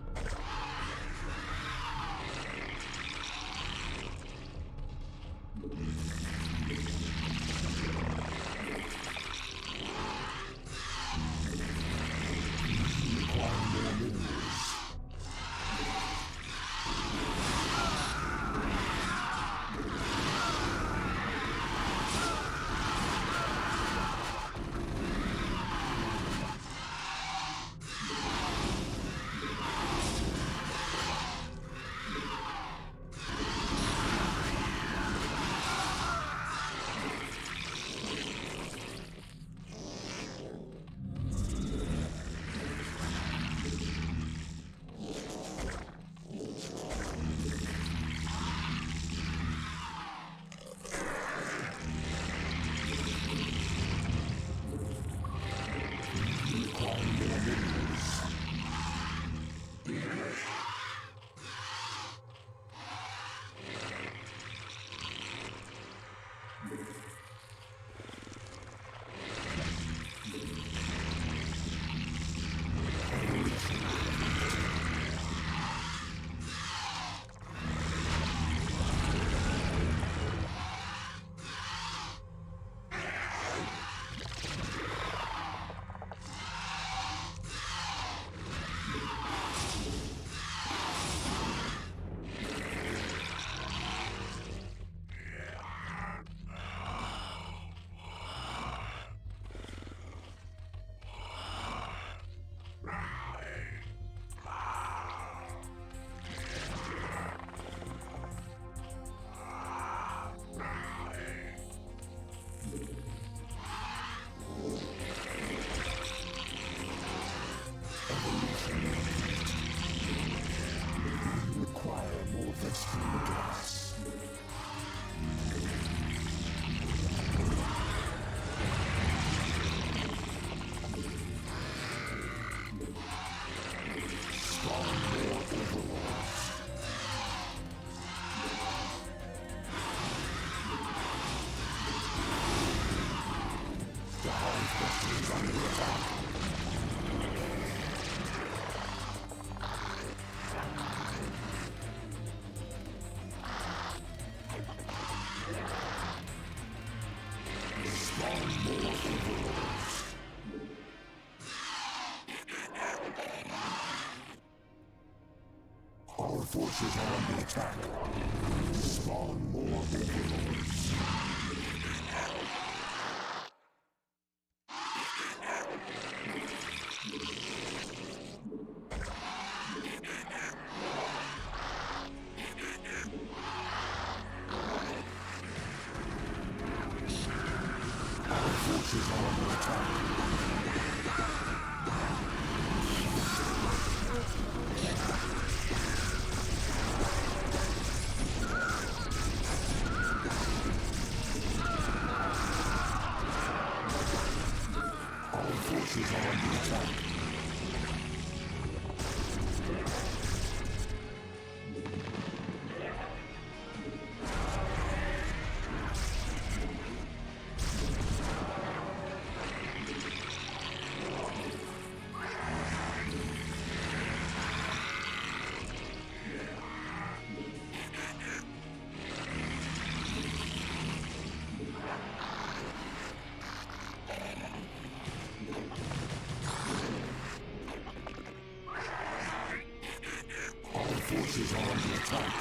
Speaker 1: Our forces are under attack. Spawn more overlords. Our forces are under attack. Our forces are under attack. Our forces are under attack.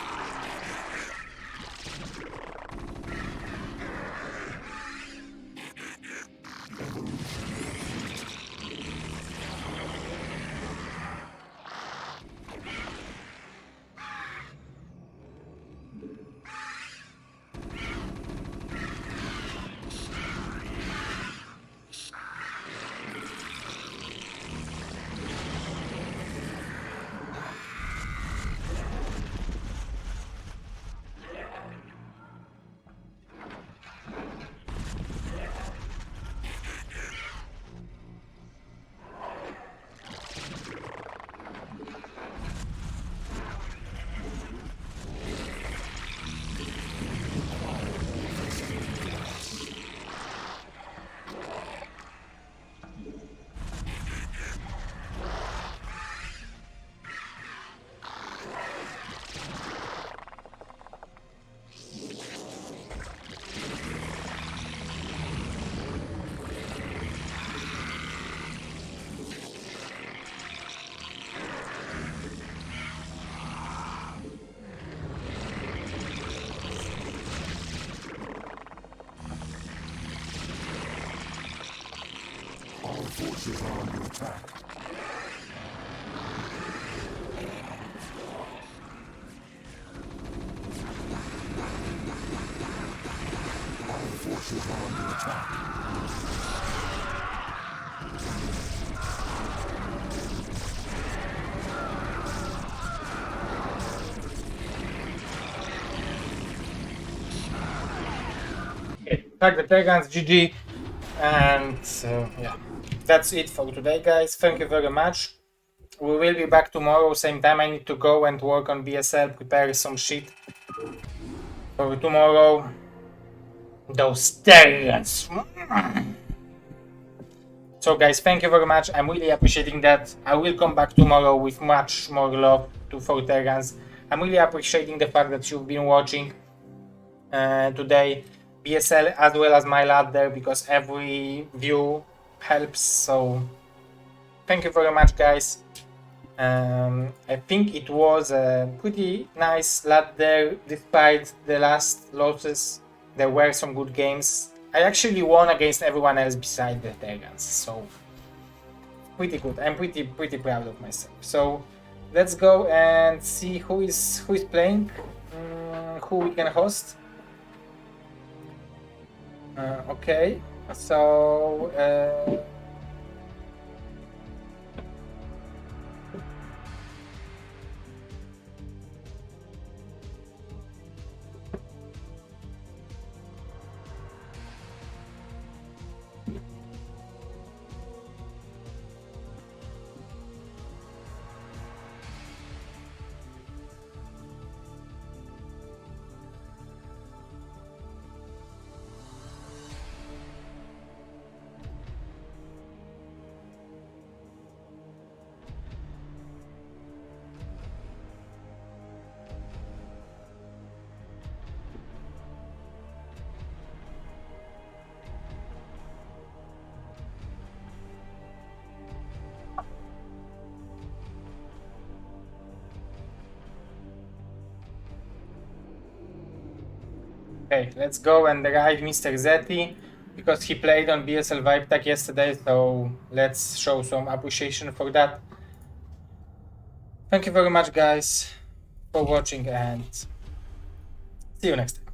Speaker 1: are under attack. Our forces are under attack.
Speaker 4: Tag the Pagans, GG, and yeah, that's it for today, guys. Thank you very much. We will be back tomorrow, same time. I need to go and work on BSL, prepare some shit for tomorrow. Those Terrans. So, guys, thank you very much. I'm really appreciating that. I will come back tomorrow with much more love to for Terrans. I'm really appreciating the fact that you've been watching today. BSL as well as my ladder, because every view helps. So thank you very much, guys. I think it was a pretty nice ladder despite the last losses. There were some good games. I actually won against everyone else beside the Terrans, so pretty good. I'm pretty proud of myself. So let's go and see who is playing, who we can host. Okay, so okay, let's go and arrive Mr. Zeti, because he played on BSL Vibe Tag yesterday, so let's show some appreciation for that. Thank you very much, guys, for watching, and see you next time.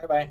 Speaker 4: Bye bye.